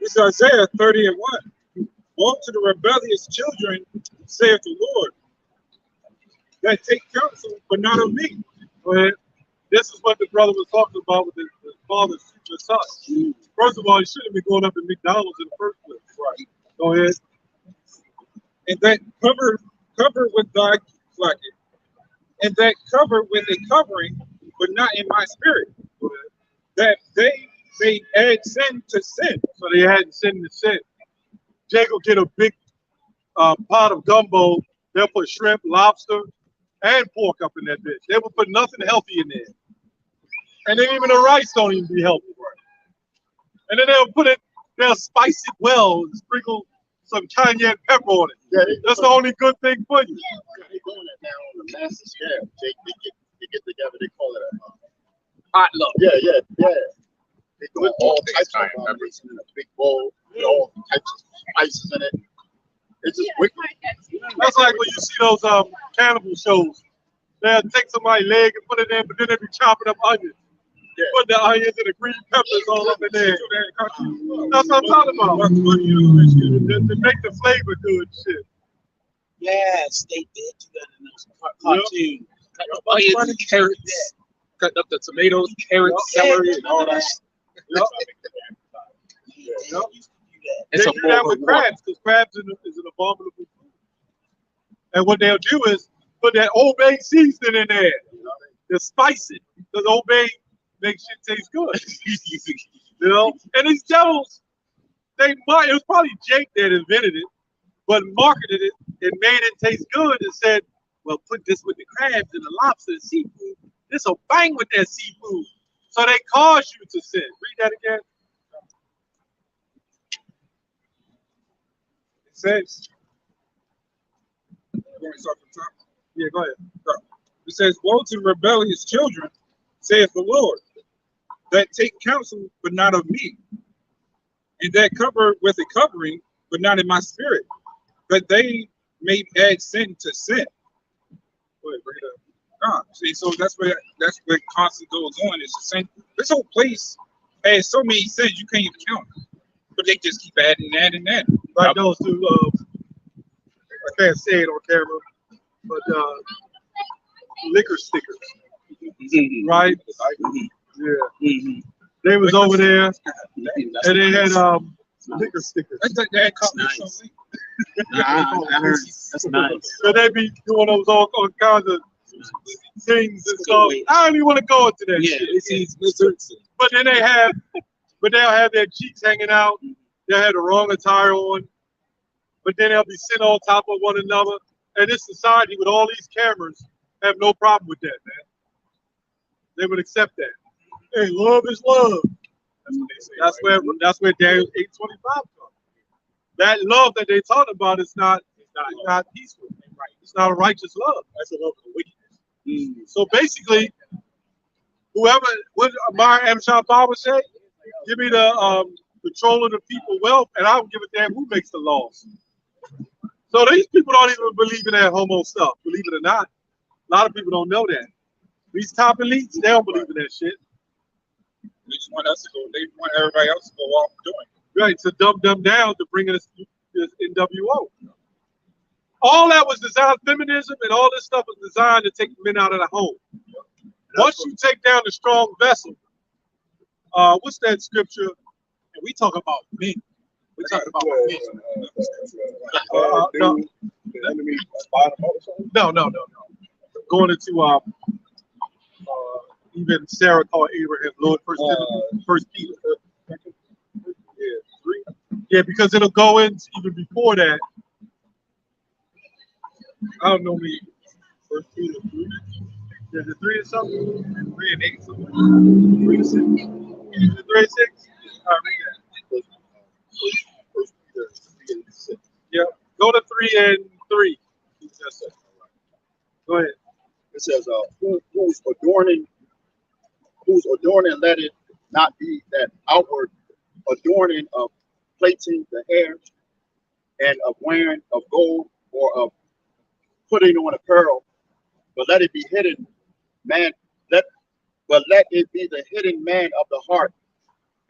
This is Isaiah 30:1. Woe to the rebellious children, saith the Lord, that take counsel, but not of me. Go ahead. This is what the brother was talking about with his father's future son. First of all, he shouldn't be going up to McDonald's in the first place. Right. Go ahead. And that cover with thy flacket. And that cover with a covering, but not in my spirit. That they may add sin to sin. So they hadn't sin to sin. Jake will get a big pot of gumbo. They'll put shrimp, lobster, and pork up in that bitch. They will put nothing healthy in there. And then even the rice don't even be healthy. And then they'll spice it well and sprinkle some cayenne pepper on it. Yeah, that's the only good thing for you. Yeah, they're doing that now on the massive scale. They get together, they call it a potluck. Yeah. They do all types of combinations in a big bowl, with all types of spices in it. It's just wicked. That's like when you see those cannibal shows. They'll take somebody's leg and put it in, but then they be chopping up onions. Yeah. Put the onions and the green peppers all up in there. That's what I'm talking about. To make the flavor good shit. Yes, they did do that in those cartoons. cut up onions, carrots, cut up the tomatoes, carrots, celery, and all that. Yep. It's They a do that form with of war. crabs because crabs is an abominable food. And what they'll do is put that Old Bay seasoning in there to spice it because Old Bay makes shit taste good. You know, and these devils, it was probably Jake that invented it, but marketed it and made it taste good and said, well, put this with the crabs and the lobster and seafood. This will bang with that seafood. So they cause you to sin. Read that again. It says, you want me to start from the top? Yeah, go ahead. It says, woe to rebellious children, saith the Lord, that take counsel, but not of me, and that cover with a covering, but not in my spirit, that they may add sin to sin. Go ahead, bring it up. See, so that's where constant goes on. It's the same. This whole place has so many sins you can't even count, but they just keep adding that and that. Like those two, I can't say it on camera, but liquor stickers, right? Yeah. They was over there and they had liquor stickers. That's like that company. I heard that's nice. So they be doing those all kinds of things and stuff. I don't even want to go into that Yeah, shit. it's But then they'll have their cheeks hanging out. They'll have the wrong attire on. But then they'll be sitting on top of one another. And this society with all these cameras have no problem with that, man. They would accept that. Hey, love is love. That's what they say. That's where Daniel 8:25 comes. That love that they talk about is not peaceful. Right. It's not a righteous love. That's a love of wickedness. So basically, whoever, what Amar Amshad Baba say, give me the control of the people wealth, and I don't give a damn who makes the laws. So these people don't even believe in that homo stuff, believe it or not. A lot of people don't know that. These top elites, they don't believe in that shit. They just want us to go. They want everybody else to go off doing it. Right, to dumb them down to bring us this NWO. All that was designed, feminism and all this stuff was designed to take men out of the home. Once you take down the strong vessel, what's that scripture? And we talk about men. We talk about men. The enemy bottom up or something? No. Going into even Sarah called Abraham Lord, First Peter. Yeah, 3. Yeah, because it'll go in even before that. I don't know me. First Peter 3. Is it 3 or something? 3 and 8 something. 3 to 6. Is it 3 and 6? All right, read that. First Peter 3 and 6. Yeah. Go to 3 and 3. Go ahead. It says, who's adorning, let it not be that outward adorning of plaiting the hair and of wearing of gold or of putting on apparel, but let it be hidden, man. Let it be the hidden man of the heart,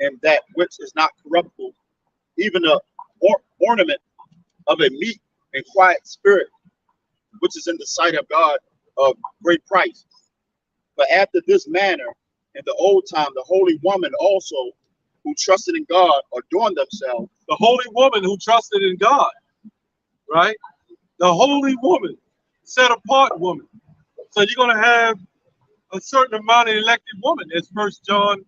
and that which is not corruptible, even the ornament of a meek and quiet spirit, which is in the sight of God of great price. But after this manner, in the old time, the holy woman also, who trusted in God, adorned themselves. The holy woman who trusted in God, right? The holy woman, set apart woman. So you're going to have a certain amount of elected women, as 1 John,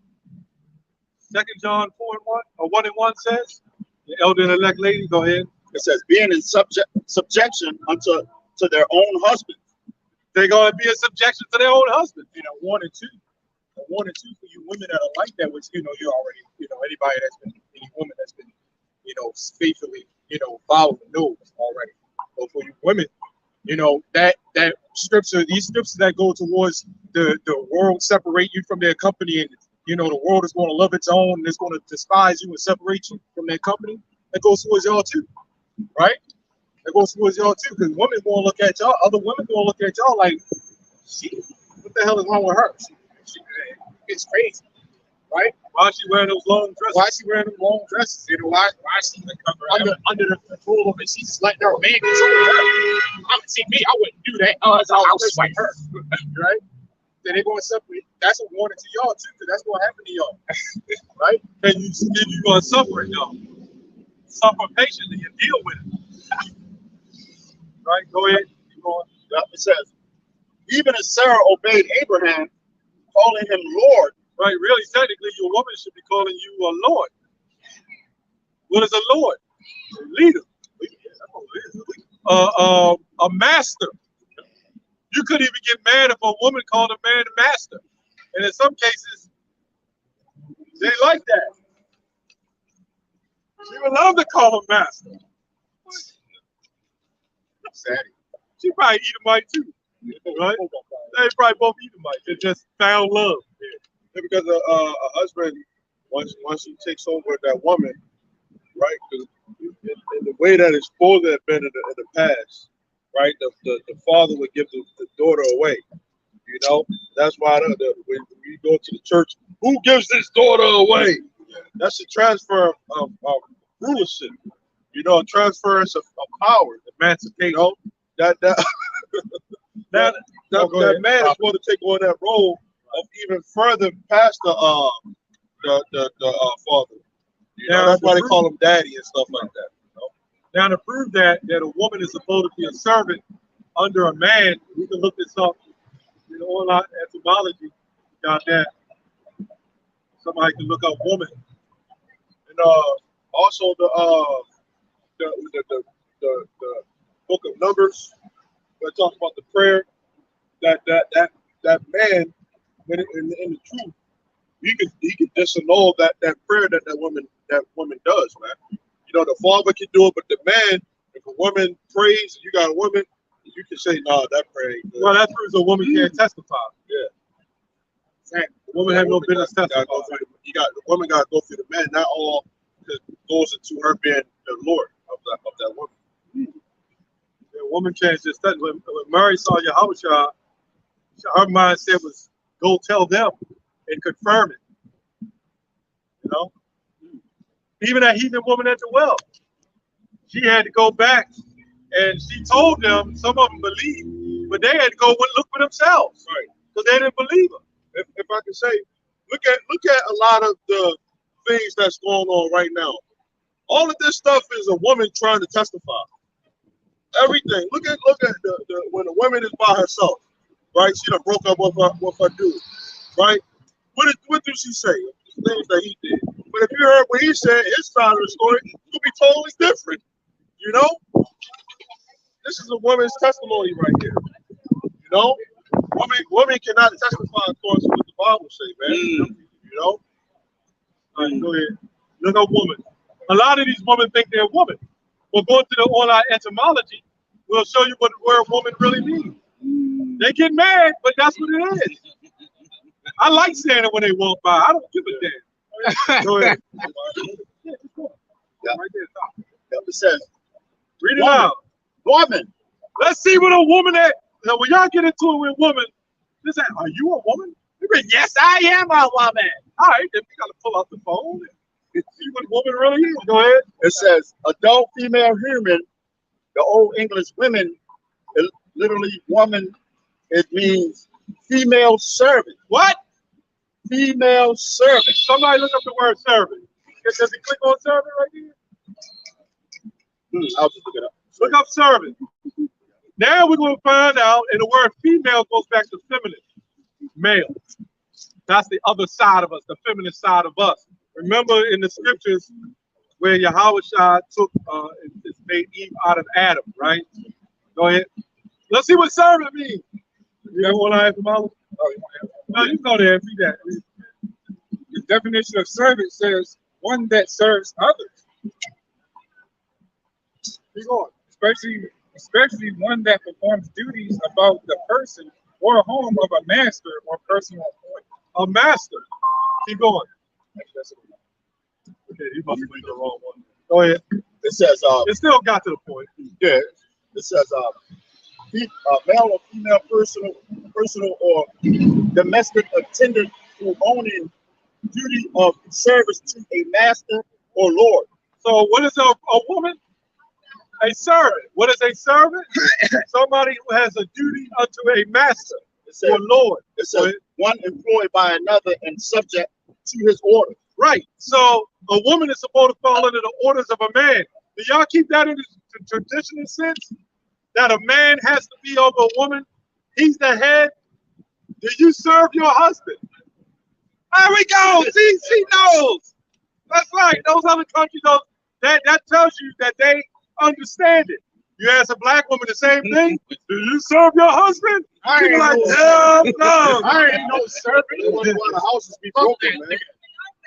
2 John 4 and 1, or 1 and 1 says. The elder and elect lady, go ahead. It says, being in subjection unto their own husbands. They're going to be in subjection to their own husband. And a 1 and 2. A 1 and 2 for you women that are like that, which, you already, anybody that's been, any woman that's been, faithfully, following knows already. But for you women, that scripture, these scriptures that go towards the world separate you from their company, and the world is going to love its own and it's going to despise you and separate you from their company. That goes towards y'all too, right? That goes towards y'all too, because women going to look at y'all, other women going to look at y'all like, shit, what the hell is wrong with her? It's crazy, right? Why is she wearing those long dresses? Why is she wearing them long dresses? You know, why is she under the control of it? She just letting her man control her. See me, I wouldn't do that. I'll swipe her. Right? Then they're going to separate. That's a warning to y'all too, because that's going to happen to y'all. Right? And you're going to suffer it, though. Suffer patiently and deal with it. Right? Go ahead. Keep going. It says, even as Sarah obeyed Abraham, calling him Lord. Right? Really, technically, your woman should be calling you a Lord. What is a Lord? A leader. A master. You couldn't even get mad if a woman called a man a master. And in some cases, they like that. She would love to call him master. She probably Edomite too, right? They probably both Edomites. They just found love. Yeah, because a husband, once he takes over that woman, right? Because in the way that it's supposed to have been in the past, right? The father would give the daughter away. You know, that's why when you go to the church, who gives this daughter away? That's a transfer of rulership. You know, a transference of power, emancipate. You know, that man is going to take on that role of even further past the father. You know, that's why they call him daddy and stuff like that. You know? Now, to prove that a woman is supposed to be a servant under a man, we can look this up in online etymology. Got that? Somebody can look up woman. And also the book of Numbers, that talks about the prayer that man, when in the truth, he can disannul that prayer that woman does, man. You know, the father can do it, but the man, if a woman prays, and you got a woman, you can say, nah, that prayer ain't good. Well, that proves a woman can't testify. Yeah. Exactly. The woman has no business testifying. The woman got to go through the man, not all goes into her being the Lord of that woman. The woman can't just touch. When Mary saw Yahweh, her mindset was, go tell them and confirm it. You know? Even that heathen woman at the well, she had to go back and she told them, some of them believed, but they had to go and look for themselves. Right. Because they didn't believe her. If I can say, look at a lot of the things that's going on right now. All of this stuff is a woman trying to testify. Everything. Look at the when a woman is by herself, right? She done broke up with her dude, right? What did she say? Things that he did. But if you heard what he said, his side of the story could be totally different. You know, this is a woman's testimony right here. You know, women cannot testify according to what the Bible say, man. You know. All right, go ahead. Look up woman. A lot of these women think they're women. But going to the online etymology, we'll show you what the word woman really means. They get mad, but that's what it is. I like saying it when they walk by. I don't give a damn. Go ahead. Yeah. Right there. It says, read it out. Woman. Let's see what a woman is. Now, when y'all get into it with women, they say, are you a woman? You mean, yes, I am a woman. All right, then we got to pull out the phone and see what a woman really is. Go ahead. It says, adult female human, the Old English women, literally woman, it means female servant. What? Female servant. Somebody look up the word servant. Does he click on servant right here? I'll just look it up. Look up servant. Now we're going to find out, and the word female goes back to feminine, male. That's the other side of us, the feminine side of us. Remember in the scriptures where Yahweh took and made Eve out of Adam, right? Go ahead. Let's see what servant means. You ever want to ask Mama? No, you go there and see that. The definition of servant says one that serves others. Keep going. Especially one that performs duties about the person or home of a master or personal employee. A master. Keep going. Okay, you must be the wrong one. Go ahead. It says, it still got to the point. Yeah. It says, male or female personal or domestic attendant who owning duty of service to a master or lord. So what is a woman? A servant. What is a servant? Somebody who has a duty unto a master It says, or lord. it says one employed by another and subject to his order. Right. So a woman is supposed to fall under the orders of a man. Do y'all keep that in the traditional sense? That a man has to be over a woman? He's the head. Do you serve your husband? There we go. See, she knows. That's right. Those other countries, that tells you that they understand it. You ask a black woman the same thing. Do you serve your husband? She'd be like, hell no. I ain't no servant. Why the houses be broken, man?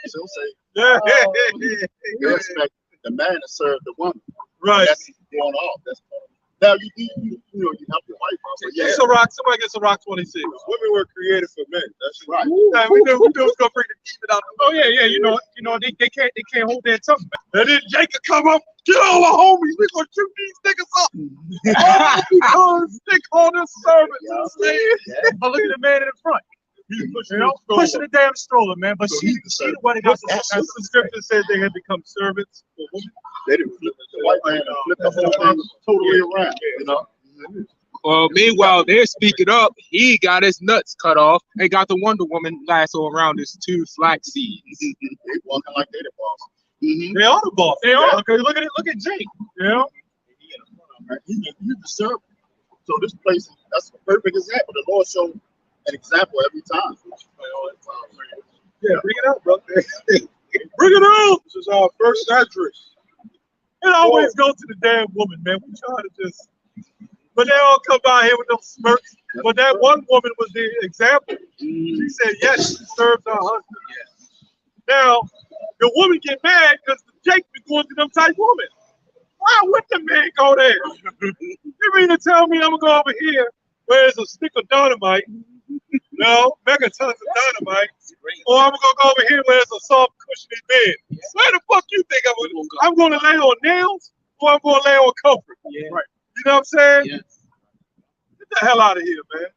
She'll say, Yeah. they expect the man to serve the woman. Right. That's going off. That's now you know you help your wife out. But yeah, It's a rock. Somebody gets a rock 26. Women were created for men. That's right. Yeah, we knew it was gonna bring the demon out. Oh yeah. You know they can't hold their tongue. And then Jacob come up, get all the homies, we gonna shoot these niggas up. All because they call us servants. Yeah. But look at the man in the front. He's Pushing the damn stroller, man. But So she he's the the servant. one that got As the scripture said, they had become servants for women. They didn't flip the white man flip the whole thing totally around. You know. Well, meanwhile, they're speaking up. He got his nuts cut off and got the Wonder Woman lasso around his 2 flax seeds. They walking like they the boss. Mm-hmm. They are the boss. They are. Okay, look at Jake. You know? He's the servant. So this place, that's a perfect example. The Lord showed an example every time. Yeah, bring it up, bro. Bring it up. This is our first address. It always goes to the damn woman, man. We try to just, but they all come by here with them smirks. But that one woman was the example. She said, yes, she serves her husband. Now, the woman get mad because Jake be going to them type woman. Why would the man go there? You mean to tell me I'm going to go over here where there's a stick of dynamite, megatons of dynamite, or I'm going to go over here where there's a soft cushiony bed? Where the fuck you think I'm going to lay on nails or I'm going to lay on comfort? Yeah. Right. You know what I'm saying? Yes. Get the hell out of here, man.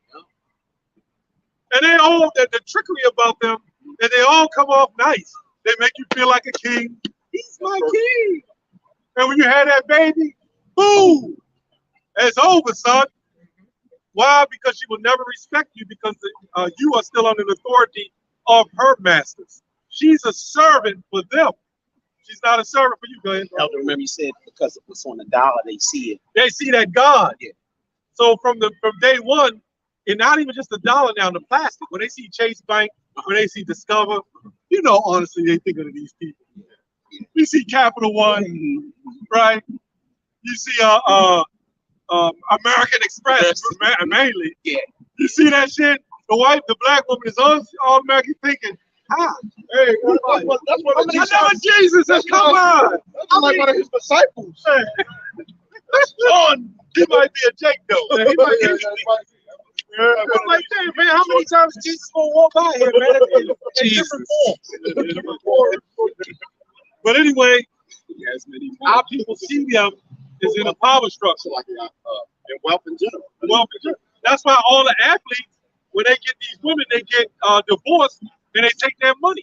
And they all, the trickery about them, and they all come off nice. They make you feel like a king. He's my king. And when you have that baby, boom, it's over, son. Why? Because she will never respect you because you are still under the authority of her masters. She's a servant for them. She's not a servant for you. Go ahead. Elder, remember you said because it was on the dollar, they see it. They see that God. Yeah. So from day one, and not even just the dollar now, the plastic. When they see Chase Bank, when they see Discover, honestly, they think of these people. You see Capital One, right? You see American Express, mainly. Yeah. You see that shit? The black woman is automatically thinking, hey, That's what I know Jesus has come on. I'm like one of his disciples. John, he might be a Jake though. Man. He might be I'm like, hey, man, how many times Jesus gonna walk by here, man? In different forms. But anyway, our people see them is in a power structure. Like in wealth in general. That's why all the athletes, when they get these women, they get divorced and they take their money.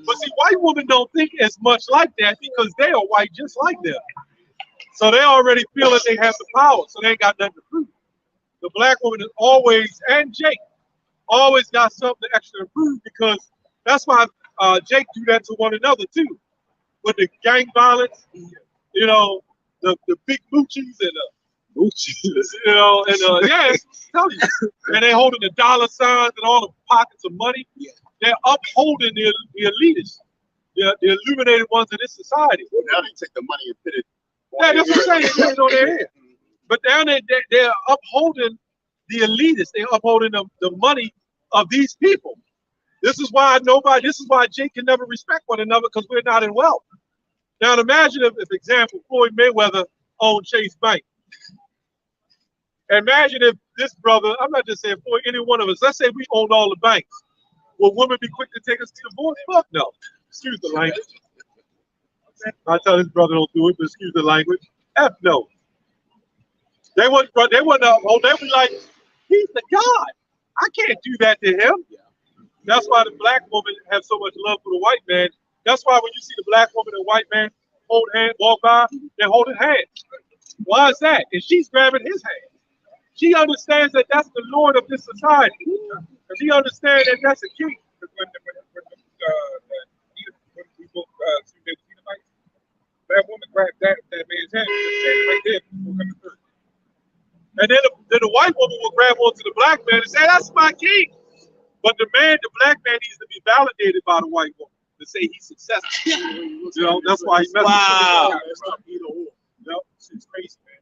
But see, white women don't think as much like that because they are white just like them. So they already feel that they have the power, so they ain't got nothing to prove. The black woman is always, and Jake, always got something extra to prove because that's why Jake do that to one another too. With the gang violence, the big moochies and tell you. And they holding the dollar signs and all the pockets of money. Yeah. They're upholding the elitists, the illuminated ones in this society. Well, now they take the money and put it. Yeah, that's what I'm saying. They put it on their head. But down there, they're upholding the elitists. They're upholding the money of these people. This is why Jake can never respect one another because we're not in wealth. Now imagine if example, Floyd Mayweather owned Chase Bank. Imagine if this brother, I'm not just saying Floyd, any one of us, let's say we owned all the banks. Will women be quick to take us to divorce? Fuck no. Excuse the language. I tell this brother don't do it, but excuse the language. F no. They wouldn't uphold. They would be like, he's the God. I can't do that to him. That's why the black woman has so much love for the white man. That's why when you see the black woman and white man hold hands, walk by, they're holding hands. Why is that? And she's grabbing his hand. She understands that that's the Lord of this society. And she understands that that's a king. When we both see the Edomites, that woman grabbed that man's hand and said right there before coming through. And then the white woman will grab onto the black man and say, "That's my king." But the black man needs to be validated by the white woman to say he's successful. You know, that's why he messes Wow. with his Yep, it's crazy, man.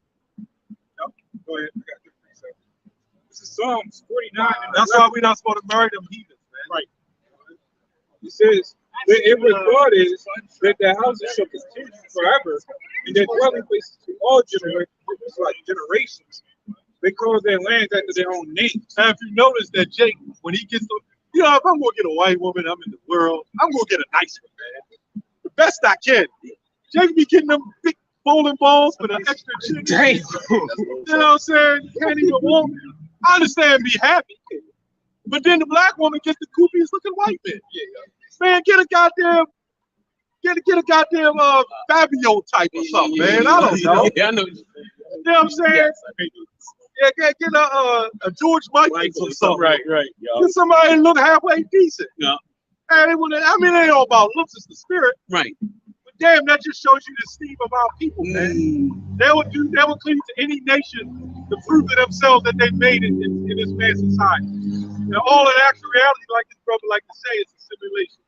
Yep. Go ahead. I got your precept. This is Psalms 49. And That's why we're not supposed to marry them heathens, man. Right. It says, that it was God is that the houses shall continue forever, and their dwelling places to all generations. They call their lands after their own names. Now, if you notice that Jake, when he gets to, if I'm going to get a white woman, I'm in the world, I'm going to get a nice one, man. The best I can. Jake be getting them big bowling balls with an extra chin. Damn. You know what I'm saying? You can't even walk. I understand be happy. But then the black woman gets the goofiest looking white man. Man, get a goddamn Fabio type or something, man. I don't know. Yeah, I know. You know what I'm saying? Yeah, get a George Michael or something. Right. Get somebody that look halfway decent. Yeah. And it ain't all about looks, it's the spirit. Right. But damn, that just shows you the esteem of our people, man. They would cleave to any nation to prove to themselves that they made it in this man's society. Now, all in actual reality, like this brother like to say, it's a simulation.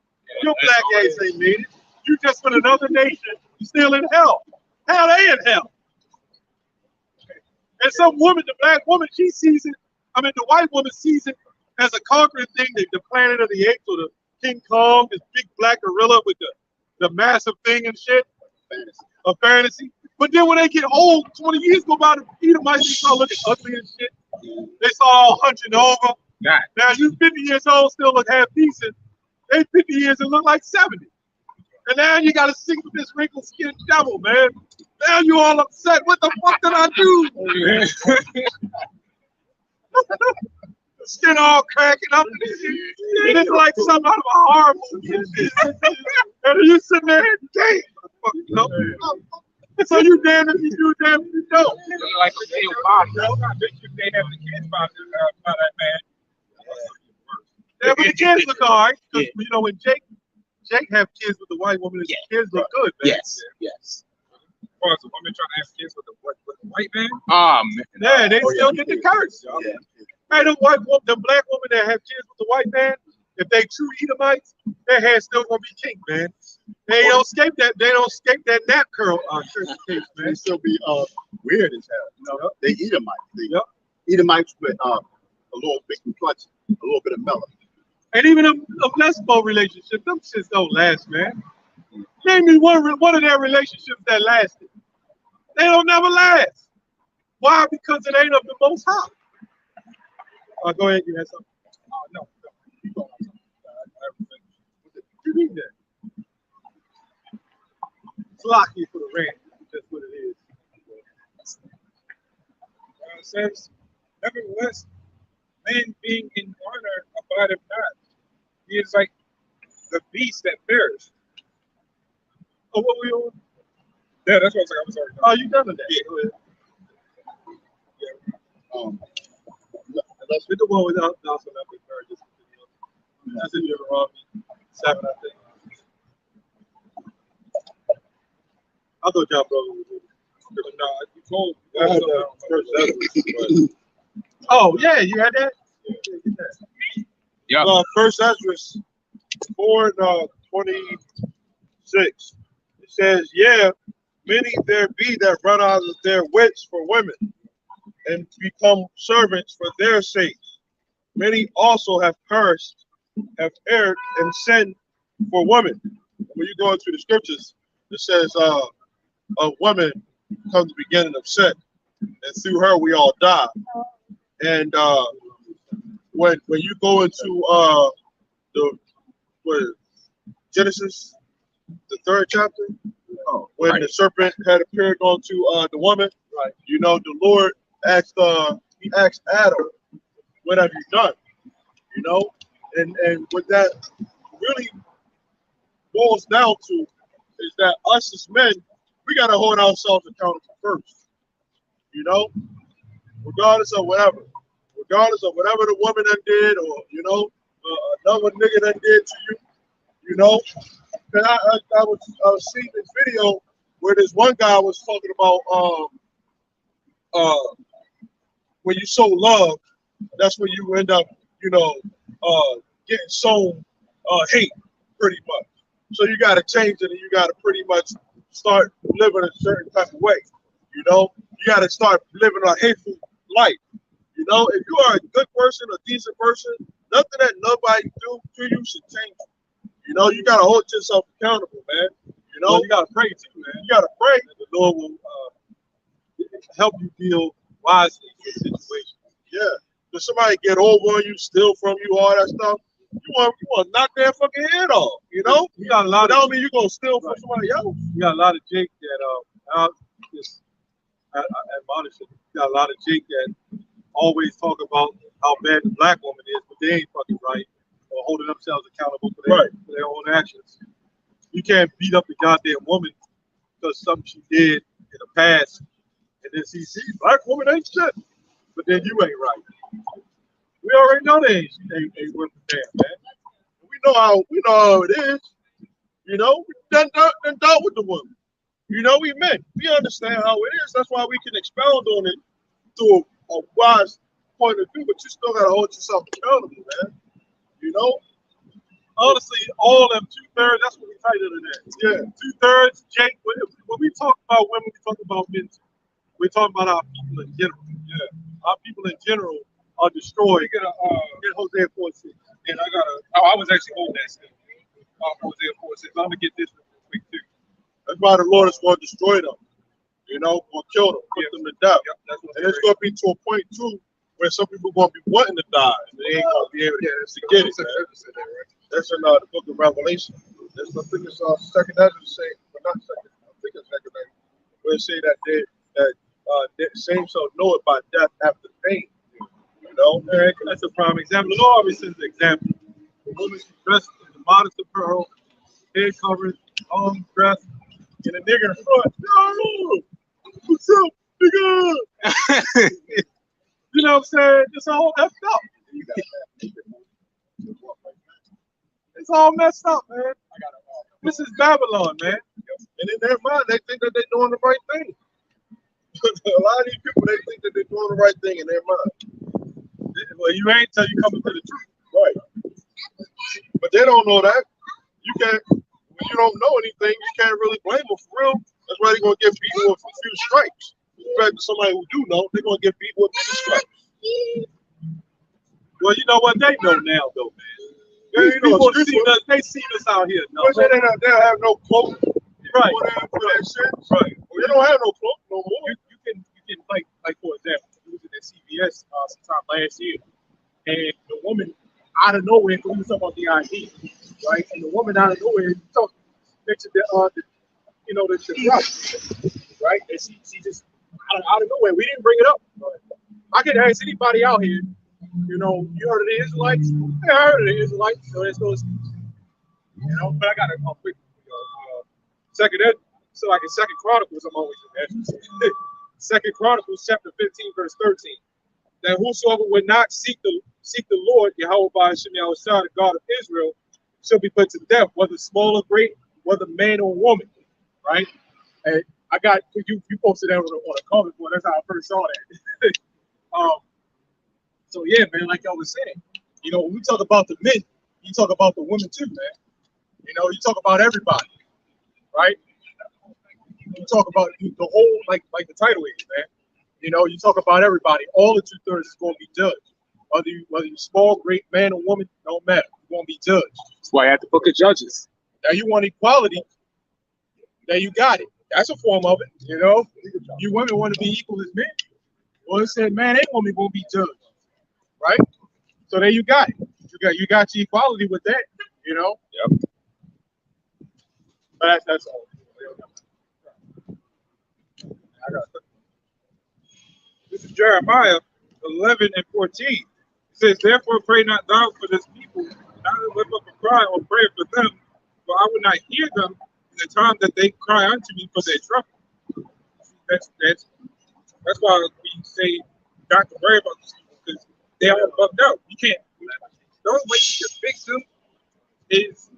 Your black ass ain't made it. You just with another nation, still in hell. Hell, they in hell. And some woman, the black woman, she sees it. I mean, the white woman sees it as a conquering thing, the Planet of the Apes or the King Kong, this big black gorilla with the massive thing and shit. A fantasy. But then when they get old, 20 years go by, the Edomites, they start looking ugly and shit. They start all hunching over. God. Now you 50 years old, still look half decent. They 50 years and look like 70. And now you got to sing with this wrinkled skinned devil, man. Now you all upset. What the fuck did I do? The skin all cracking up. It is like something out of a horror movie. And you sitting there and damn. You know? So you damn if you do, damn if you don't. Like the deal, Bob. I bet you they have the kids by that man. Yeah, but the kids look all right. Because, you know, when Jake have kids with the white woman, his kids look good, man. Yes. Or as a woman trying to have kids with a white man. Man. Yeah, they still get the curse. Yeah. Hey, the black woman that have kids with the white man, if they true Edomites, their hair's still gonna be king, man. They don't escape that. They don't escape that nap curl case, man. They still be weird as hell. You know? They Edomites. Edomites with a little bit complexion, a little bit of melon. And even a lesbo relationship, them shits don't last, man. Name me one of their relationships that lasted. They don't never last. Why? Because it ain't of the Most High. Go ahead, you had something. No. Keep going. You need that. It's lucky for the rant. That's what it is. It says, nevertheless, man being in honor abideth not. He is like the beast that perished. Oh, what we on? Yeah, that's what I was like. I'm sorry. Oh, you done with that? Yeah. Let's get the one without also that big bird. That's in Deuteronomy 7, I think. I thought y'all brother was with it. No, you told. I had that first Ezra. Oh, yeah, you had that? Yeah, get that. Yeah. First Ezra 4:26. It says, "Yeah, many there be that run out of their wits for women, and become servants for their sakes. Many also have perished, have erred, and sinned for women." When you go into the scriptures, it says, "A woman comes the beginning of sin, and through her we all die." And when you go into Genesis, the 3rd chapter, when the serpent had appeared unto the woman, you know, the Lord asked Adam, "What have you done?" You know, And what that really boils down to is that us as men, we gotta hold ourselves accountable first. You know, regardless of whatever the woman done did, or another nigga done did to you. You know, and I was seeing this video where this one guy was talking about when you sow love, that's when you end up, getting sown hate pretty much. So you got to change it, and you got to pretty much start living a certain type of way. You know, you got to start living a hateful life. You know, if you are a good person, a decent person, nothing that nobody do to you should change you. You know, you got to hold yourself accountable, man. You know, you got to pray too, man. You got to pray that the Lord will help you deal wisely with situations. Yeah. If somebody get over on you, steal from you, all that stuff, you want to knock their fucking head off. You know, you got a lot. That don't mean you gonna steal from somebody else. You got a lot of Jake that I admonish it. You got a lot of Jake that always talk about how bad the black woman is, but they ain't fucking right or holding themselves accountable for their own actions. You can't beat up the goddamn woman because something she did in the past, and then see black woman ain't shit, but then you ain't right. We already know they ain't women damn, man. We know how it is. You know, we done dealt with the woman. You know, we men. We understand how it is. That's why we can expound on it through a wise point of view, but you still gotta hold yourself accountable, man. You know? Honestly, all them 2/3, that's what we tighter than that. Yeah. 2/3, Jake, when we talk about women, we talk about men too. We're talking about our people in general. Yeah. Our people in general are destroyed. Get Hosea 4:6. And I was actually holding that still. Hosea 4:6. I'm gonna get this real quick too. That's why the Lord is going to destroy them. You know, going to kill them, put them to death. Yep, and it's going to be to a point too where some people are going to be wanting to die, and they ain't going to be able to get it. That's in the book of Revelation. That's I think it's second Ezra say, but not second. I think it's second Ezra, where it say that same shall know it by death after pain. You know, that's a prime example. The Lord always sends an example. The woman dressed in the modest apparel, head covered, long dress, and a nigga in front. No, what's up, nigga? You know what I'm saying? It's all messed up. It's all messed up, man. This is Babylon, man. And in their mind, they think that they're doing the right thing. A lot of these people, they think that they're doing the right thing in their mind. Well, you ain't till you come into the truth. Right. But they don't know that. You can't, when you don't know anything, you can't really blame them for real. That's why they're going to get beaten with a few stripes. Compared to somebody who do know, they're going to get beaten with many stripes. Well, you know what? They know now, though, man. Yeah, you know, they see us out here. No, they don't have no cloak. Right. For that shit. Right. They don't have no cloak no more. You can like for example, we was at CVS sometime last year, and the woman out of nowhere, because we was talking about the ID, right? And the woman out of nowhere mentioned the price, right? And she just out of nowhere, we didn't bring it up. I could ask anybody out here, you know, you heard of the Israelites? Yeah, I heard of the Israelites. So let's go. You know, but I got a quick second Chronicles. I'm always in that. Second Chronicles chapter 15, verse 13. That whosoever would not seek the Lord, Yahweh by Hashem Yahushua, the God of Israel, shall be put to death, whether small or great, whether man or woman. Right? And I got you posted that on a comment board. That's how I first saw that. So yeah, man, like I was saying, you know, when we talk about the men, you talk about the women too, man. You know, you talk about everybody, right? You talk about the whole, like the title is, man. You know, you talk about everybody. All the 2/3 is going to be judged. Whether you're small, great, man or woman, don't matter. You're going to be judged. That's why I have the book of Judges. Now you want equality, now you got it. That's a form of it, you know. You women want to be equal as men. Well, it said man and woman going to be judged, right? So there you got it. You got your equality with that, you know. Yep. But that's all. This is Jeremiah 11 and 14. It says, therefore pray not thou for this people, neither lift up a cry or pray for them, for I will not hear them in the time that they cry unto me for their trouble. That's why we say not to worry about these people, because they all bugged out. You can't. The only way you can fix them is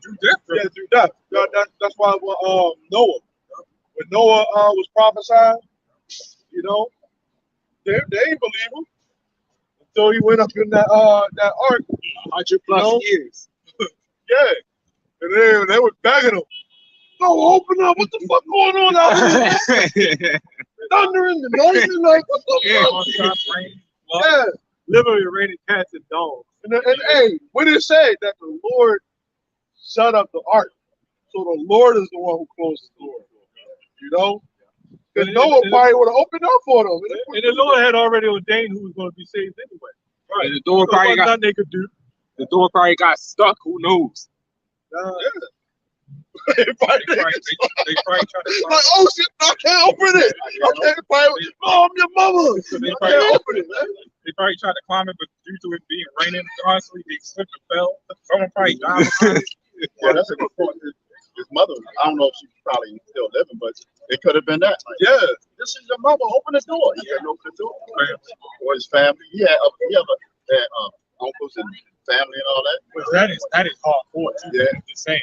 through death. Yeah, through death. That's why Noah, when Noah was prophesying, you know, they ain't believe him until he went up in that ark. 100 plus know? years. Yeah, and they were begging him. No, open up! What the fuck going on out here? Thunder and the noise, like what the fuck? Yeah, Literally raining cats and dogs. and hey, when it said that the Lord shut up the ark, so the Lord is the one who closed the door. You know, because Noah probably would have opened up for them. And the Lord had already ordained who was going to be saved anyway. Right. And the door So probably got nothing they could do. the door probably got stuck. Who knows? They probably They probably try to like, oh shit, I can't open it. Okay, probably, I'm your mother. So they I probably, can't open it, man. they probably tried to climb it, but due to it being raining constantly, they slipped and fell. Someone probably died behind it. Yeah, that's a good point. His mother, I don't know if she's probably still living, but it could have been that. Like, yeah, this is your mother. Open the door. He couldn't open the door. Or his family. He had uncles and family and all that. But that is hardcore. Yeah. I'm just saying.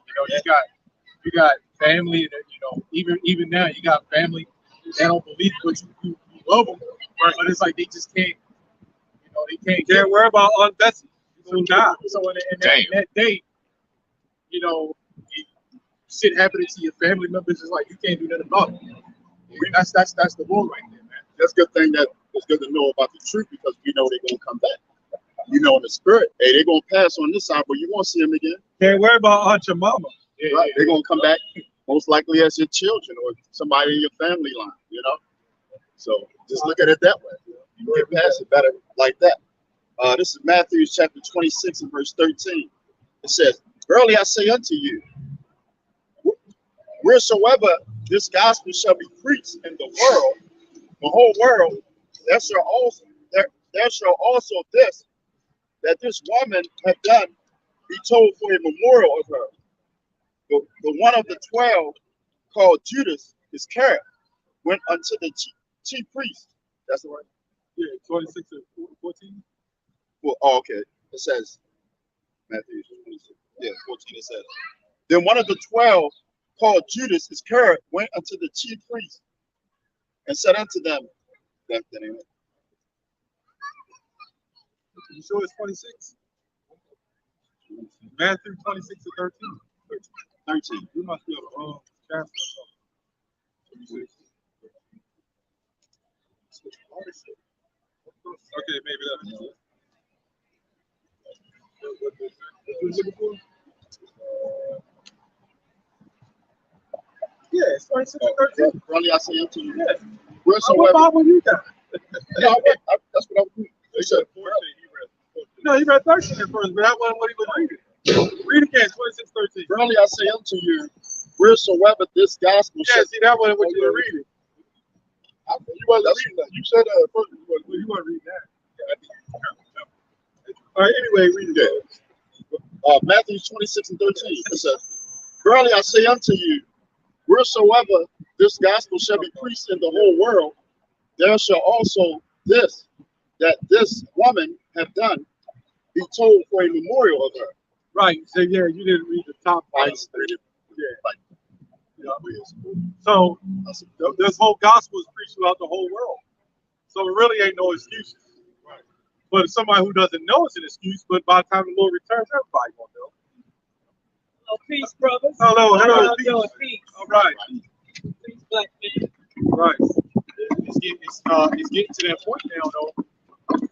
You know, you got family that, you know, even now you got family that don't believe, but you love them. Right? But it's like they just can't. You know, they can't worry about Aunt Bessie. So now, so in that day, you know, shit happening to your family members is like you can't do nothing about it. That's the Lord right there, man. That's a good thing that it's good to know about the truth because we know they're gonna come back. You know, in the spirit, hey, they're gonna pass on this side, but you won't see them again. Can't worry about Aunt your mama. Right? They're gonna come back most likely as your children or somebody in your family line. You know, so just look at it that way. You get past it better like that. This is Matthew chapter 26 and verse 13. It says, "Verily I say unto you, wheresoever this gospel shall be preached in the world, the whole world, there shall also this that this woman had done be told for a memorial of her. The one of the 12 called Judas Iscariot went unto the chief priest." That's the right. Yeah, 26 and 14. Well, oh, okay. It says Matthew 26. Yeah, 14. It says, "Then one of the 12 called Judas Iscariot went unto the chief priest and said unto them," that ain't it. You sure it's 26? Matthew 26 and 13. 13. You must be on the wrong chapter. 26. Okay, maybe that's it. Yeah, it's 26 and 13. Really, I say unto you, What wheresoever. Bible you got? No, that's what I was. They said, No, you read 13 at first, but that wasn't what he was reading. Read again, 26, 13. "Verily I say unto you, wheresoever this gospel Yeah, see, that wasn't what you were reading. You wasn't reading that. You said that at first. You weren't reading that. All right, anyway, read it. Matthew 26 and 13. It says, "Verily I say unto you, wheresoever this gospel shall be preached in the whole world, there shall also this woman have done be told for a memorial of her." Right, so yeah, you didn't read the top part. Yeah. So this whole gospel is preached throughout the whole world. So it really ain't no excuses. Right. But somebody who doesn't know it's an excuse, but by the time the Lord returns, everybody gonna know. Oh, peace, brothers. Hello, Peace. Peace. All right. Peace, black man. Right. It's getting to that point now, though.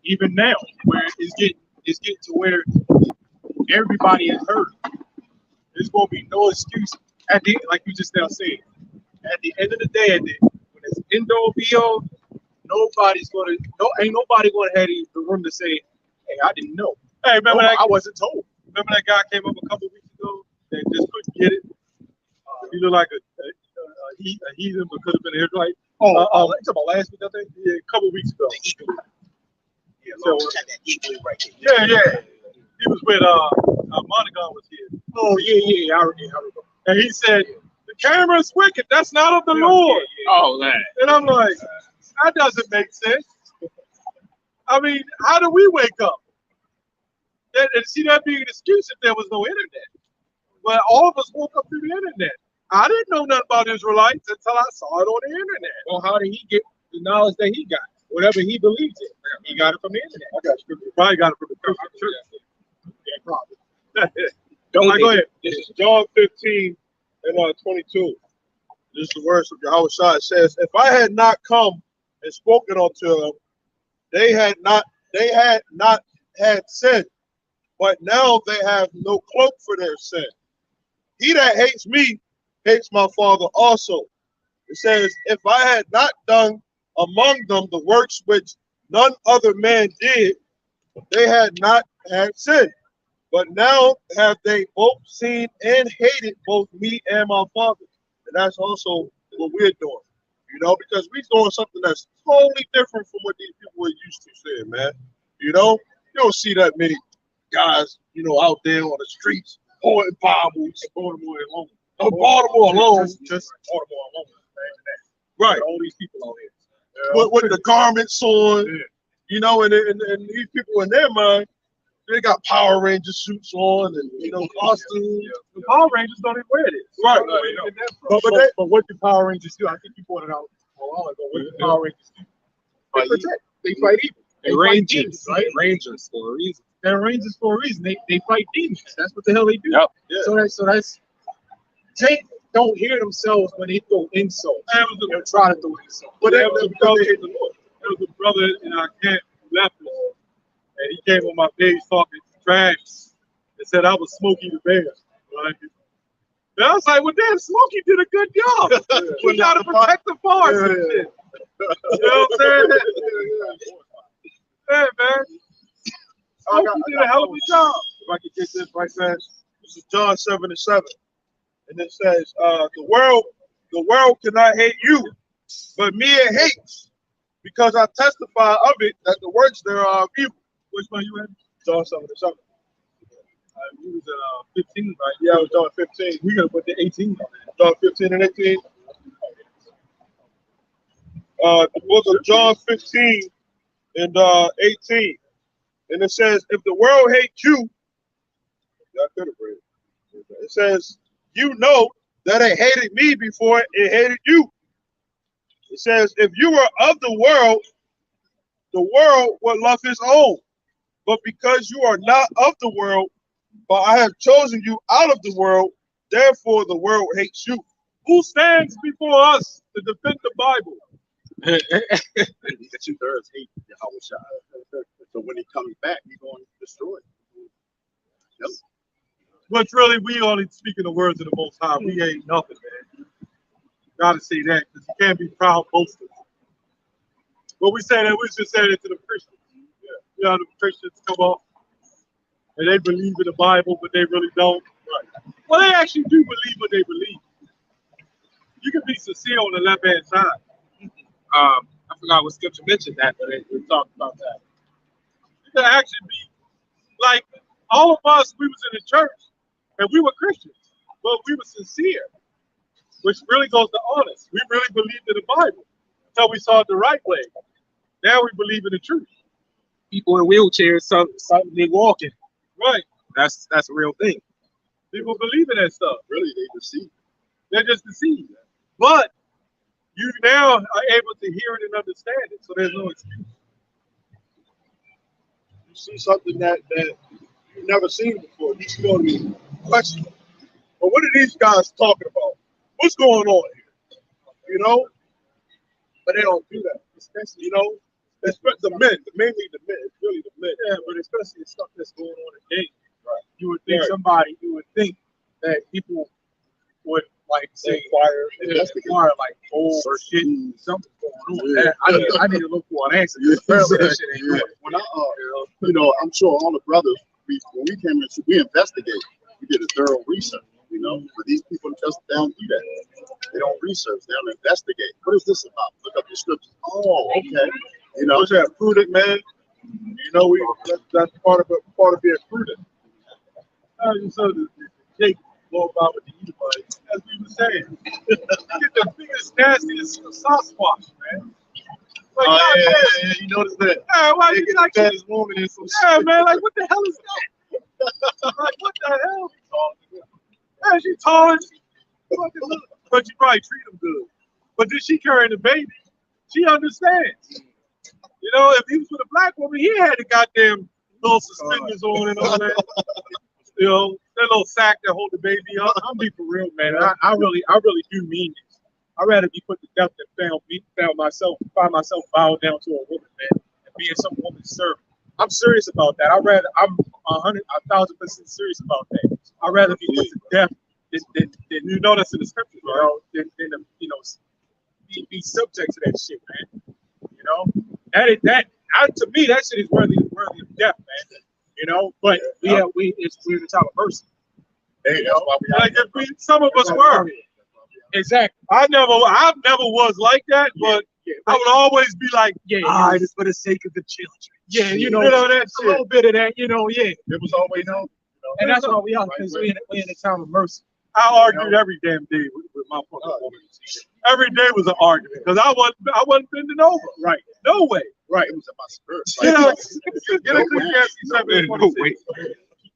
Even now, where it's getting to where everybody has heard. There's gonna be no excuse at the, like you just now said. At the end of the day, when it's end all be all, ain't nobody gonna have the room to say, "Hey, I didn't know." Hey, remember that? I wasn't told. Remember that guy came up a couple weeks ago that just couldn't get it. He looked like a heathen, but could have been an Israelite. You talking about last week, I think? Yeah, a couple weeks ago. So, yeah, yeah. He was with Monagon was here. Oh, yeah. I remember. And he said, the camera is wicked. That's not of the Lord. Oh, man. And I'm like, that doesn't make sense. I mean, how do we wake up? And see that being an excuse if there was no internet. But all of us woke up through the internet. I didn't know nothing about Israelites until I saw it on the internet. Well, how did he get the knowledge that he got? Whatever he believes in, he got it from the internet. I got scripture. Probably got it from the church. Yeah, probably. Don't All right, go ahead. This is John 15 and 22. This is the words of Yahweh Shai. It says, if I had not come and spoken unto them, they had not had sin, but now they have no cloak for their sin. He that hates me hates my Father also. It says, if I had not done among them the works which none other man did, they had not had sin. But now have they both seen and hated both me and my Father. And that's also what we're doing, you know, because we're doing something that's totally different from what these people are used to saying, man. You know, you don't see that many guys, you know, out there on the streets holding Bibles. Baltimore alone. Baltimore alone. Just Baltimore alone. Right. All these people out here. With the garments on, you know, and these people in their mind, they got Power Ranger suits on and, you know, costumes. the Power Rangers don't even wear this. Right. But what do Power Rangers do? I think you pointed out a while ago. What do Power Rangers do? They protect. They fight evil. They fight Rangers, demons, right? Rangers for a reason. They're Rangers for a reason. They fight demons. That's what the hell they do. Yep. Yeah. So that's they don't hear themselves when they throw insults. They'll try to throw insults. But There that was was a brother, because the Lord. there was a brother in our camp who left us, and he came on my page talking trash and said I was Smokey the Bear. Right? And I was like, well, damn, Smokey did a good job. We got to protect the forest and shit. You know what I'm saying? Yeah, man. Smokey did a hell of a job. If I could get this right fast. This is John 7:7. And it says, the world cannot hate you, but me it hates, because I testify of it that the works thereof are evil. Which one you in? John 7:7. We was at 15, right? Yeah, it was John 15. We gotta put the 18 on there. John 15 and 18. The book of John 15 and 18. And it says, if the world hates you, I could have read it. It says, you know that it hated me before it hated you. It says, if you were of the world would love his own. But because you are not of the world, but I have chosen you out of the world, therefore the world hates you. Who stands before us to defend the Bible? These 2/3 hate Yahweh Shai. So when he comes back, he's going to destroy it. Yep. But really, we only speaking the words of the Most High. We ain't nothing, man. Gotta say that, because you can't be proud boasters. But we say that, we should say that to the Christians. Yeah. You know, the Christians come up and they believe in the Bible, but they really don't. Right. Well, they actually do believe what they believe. You can be sincere on the left-hand side. I forgot what scripture mentioned that, but it talked about that. You can actually be like all of us. We was in the church and we were Christians, but we were sincere, which really goes to honest. We really believed in the Bible until we saw it the right way. Now we believe in the truth. People in wheelchairs, something they walking. Right. That's a real thing. People believe in that stuff. Really, they deceive. They're just deceived. But you now are able to hear it and understand it, so there's no excuse. You see something that you've never seen before, you still be questioning. But what are these guys talking about? What's going on here? You know? But they don't do that. Especially, you know, the men, mainly the men. It's really the men. Yeah, but especially the stuff that's going on today. Right. You would think you would think that people would like say inquire like, oh shit, something's going on. Yeah. I need to look for an answer. Yeah. Apparently that shit ain't Yeah. good. When you know, I'm sure all the brothers, when we came in, we investigate. We did a thorough research, you know. But these people just don't do that. They don't research. They don't investigate. What is this about? Look up the scriptures. Oh, okay. You know, What's that? Prudent man. You know, that's part of being prudent. So the Jake go about with the Edomites, as we were saying, get the biggest, nastiest Sasquatch, man. Like, Yeah, you noticed that? yeah, why They you get like the baddest woman in some yeah, shit. man, like what the hell is that? Like what the hell? Yeah, she tall and she fucking little, but you probably treat him good. But then she carrying the baby. She understands. You know, if he was with a black woman, he had the goddamn little suspenders on and all that. You know, that little sack that hold the baby up. I'm be for real, man. I really do mean this. I'd rather be put to death than find myself bowed down to a woman, man, and being some woman's servant. I'm serious about that. I'm 1,000% serious about that. I'd rather be put to death than you know that's in the scriptures, you know, than you know, be subject to that shit, man. You know, to me that shit is worthy of death, man. You know, but we're the type of person. Hey, You that's know, why like if some of us were. Exactly. I never was like that, but I would always be like, it's for the sake of the children. Yeah, you know that shit. A little bit of that, you know, yeah. It was always, And that's why we are, because we're in a time of mercy. I argued every damn day with my fucking woman. Every day was an argument because I wasn't bending over. Right. No way. right. It was in my spirit. Get Ecclesiastes 7:26.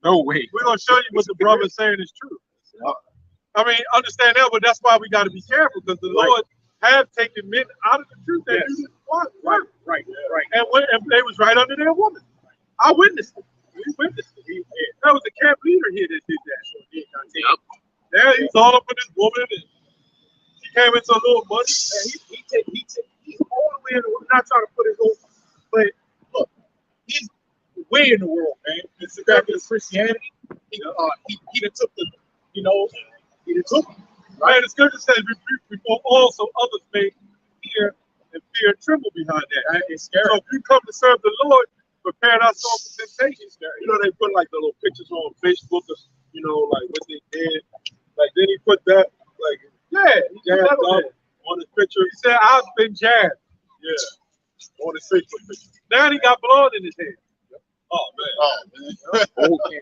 No way. We're gonna show you what the brother's saying is true. I mean, understand that, but that's why we got to be careful because the Lord have taken men out of the truth that you didn't want. Right. And they was right under their woman. I witnessed it. We witnessed it. That was the camp leader here that did that. Yeah, he's all up in this woman, and she came into a little money, and he's all the way in the world. Not trying to put his whole, but look, he's way in the world, man. It's exactly Christianity. He done took the, you know, he done took it. Right? The scripture says, before also others may fear and tremble behind that. Right? It's scary. So if you come to serve the Lord, prepare ourselves for temptation. You know, they put like the little pictures on Facebook of, you know, like what they did. Like, then he put that, like, he jabbed up on his picture. He said, I've been jabbed. Yeah. On his Facebook picture. Now he got blood in his head. Oh, man.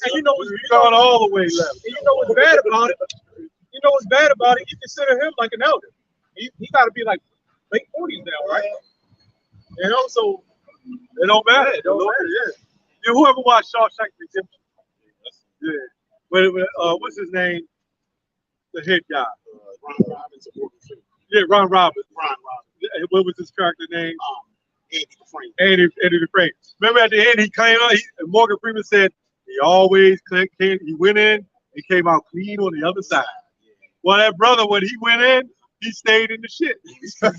And you know what's gone all the way left. And you know what's bad about it? You consider him like an elder. He got to be like late 40s now, right? You know, so it don't matter. It don't matter. Yeah. Whoever watched Shawshank Redemption. Yeah. What's his name? The head guy. Ron Robbins. Yeah, Ron Robbins. What was his character name? Andy Dufresne. Remember at the end he came out. Morgan Freeman said he always came. He went in. He came out clean on the other side. Well, that brother, when he went in, he stayed in the shit.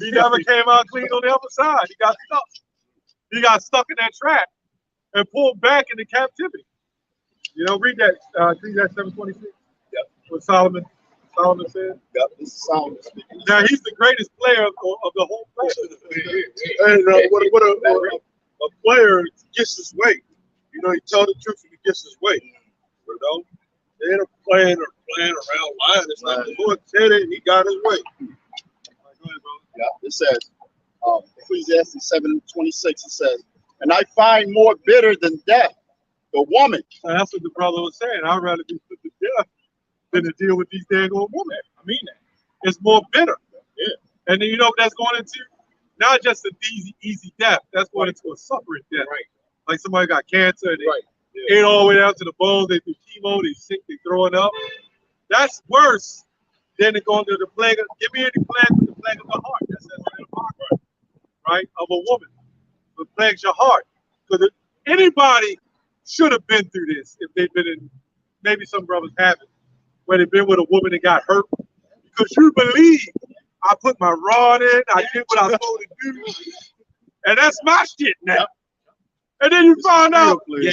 He never came out clean on the other side. He got stuck. He got stuck in that trap and pulled back into captivity. You know, read that. Read that 7:26. Yep. What Solomon said. Yep. This is Solomon speaking. Now he's the greatest player of the whole play. And what a player gets his way. You know, he tell the truth and he gets his way. You know, they ain't playing around lying. It's like the Lord said it, he got his way. Yeah, it says, Ecclesiastes 7:26, it says, and I find more bitter than death, the woman. And that's what the brother was saying. I'd rather be put to death than to deal with these dang old women. I mean that. It's more bitter. Yeah. And then you know what that's going into? Not just an easy death. That's going into a suffering death. Right. Like somebody got cancer and they ate all the way down to the bones, they do chemo, they sick, they throwing up. That's worse than going to the plague. Give me any plague with the plague of the heart. That's in the heart, right? Of a woman. The plagues your heart. Because anybody should have been through this if they've been in, maybe some brothers haven't, where they've been with a woman that got hurt. Because you believe I put my rod in, I did what I was supposed to do, and that's my shit now. And then you find out, little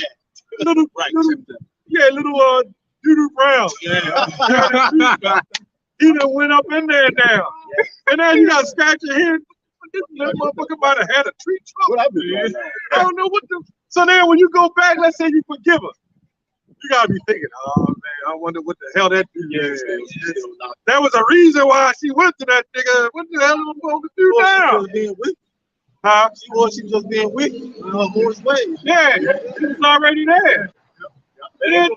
doo-doo brown. He done went up in there now. And then you got to scratch your head. This motherfucker might have had a tree trunk. I don't know what the. So then when you go back, let's say you forgive her. You got to be thinking, oh man, I wonder what the hell that dude is. That was a reason why she went to that nigga. What the hell am I supposed to do now? Huh? She was just being wicked. Horse ways. Yeah, it's already there. And then,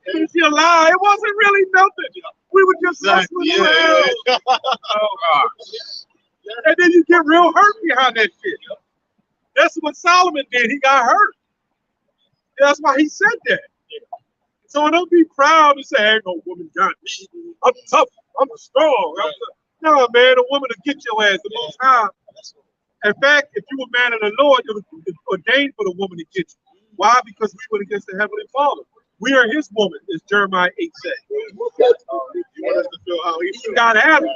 if you lie, it wasn't really nothing. We were just wrestling around. Oh, God. And then you get real hurt behind that shit. That's what Solomon did. He got hurt. That's why he said that. So don't be proud and say, ain't no woman got me. I'm tough. I'm strong. No, man, a woman will get your ass the most high. In fact, if you were man of the Lord, it was ordained for the woman to get you. Why? Because we went against the Heavenly Father. We are his woman, as Jeremiah 8 said. You want us to feel how he You feels. got to have it.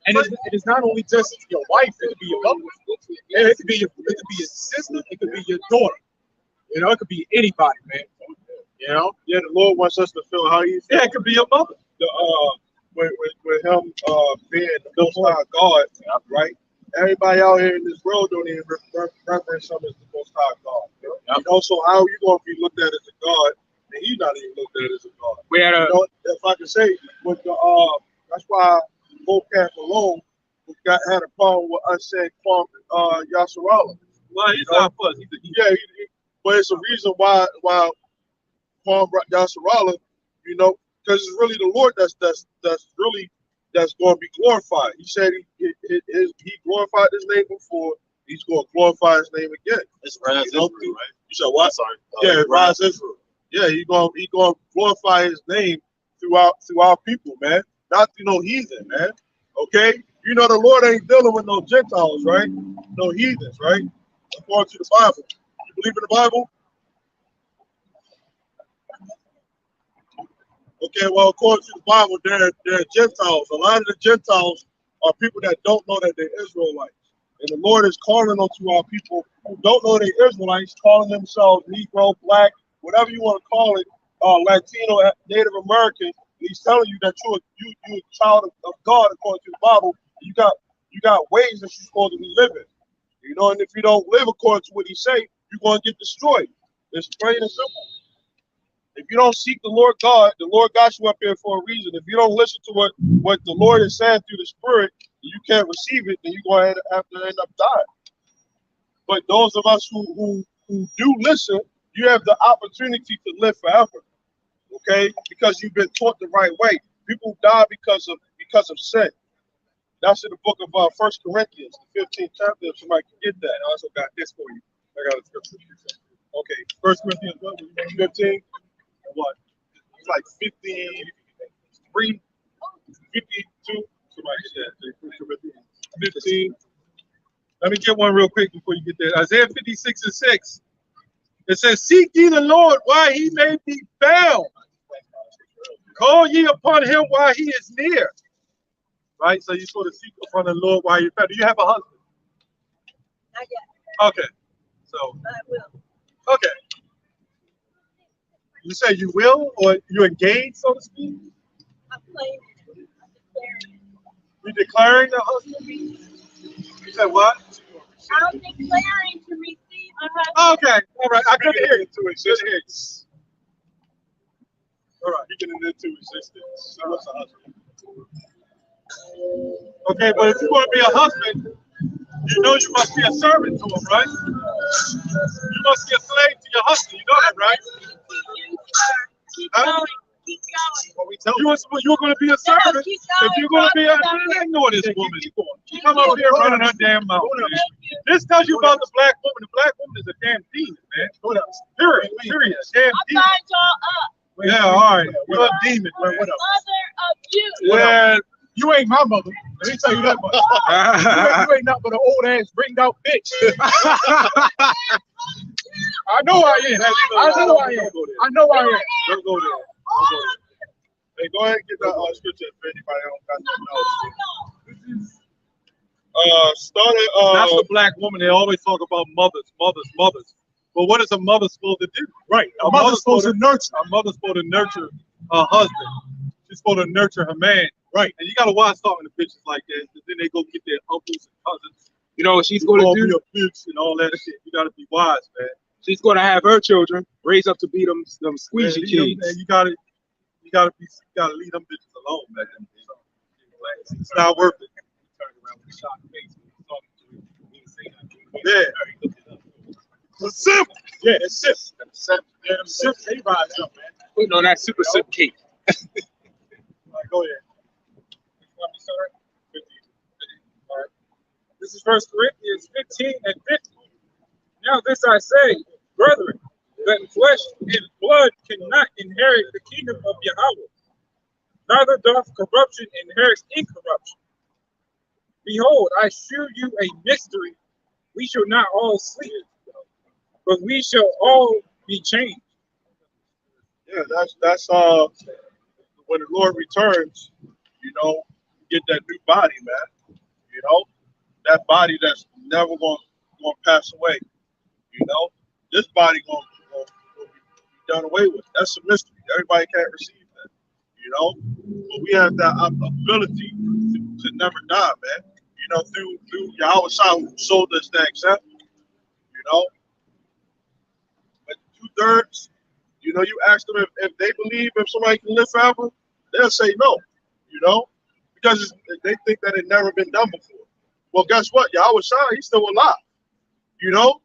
And it's not only just your wife, it could be your mother. It could be your sister, it could be your daughter. You know, it could be anybody, man. You know? Yeah, the Lord wants us to feel how he feels. Yeah, it could be your mother. With him being the most high God, right? Everybody out here in this world don't even reference him as the most high God. You know, so how you gonna be looked at as a God and he's not even looked at as a God? We had You know, if I can say, with the that's why Mocap alone had a problem with us saying Kwame Yasserala. well, he's not for us. Yeah, but it's a reason why Kwame Yasserala, you know, because it's really the Lord that's going to be glorified. He said he glorified his name before. He's going to glorify his name again. It's Raz Israel, right? You said what? Sorry. Yeah, Rise Israel. Yeah, he going to glorify his name throughout people, man. Not through no heathen, man. Okay, you know the Lord ain't dealing with no Gentiles, right? No heathens, right? According to the Bible. You believe in the Bible? Okay, well, according to the Bible, they're Gentiles. A lot of the Gentiles are people that don't know that they're Israelites. And the Lord is calling unto our people who don't know they're Israelites, calling themselves Negro, Black, whatever you want to call it, Latino, Native American. He's telling you that you're a child of God according to the Bible. You got ways that you're supposed to be living. You know, and if you don't live according to what he say, you're going to get destroyed. It's plain and simple. If you don't seek the Lord God, the Lord got you up here for a reason. If you don't listen to what the Lord is saying through the Spirit, you can't receive it, then you're going to have to end up dying. But those of us who do listen, you have the opportunity to live forever. Okay? Because you've been taught the right way. People die because of sin. That's in the book of 1 Corinthians, the 15th chapter, if somebody can get that. I also got this for you. I got a scripture. Okay, 1 Corinthians 15. What? It's like 53, 52. Somebody said 15. Let me get one real quick before you get there. Isaiah 56:6. It says, "Seek ye the Lord while he may be found. Call ye upon him while he is near." Right? So you sort of seek upon the Lord while you're found. Do you have a husband? Not yet. Okay. So. But I will. Okay. You say you will, or you engaged, so to speak? I'm claiming it. I'm declaring it. You declaring the husband? You said what? I'm declaring to receive a husband. Okay, all right. I couldn't hear you. Into existence. All right, you can into existence. So what's a husband? Okay, but if you want to be a husband, you know you must be a servant to him, right? You must be a slave to your husband. You know that, right? Keep going. Keep going. Well, you're going to be a servant. Keep going. If you're going to be a ignore this woman. She come over here running her damn mouth. This tells you about the black woman. The black woman is a damn demon, man. Period. Damn I'll demon. bind y'all up. Yeah, all right. You're a demon. Mother of you. Yeah. You ain't my mother. Let me tell you that much. You ain't nothing but an old ass ringed out bitch. I know I am. I know I am. I know I am. Don't go there. Hey, go ahead and get that scripture if anybody don't got that knowledge. That's the black woman. They always talk about mothers. But what is a mother supposed to do? Right. A mother's supposed to nurture. A mother's supposed to nurture her husband. She's supposed to nurture her man. Right. And you got to watch talking to bitches like that. And then they go get their uncles and cousins. You know what she's going to do? Be a bitch and all that shit. You got to be wise, man. She's going to have her children raise up to be them squeegee kids. And you got to leave them bitches alone, man. It's not worth it. Yeah. The simp. Yeah, it's simp. Yeah, them simp. They rise up, man. Putting on that super sip cake. All right, go ahead. Want me to start? 15. All right. This is 1 Corinthians 15 and 50. Now this I say, brethren, that flesh and blood cannot inherit the kingdom of Yahweh, neither doth corruption inherit incorruption. Behold, I shew you a mystery. We shall not all sleep, but we shall all be changed. Yeah, that's when the Lord returns, you know, you get that new body, man. You know, that body that's never gonna pass away. You know, this body gonna be done away with. That's a mystery. Everybody can't receive that. You know, but we have that ability to never die, man. You know, through Yahweh Shah who sold us that example. You know, but 2/3. You know, you ask them if they believe if somebody can live forever, they'll say no, you know, because they think that it never been done before. Well, guess what? Yahweh Shai, he's still alive. You know,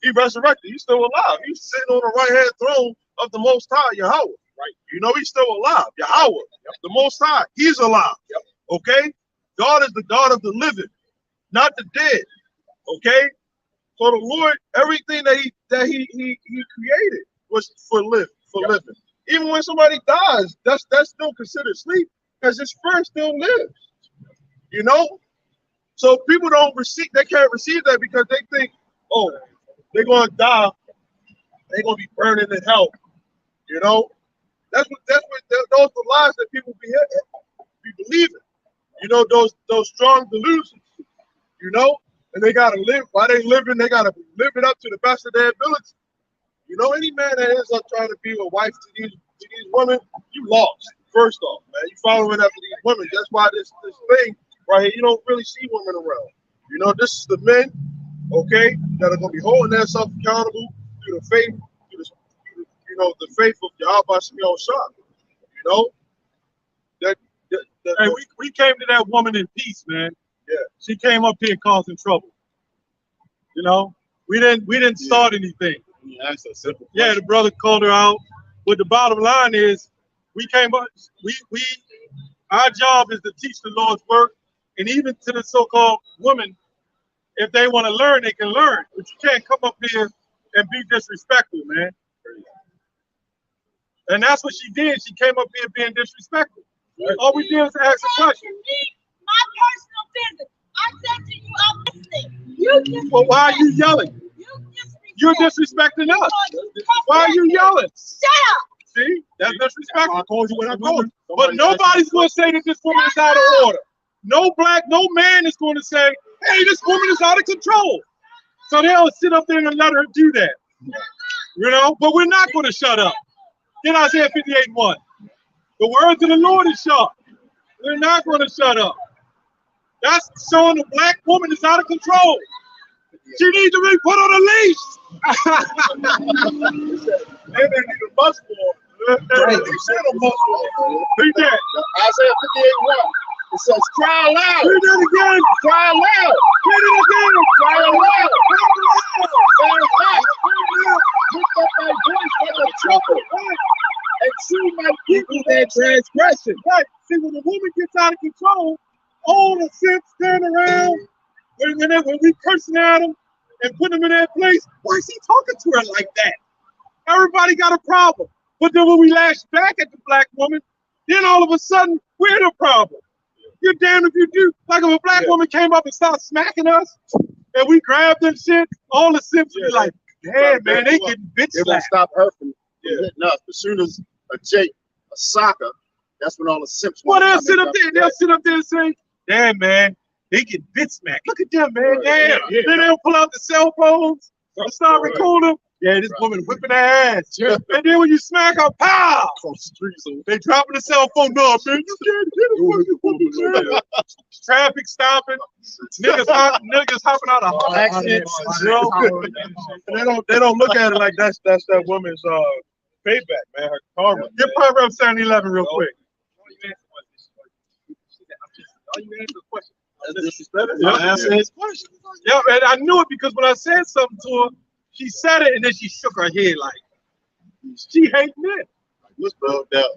he resurrected. He's still alive. He's sitting on the right-hand throne of the Most High, Yahweh. Right? You know, he's still alive. Yahweh, the Most High, he's alive. Okay? God is the God of the living, not the dead. Okay? So the Lord, everything that he created was for living. Even when somebody dies, that's still considered sleep because his spirit still lives. You know? So people they can't receive that because they think, oh, they're gonna die, they're gonna be burning in hell. You know? Those are the lies that people be believing. You know, those strong delusions, you know, and they gotta live while they living, they gotta live it up to the best of their ability. You know, any man that ends up trying to be a wife to these women, you lost. First off, man, you following after these women. That's why this thing right here, you don't really see women around. You know, this is the men, okay, that are gonna be holding themselves accountable through the faith, the faith of Yahweh Shemiel Shah. You know, hey, we came to that woman in peace, man. Yeah, she came up here causing trouble. You know, we didn't start anything. Yeah, that's a simple question. Yeah, the brother called her out. But the bottom line is, we came up. Our job is to teach the Lord's work, and even to the so-called women, if they want to learn, they can learn. But you can't come up here and be disrespectful, man. And that's what she did. She came up here being disrespectful. All we did was ask a question. My personal business. I said to you, I'm listening. You just Well, why are you yelling? You're disrespecting us. Why are you yelling? Shut up. See, that's disrespectful. I told you what I told you. But nobody's going to say that this woman is out of order. No man is going to say, hey, this woman is out of control. So they'll sit up there and let her do that. You know, but we're not going to shut up. Get Isaiah 58:1. The words of the Lord is sharp. We're not going to shut up. That's showing the black woman is out of control. She needs to be put on a leash. They need a muscle on. You said a muscle on. Read that. Isaiah 58:1. It says, cry loud. Read that again. Cry loud. Read it again. Cry loud. Cry loud. Lift up thy voice like a trumpet. And shew my people their transgression. Right. See, when the woman gets out of control, all the simps turn around. When we cursing at them and put them in their place, why is he talking to her like that? Everybody got a problem. But then when we lash back at the black woman, then all of a sudden, we're the problem. You're damned if you do. Like if a black woman came up and started smacking us, and we grabbed them shit, all the simps would be like, damn, man, they getting bitch It won't slapped. stop her from hitting us. As soon as a soccer, that's when all the simps Well, want they'll to sit come up in. there. They'll sit up there and say, damn, man, they get bit smacked. Look at them, man. Damn. Then they'll pull out the cell phones and start recording. Yeah, this woman whipping her ass. And then when you smack her, pow! They dropping the cell phone. No, man, you can't hit it. Traffic stopping. Niggas hopping out of accidents. You know? And they don't look at it like that's that woman's payback, man. Her karma. Get Proverbs 7:11 real quick. That's disrespectful. I answer his question. Yeah, and I knew it because when I said something to her, she said it and then she shook her head like she hates men. Let's build that.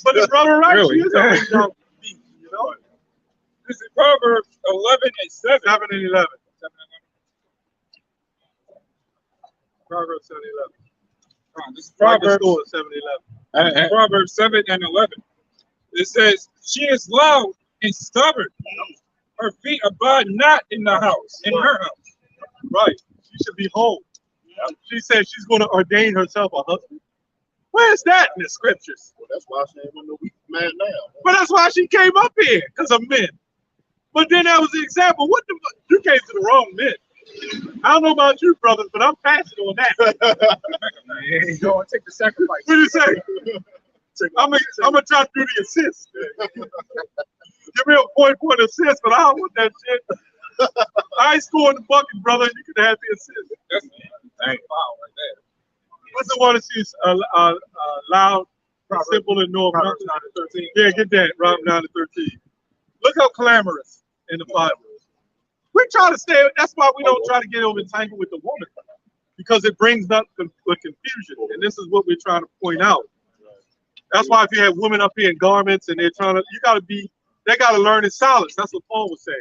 But the brother right, Really? she is a big dog beast, you know. This is Proverbs 11 and 7. 7 and 11. 7 and 11. Proverbs 7 and 11. This is Right, the Proverbs, score is 7 and 11. Proverbs 7 and 11. It says, she is loud and stubborn. Her feet abide not in the house, in her house. Right. She should be home. She said she's going to ordain herself a husband. Where's that in the scriptures? Well, that's why I ain't no weak man now. But that's why she came up here, because of men. But then that was the example. What the fuck? You came to the wrong men. I don't know about you, brothers, but I'm passing on that. You don't take the sacrifice. What do you say? I'm gonna try to do the assist. Give me a point for the assist, but I don't want that shit. I ain't scoring the bucket, brother. You can have the assist. That's a foul right there. What's the one that she's loud, simple, and no amount? 13. Yeah, get that. Rob 9 to 13. Look how clamorous in the Bible. We try to stay. That's why we don't try to get over entangled with the woman, because it brings up confusion. And this is what we're trying to point out. That's why if you have women up here in garments and they're trying to, they got to learn in silence. That's what Paul was saying.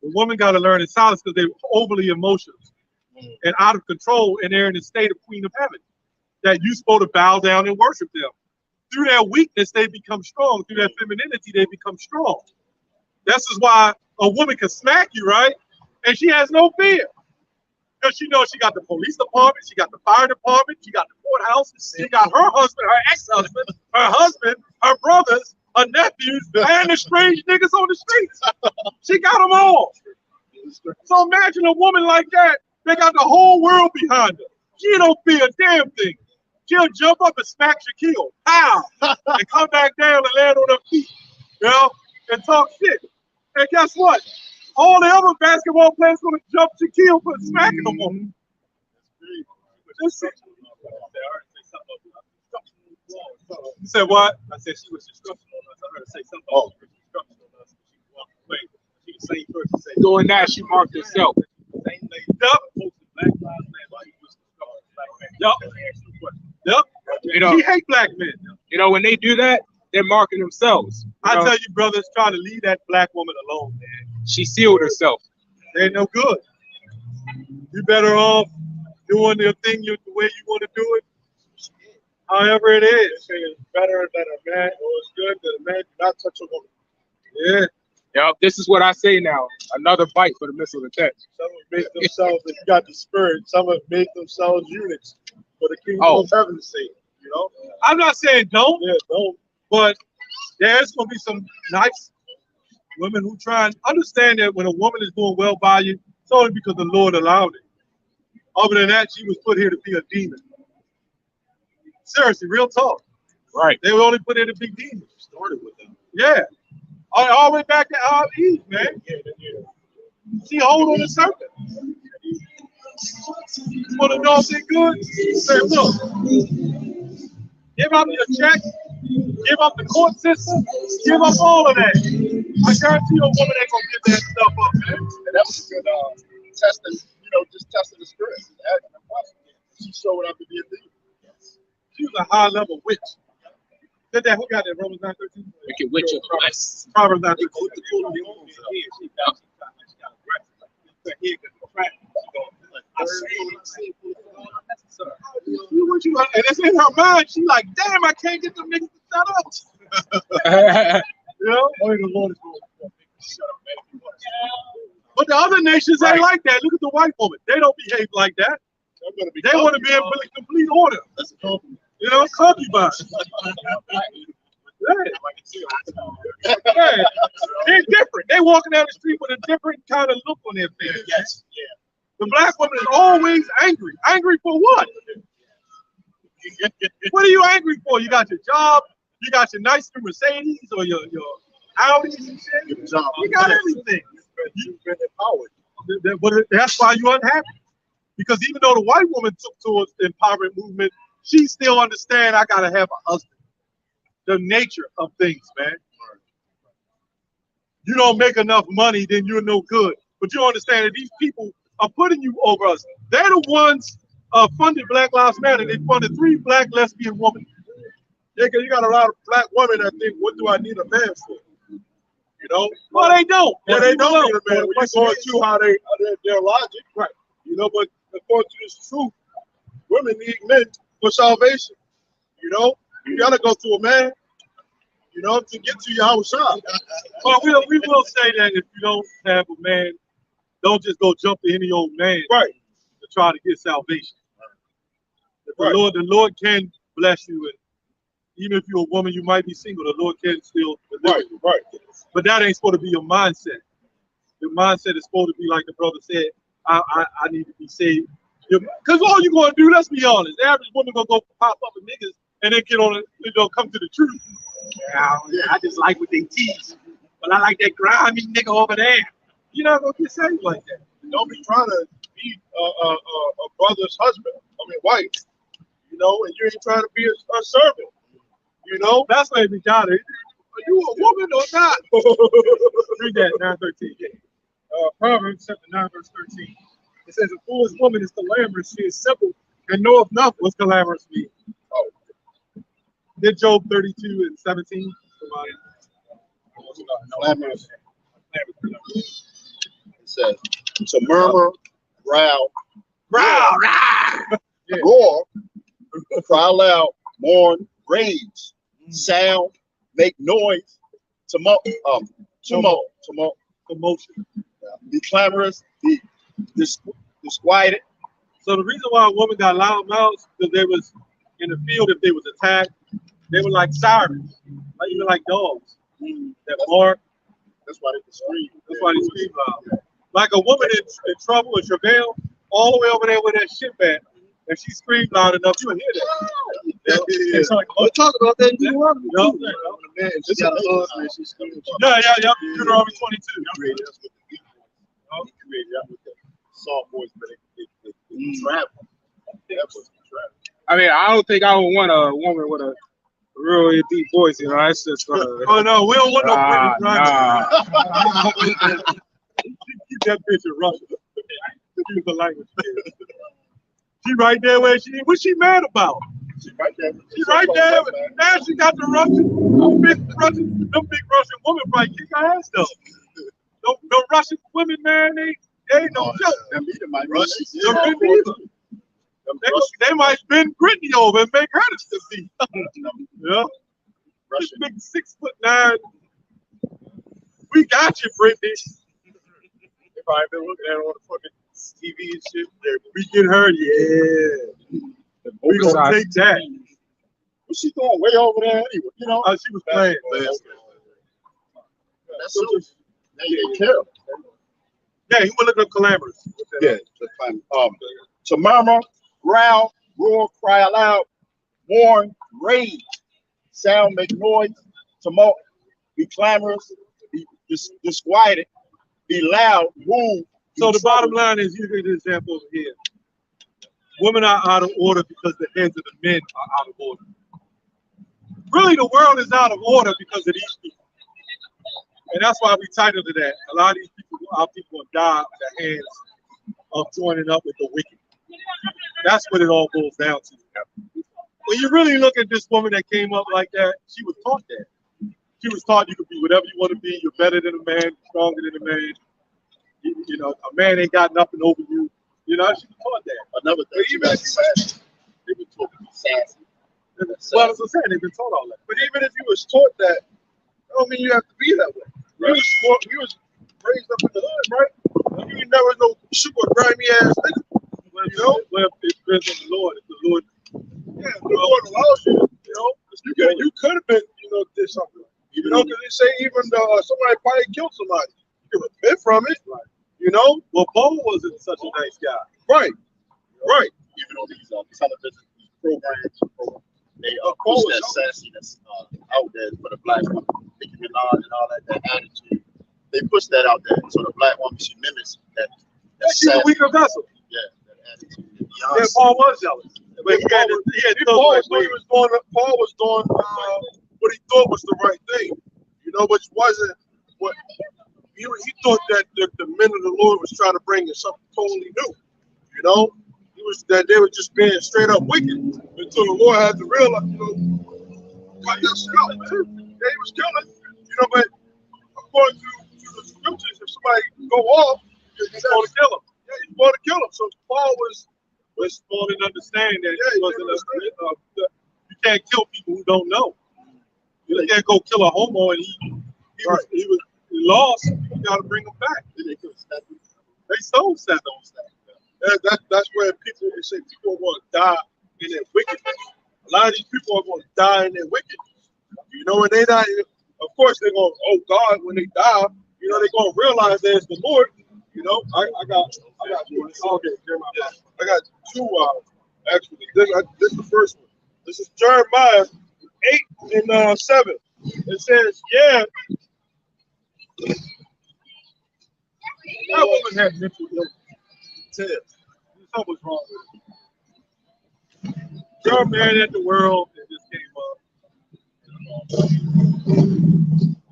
The woman got to learn in silence because they're overly emotional and out of control, and they're in the state of queen of heaven. That you're supposed to bow down and worship them. Through their weakness, they become strong. Through their femininity, they become strong. This is why a woman can smack you, right? And she has no fear. Because she knows she got the police department, she got the fire department, she got the courthouse, she got her husband, her ex-husband, her brothers, her nephews, and the strange niggas on the streets. She got them all. So imagine a woman like that, they got the whole world behind her. She don't fear a damn thing. She'll jump up and smack Shaquille, pow, and come back down and land on her feet, you know, and talk shit. And guess what? All the other basketball players going to jump Shaquille for smacking them on him. You said what? I said she was instructional on us. I heard her say something about instructional on us. She walked away. She the same person say Doing that, she marked herself. same lady. Posted Black Lives Matter while he was Yep. You know, She hate black men. when they do that, they're marking themselves. I tell you, brothers, try to leave that black woman alone, man. She sealed herself. They ain't no good. You better off doing your thing the way you want to do it. However it is. It's better that a man, or it's good that a man do not touch a woman. Yeah. Yep, this is what I say now. Another bite for the missile attack. Some have made themselves, if you got the spirit, some have made themselves eunuchs for the kingdom Oh. of heaven's sake. You know? I'm not saying don't, Yeah, don't. but there's going to be some nice women who try and understand that when a woman is doing well by you, it's only because the Lord allowed it. Other than that, she was put here to be a demon. Seriously, real talk. Right. They were only put here to be demons. Started with them. Yeah. All the way back to Eve, man. She hold on the serpent. You want to know if they're good? Say, look, give up your check, give up the court system, give up all of that. I guarantee you a woman ain't going to give that stuff up, man. And that was a good testing, just testing the spirit. Asking the question. She showed up to be a demon. She was a high-level witch. Said that, who got that? Romans 9:13? Wicked witch of the West. Proverbs 9:13. And it's in her mind. She like, damn, I can't get them niggas to shut up. You know? Only the Lord is going to make you shut up, man. But the other nations ain't like that. Look at the white woman. They don't behave like that. They want to be in complete order. That's a compliment. You know, concubine. Yeah. They're different. They walking down the street with a different kind of look on their face. Yes. Yeah. The black woman is always angry. Angry for what? What are you angry for? You got your job, you got your nice new Mercedes or your Audis and shit. You got everything. You've been empowered. But that's why you're unhappy. Because even though the white woman took towards the empowerment movement, she still understands I gotta have a husband. The nature of things, man. You don't make enough money, then you're no good. But you understand that these people are putting you over us. They're the ones funded Black Lives Matter. They funded 3 black lesbian women. Yeah, because you got a lot of black women that think, what do I need a man for? You know? Well, they don't. Yeah, they don't need a man. When you What's going it is? through how their logic, right? You know, but according to this truth, women need men for salvation. You know, you gotta go through a man, you know, to get to your house shop. Well, we will say that if you don't have a man, don't just go jump to any old man, Right. to try to get salvation. Right. The Lord can bless you, and even if you're a woman, you might be single. The Lord can still deliver you. Right. But that ain't supposed to be your mindset. Your mindset is supposed to be like the brother said. I need to be saved. Because all you're going to do, let's be honest, the average woman going to go pop up with niggas and then get on it, come to the truth. Yeah, I just like what they teach. But I like that grimy nigga over there. You're not going to get saved like that. Don't be trying to be a brother's husband, wife. You know, and you ain't trying to be a servant. You know, that's why we got it. Are you a woman or not? Read that 9:13. Proverbs chapter 9, verse 13. It says, a foolish woman is calamitous, she is simple and knoweth nothing. What's calamitous mean? Oh. Did Job 32 and 17? Calamitous. It says, to murmur, growl, roar, cry loud, mourn, rage, sound, make noise, commotion, be clamorous, be disquieted. So the reason why a woman got loud mouths because they was in the field. If they was attacked, they were like sirens, even like dogs that bark. That's why they can scream. That's why they scream loud. Like a woman in trouble or travail, all the way over there with that shit at. If she screams loud enough, you'll hear that. We'll talk about that. Yeah. Deuteronomy 22. Soft voice, but it travel. I mean, I don't think I would want a woman with a really deep voice. You know, that's just. Oh no, we don't want no Britney. Nah. Keep that bitch in Russia. Use the language. She right there where what's she mad about? She right there. She right there. Now she got the them big Russian women probably kick her ass though. The Russian women, man, they ain't no joke. They might bend Britney over and make her the beat. Yeah. This big 6'9". We got you, Britney. They probably been looking at her on the fucking TV and shit. We get her, yeah. We gonna take that. What's she doing way over there anyway? You know? She was playing. That's so they care. Yeah, he would look up calamitous. Yeah, to murmur, growl, roar, cry aloud, warn, rage, sound, make noise, tumult, be clamorous, be disquieted, be loud, move. So the bottom line is, you get an example over here. Women are out of order because the heads of the men are out of order. Really, the world is out of order because of these people. And that's why we titled to that. A lot of these people, our people have died at the hands of joining up with the wicked. That's what it all boils down to. When you really look at this woman that came up like that, she was taught that. She was taught you could be whatever you want to be. You're better than a man, stronger than a man. You know, a man ain't got nothing over you. You know, she was taught that. Another thing, even if they've been taught to be sassy. Well, as I said, they've been taught all that. But even if you was taught that, I don't mean you have to be that way. Right. You was raised up in the hood, right? You never no super grimy ass nigga. Well, you know, well, it depends on the Lord. If the Lord, yeah, the Lord allows you, you know, you could have been, you know, did something. You know, because they say even somebody probably killed somebody. You could repent from it, right? You know. Well, Paul wasn't such a nice guy, right? Right. Even on these television programs, they push that sassiness out there for the black woman, Nicki Minaj and all that attitude. They push that out there, so the black woman she mimics that. She's a weaker vessel. Yeah, that attitude. Yeah, Paul was jealous. But Paul was doing what he thought was the right thing, you know, which wasn't what he thought that the men of the Lord was trying to bring in something totally new. You know, that they were just being straight up wicked until the Lord had to realize, cut that shit out, man. Yeah, he was killing, but according to the scriptures, if somebody go off, he's going to kill him. Yeah, he's going to kill him. So Paul was born and understand that he wasn't you can't kill people who don't know. You can't go kill a homo and he was lost. You got to bring him back. They stole stuff on stuff. That's where people say people are going to die in their wickedness. A lot of these people are going to die in their wickedness. And they not. Of course, they're going. Oh God, when they die, they're going to realize there's the Lord. I got two. Okay, I got two. Actually, this is the first one. This is Jeremiah 8 and 7. It says, "Yeah, that woman had mental illness. There's something wrong with it. You're mad at the world that just came up.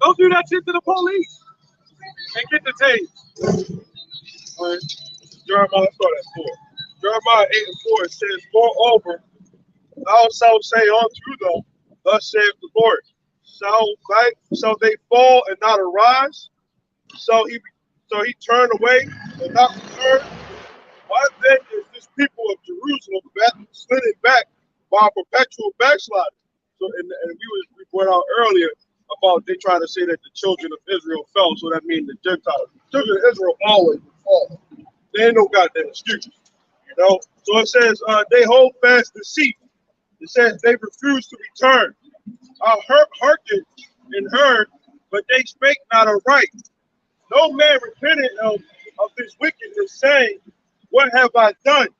Don't do that shit to the police. And get the tape. All right. Jeremiah, let's start at 4. Jeremiah 8 and 4, it says, "Moreover, thou shalt say unto them, thus saith the Lord, shall they fall and not arise? Shall he turn away and not return? Why then is this people of Jerusalem slidden back by a perpetual backsliding?" So, and we brought out earlier about they try to say that the children of Israel fell, so that means the Gentiles. The children of Israel always fall. They ain't no goddamn excuses, So it says they hold fast deceit. It says they refuse to return. I hearkened and heard, but they spake not aright. No man repented of his wickedness, saying, "What have I done?"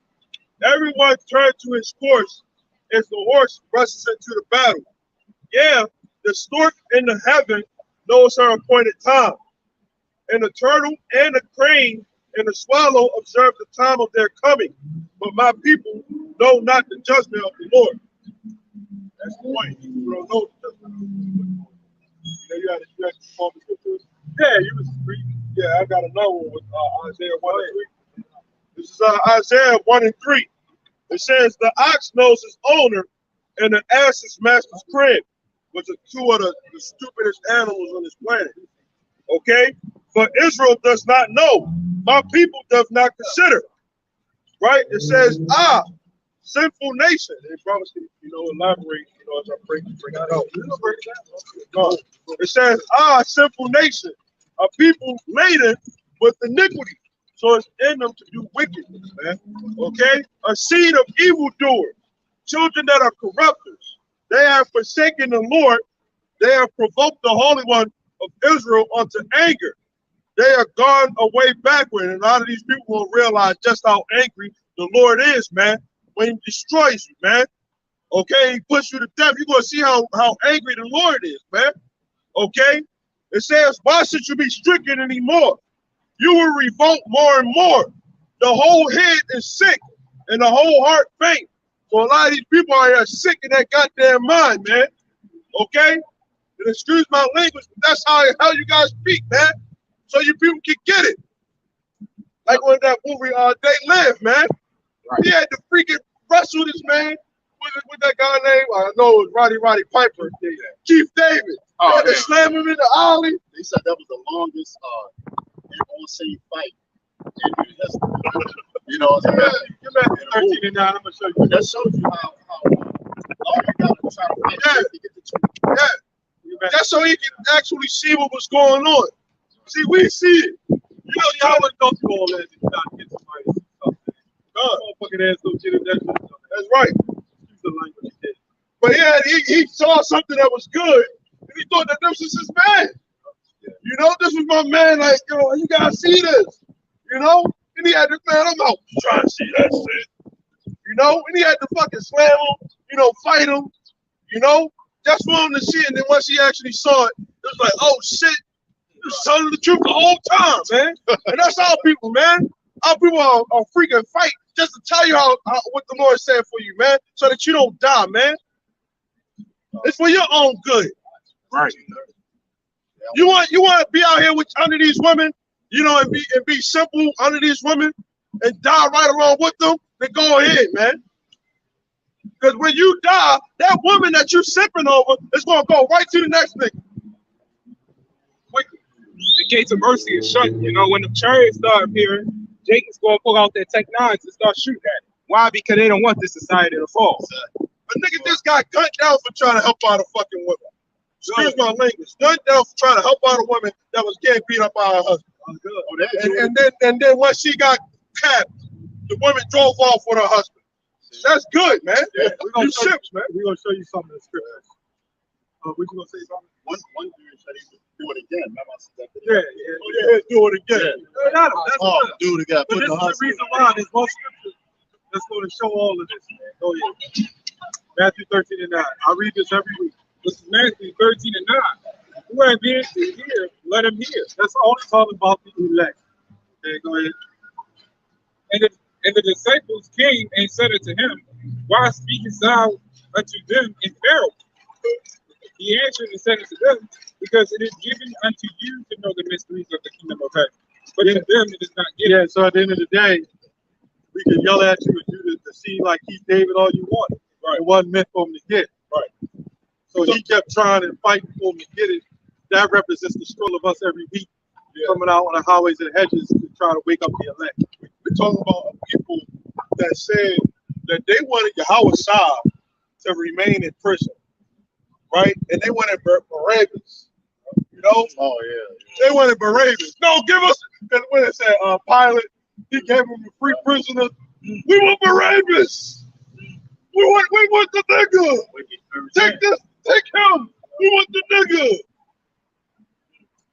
Everyone turned to his course as the horse rushes into the battle. Yeah, the stork in the heaven knows her appointed time, and the turtle and the crane and the swallow observe the time of their coming. But my people know not the judgment of the Lord. That's the point. You don't know the judgment of the Lord. You had to call the scriptures. Yeah, you was reading. Yeah, I got another one with Isaiah 1 and 3. This is Isaiah 1 and 3. It says, "The ox knows his owner, and the ass his master's crib," which are two of the stupidest animals on this planet. Okay? But Israel does not know. My people does not consider. Right? It says, sinful nation. They promise to, elaborate, as I bring that out. It says, sinful nation, a people laden with iniquity. So it's in them to do wickedness, man. Okay? A seed of evildoers, children that are corrupters. They have forsaken the Lord. They have provoked the Holy One of Israel unto anger. They are gone away backward. And a lot of these people will realize just how angry the Lord is, man, when he destroys you, man. Okay? He puts you to death. You're going to see how angry the Lord is, man. Okay? It says, "Why should you be stricken anymore? You will revolt more and more. The whole head is sick and the whole heart faint." So a lot of these people are sick in that goddamn mind, man. Okay? And excuse my language, but that's how you guys speak, man. So you people can get it. Like when that movie They Live, man. Right. He had to freaking wrestle this man with that guy named, I know it was Roddy Piper, Keith David. Oh, had to slam him in the alley. They said that was the longest on-scene fight in history. You're back to 13 and 9. I'm going to show you. That shows you how long you got to try to fight to get the truth. Yeah. That's so he can actually see what was going on. See, we see it. Y'all wouldn't go through all that if you not get somebody to see something. Motherfucking ass don't get it. That's right. Excuse the language he did. But he saw something that was good, and he thought that this was his man. This was my man. Like, you gotta see this. And he had to, man, I'm out trying to see that shit. And he had to fucking slam him, fight him, just for him to see it. And then once he actually saw it, it was like, oh shit, he was telling the truth the whole time, man. And that's our people, man. Our people are freaking fight just to tell you how what the Lord said for you, man, so that you don't die, man. It's for your own good. Right. You want to be out here under these women, you know, and be simple under these women and die right along with them, then go ahead, man. Because when you die, that woman that you're sipping over is gonna go right to the next nigga. The gates of mercy is shut. You know, when the chariots start appearing, Jake is going to pull out their Tech 9s and start shooting at it. Why? Because they don't want this society to fall. A nigga just got gunned down for trying to help out a fucking woman. Excuse my language. Gunned down for trying to help out a woman that was getting beat up by her husband. And then once she got capped, the woman drove off with her husband. That's good, man. Yeah, You ships, man. we're gonna show you something in the scriptures. What you gonna say something? One dude said he would do it again. Remember I said that? Yeah, do it again. That's Oh, dude, again. but this is the reason why there's more scriptures that's going to show all of this, man. Go ahead. Matthew 13 and 9. I read this every week. This is Matthew 13 and 9. Who have ears to hear, let him hear. That's only talking about the elect. Okay, go ahead. And the disciples came and said unto him, why speakest thou unto them in parables? He answered and said unto them, because it is given unto you to know the mysteries of the kingdom of heaven. But to them it is not given. Yeah, so at the end of the day, we can yell at you and do the scene like Keith David all you want. Right. It wasn't meant for him to get. Right. So he kept trying and fighting for him to get it. That represents the struggle of us every week, coming out on the highways and hedges to try to wake up the elect. We're talking about people that said that they wanted Yahweh Shah to remain in prison, right? And they wanted Barabbas, you know? Oh, yeah. They wanted Barabbas. No, give us, and when it said Pilate, he gave him a free prisoner. We want Barabbas. We want the nigga. Take him. We want the nigga.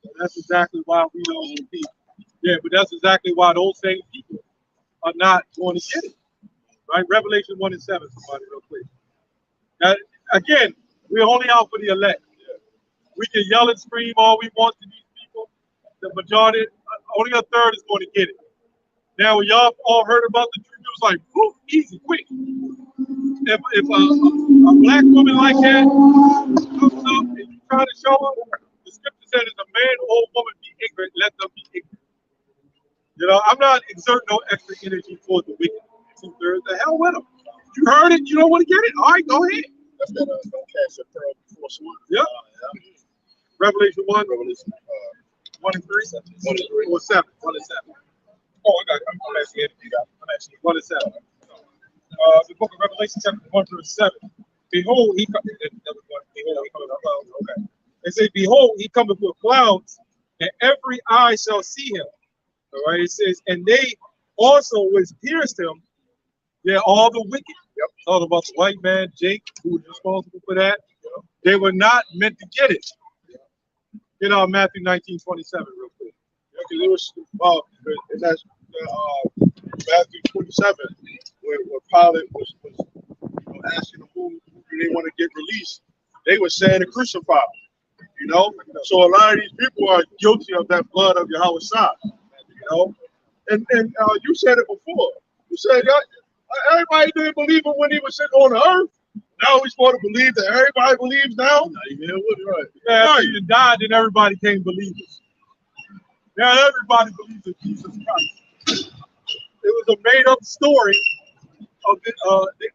And that's exactly why we don't compete. Yeah, but that's exactly why those same people are not going to get it. Right? Revelation 1 and 7, somebody real quick. Now, again, we're only out for the elect. We can yell and scream all we want to these people. The majority, only a third is going to get it. Now, when y'all all heard about the truth, it was like, whoop, easy, quick. If a black woman like that comes up and you try to show her, the scripture said, as a man or woman be ignorant, let them be ignorant. You know, I'm not exerting no extra energy toward the wicked. 2/3, the hell with them. You heard it, you don't want to get it? All right, go ahead. That's that don't cast your pearl before swine. Yep. Revelation 1, 1 and 3. 1 and 3. Or 7. 1 and 7. Oh, I got it. I'm actually here. I'm actually 1 and 7. The book of Revelation, chapter 1, verse 7. Behold, he cometh. Behold, he cometh. Okay. It says, behold, he cometh with clouds, and every eye shall see him. All right. It says, and they also which pierced him. Yeah, all the wicked. Yep. Talking about the white man, Jake, who was responsible for that. Yep. They were not meant to get it. Get on Matthew 19:27 real quick. Because it was, and that's Matthew 27, where Pilate was asking them who they want to get released. They were saying to crucify him, you know? So a lot of these people are guilty of that blood of Yahweh Shah, you know? And you said it before. You said everybody didn't believe him when he was sitting on the earth. Now we're supposed to believe that everybody believes now? Right. Yeah, after you died, then everybody came believers. Now everybody believes in Jesus Christ. It was a made-up story.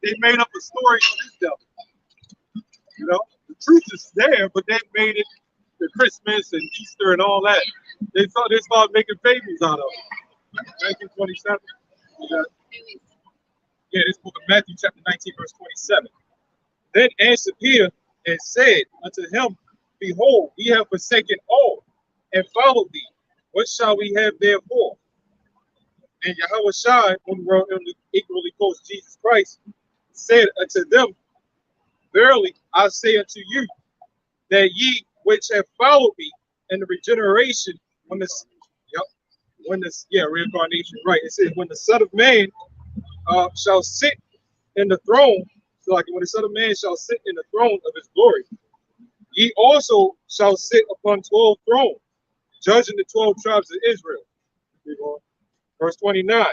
They made up a story for this devil. You know, the truth is there, but they made it the Christmas and Easter and all that. They started making fables out of it. 1927. Yeah, this book of Matthew, chapter 19, verse 27. Then answered Peter and said unto him, behold, we have forsaken all and followed thee. What shall we have therefore? And Yahweh Shai, whom we equally quotes Jesus Christ, said unto them, verily I say unto you, that ye which have followed me in the regeneration, reincarnation, right? It says, when the Son of Man shall sit in the throne, so like when the Son of Man shall sit in the throne of his glory, ye also shall sit upon 12 thrones, judging the 12 tribes of Israel. Verse 29.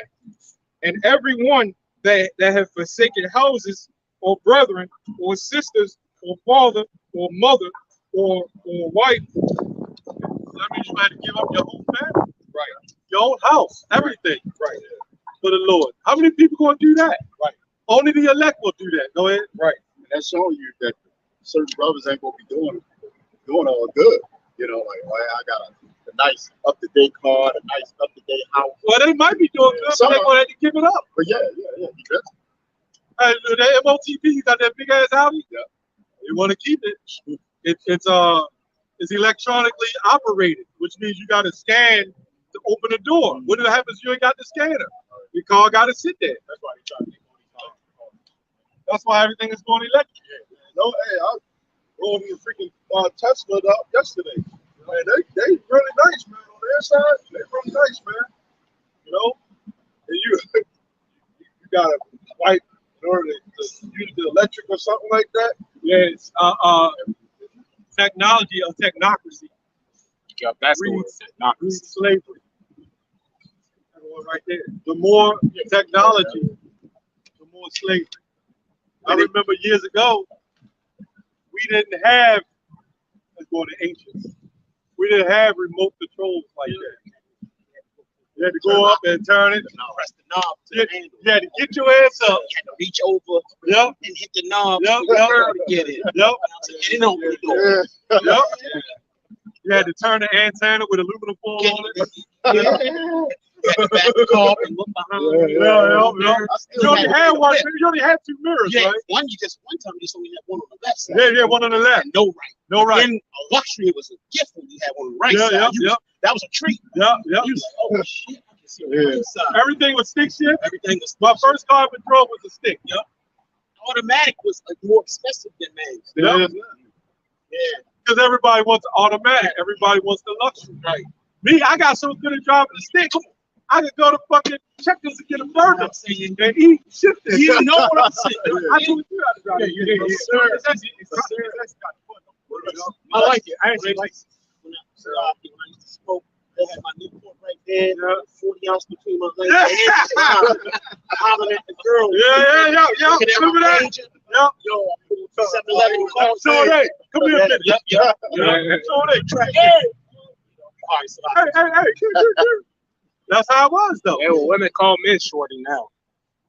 And everyone that have forsaken houses, or brethren, or sisters, or father, or mother, or wife, that means you had to give up your whole family, Right. your own house, everything Right. for the Lord. How many people going to do that? Right. Only the elect will do that. Go ahead. Right. And that's showing you that certain brothers ain't gonna be doing all good. You know, like, well, I got a nice up-to-date car, a nice up-to-date house. Well, they might be doing good, but they're going to have to give it up. But yeah, you got Hey, the MOTP got that big ass Audi. Yeah. You want to keep it. It's electronically operated, which means you got to scan to open the door. What happens if you ain't got the scanner? Your car got to sit there. That's why they try to make all these cars. That's why everything is going electric. No, hey, I rolled in a freaking Tesla up yesterday. Man, they really nice, man. On their side, they really nice, man. You know, and you got to wipe in order to use the electric or something like that. Yes, technology of technocracy Yeah, that's the word. breeds Not slavery. That one right there. The more technology, the more slavery. I remember years ago, we didn't have, let's go to ancients, we didn't have remote controls like that. You had to go up and turn it. Press the knob to You the handle. had to get your ass up. You had to reach over Yep. and hit the knob Yep. to get it. Yep. And it opened the door. Yep. You had to turn the antenna with aluminum foil on it. You had to back the car and look behind. Yeah. I still You only had had to one. flip. You only had two mirrors, Yeah, right? one time you just only had one on the left side. Yeah, one on the left. And no right. No right. Then a luxury, it was a gift when you had one on the right Yeah, side. yeah. That was a treat. Yeah. You was like, oh shit, I can see on the right side. Everything was stick shift. Everything was My first car I ever drove was a stick. Yep. Automatic was like more expensive than manual. Yeah. Because everybody wants automatic. Everybody wants the luxury. Right. Me, I got so good at driving the stick. I could go to fucking Checkers and get a burger and eat shifting. You know what I'm saying? I told you how to drive. I like it. I actually like it. When I used to smoke, they had my Newport right there, 40 ounce between my legs. Hollering at the girl. Yeah. Looking at Remember my that? Ranger. Yeah. Yo, 7-Eleven call. Sade, come here, bitch. Yep. Sade, Track. All right, so hey. That's how it was, though. Yeah, well, women call men shorty now.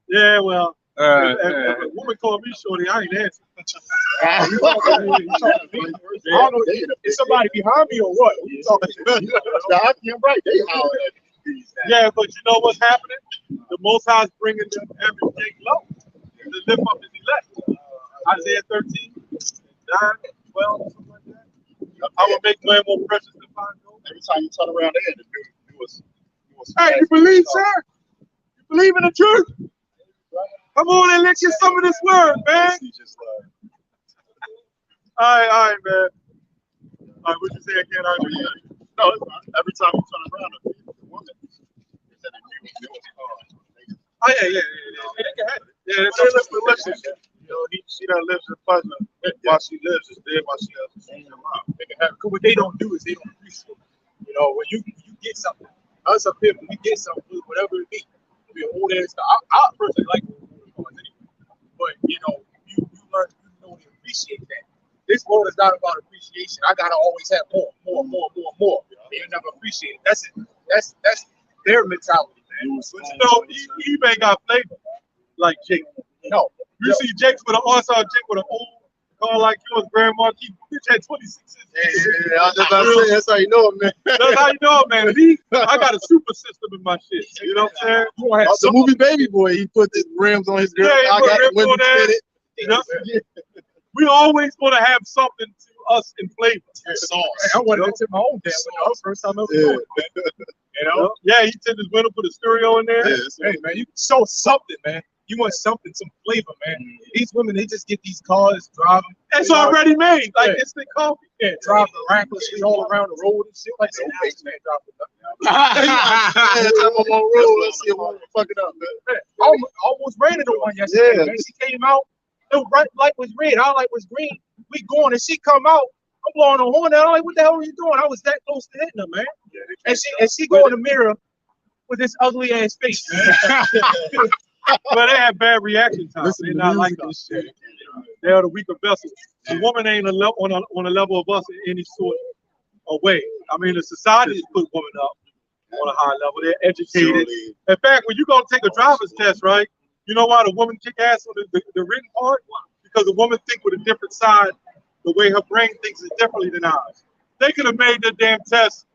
Yeah, well, if Uh, a woman call me shorty, I ain't answering. I don't know is somebody behind me or what? You talking You're right. They holler at you. Yeah, but you know what's happening? The Most High is bringing them everything low to lift up his elect. Isaiah 13, 9, 12, something like that. I will make man more precious than fine gold. Every time you turn around there, the dude was Hey, you believe, sir? You believe in the truth? Come on and let's get some of this word, man. All right, man. All right, what you say again? no, it's not. Every time you turn around, the woman is in a new car. Oh, yeah. They can have it. Yeah, But they live in relationship. You know, she done lives in pleasure while she lives is dead while she has a mom. They can have, cause what they don't do is they don't appreciate it. You know, when you get something, us up here, when we get something, whatever it be, we old ass stuff. I personally like old cars anyway, but you know, you learn, you know, to appreciate that. This world is not about appreciation. I gotta always have more. They never appreciate it. That's it. That's their mentality, man. But you know, eBay got flavor. Like Jake. No, You see Jake's with an awesome Jake with an old car like yours, Grand Marquis. Bitch had 26. Yeah, I was just about to say, that's how you know it, man. That's how you know it, man. I got a super system in my shit. You know what I'm saying? you gonna have The movie Baby Boy, he put the rims on his girl. Yeah, he I put got the rims windows on that. fitted. Yep. We always want to have something to us in flavor. sauce. I wanted to tip my own damn window. First time ever doing it, man. You know? Yeah, he took his window, put a stereo in there. Hey man, you show something, man. You want something, some flavor, man. These women, they just get these cars, drive them. It's already made. Like Yeah. instant coffee. Yeah, drive recklessly all around the road and shit. Like, no face, man, drop it. Yeah, I'm on road. Let's see if I'm fucking up, man. Almost ran into one yesterday, Yeah. man. She came out, the right light was red, our light was green. We going, and she come out. I'm blowing the horn. I'm like, what the hell are you doing? I was that close to hitting her, man. And she go in the mirror with this ugly ass face. But they have bad reaction time. They're not like us. They are the weaker vessels. The woman ain't on a level of us in any sort away. I mean, the society has put women up on a high level. They're educated. In fact, when you go take a driver's test, right? You know why the woman kick ass on the written part? Because the woman think with a different side, the way her brain thinks is differently than ours. They could have made the damn test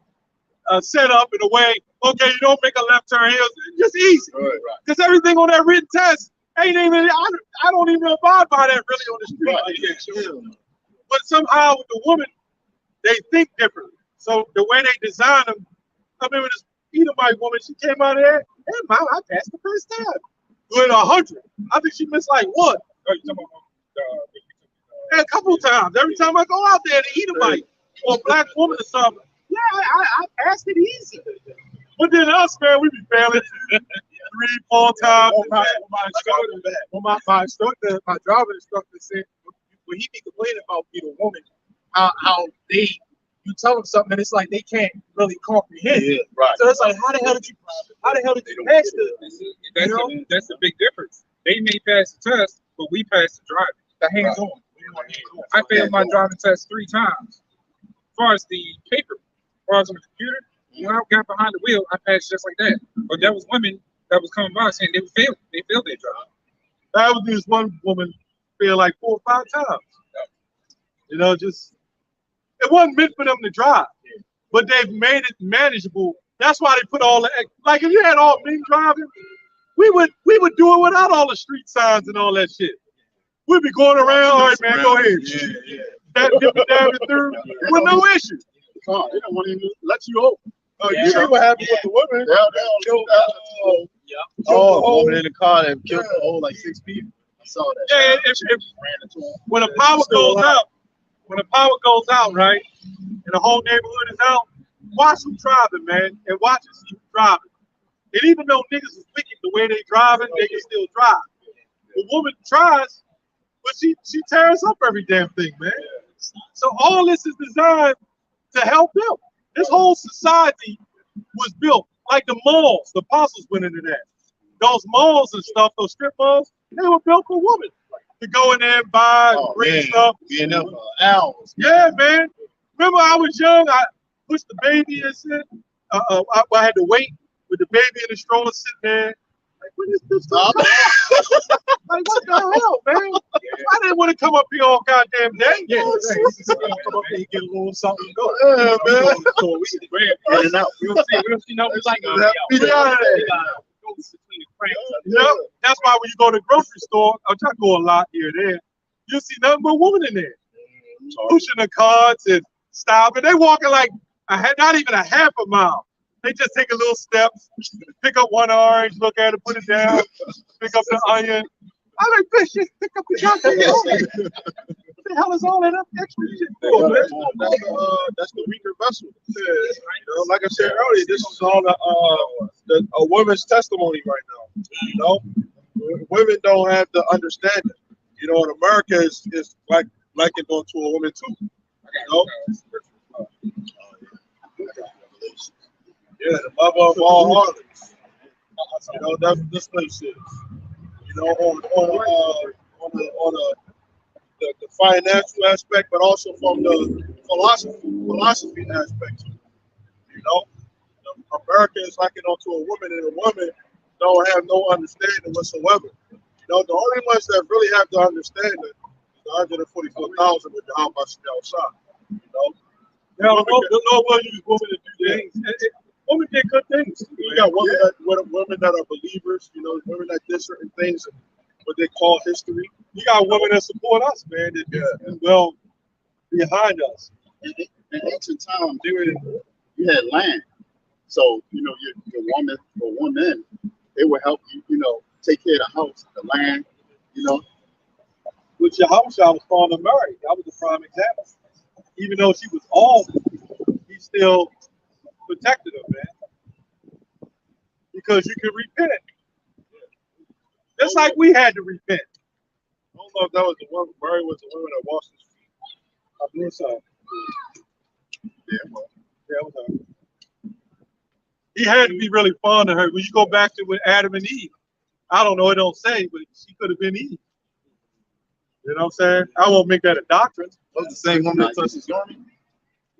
set up in a way, okay, you don't make a left turn here. It's just easy. Because everything on that written test ain't even, I don't even abide by that really on the street. But somehow with the woman, they think differently. So the way they design them, I mean, with this Edomite woman, she came out of there, hey, Mom, I passed the first time. With 100. I think she missed like one. And a couple of times. Every time I go out there, the Edomite or a black woman or something, yeah, I passed it easy. But then us, man, we be failing 3, 4 times. My instructor, my driving instructor said, when he be complaining about being a woman, how you tell them something and it's like they can't really comprehend. Yeah, right. So it's like, how the hell did you pass the? That's a big difference. They may pass the test, but we pass the driving. The hands-on. I failed my driving test 3 times. As far as the paper, as far as on the computer, when I got behind the wheel, I passed just like that. But there was women that was coming by saying they failed. They failed their drive. That was this one woman failed like 4 or 5 times. You know, just it wasn't meant for them to drive, but they've made it manageable. That's why they put all the like. If you had all men driving, we would do it without all the street signs and all that shit. We'd be going around. All right, man, go ahead. Dab it through with no issue. They don't want to even let you over. Oh, you see what happened with the women? Oh, woman in the car that killed like 6 people. I saw that. Yeah, when the power goes out, right, and the whole neighborhood is out, watch who's driving, man, and watch and see who's driving. And even though niggas is wicked the way they driving, they can still drive. The woman tries, but she tears up every damn thing, man. So all this is designed to help them. This whole society was built like the malls. The apostles went into that. Those malls and stuff, those strip malls, they were built for women to go in there and buy, bring stuff. Being there for hours. Yeah, man. Remember, I was young. I pushed the baby and shit. I had to wait with the baby in the stroller sitting there. Like, when is this gonna come out? Like, what the hell, man? I didn't want to come up here all goddamn day. Yeah, come up here, get a little something to go. Yeah, man. So we can in and out. We don't see no like Yep. That's why when you go to the grocery store, which I go a lot here and there, you'll see nothing but women in there. Pushing the carts and stopping. They walking like not even a half a mile. They just take a little steps, pick up one orange, look at it, put it down, pick up the onion. I'm like, bitch, just pick up the goddamn onion. What the hell is all that extra shit for, man? That's the weaker vessel. You know, like I said earlier, this is all a woman's testimony right now. You know, women don't have the understanding. You know, in America is like it going to a woman too. You know. Yeah, the mother of all harlots. You know, that's what this place is. You know, on the financial aspect, but also from the philosophy aspect. You know, America is like it onto a woman, and a woman don't have no understanding whatsoever. You know, the only ones that really have the understanding is the 144,000 with the house outside. You know, the Lord will use women to do things. Women did good things. You got women that are believers. You know, women that did certain things, and what they call history. You got women that support us, man. That is well behind us. In ancient times, you had land. So, you know, your woman or woman, they would help you, you know, take care of the house, the land, you know. With your house, I was fond of Mary. That was a prime example. Even though she was old, he still protected her, man. Because you could repent. Just like we had to repent. I don't know if that was the one. Mary was the woman that washed his feet. I believe so. Yeah, well. Yeah, it was her. He had to be really fond of her. When you go back to with Adam and Eve, I don't know, it don't say, but she could have been Eve. You know what I'm saying? I won't make that a doctrine. Was the same woman that touched his garment?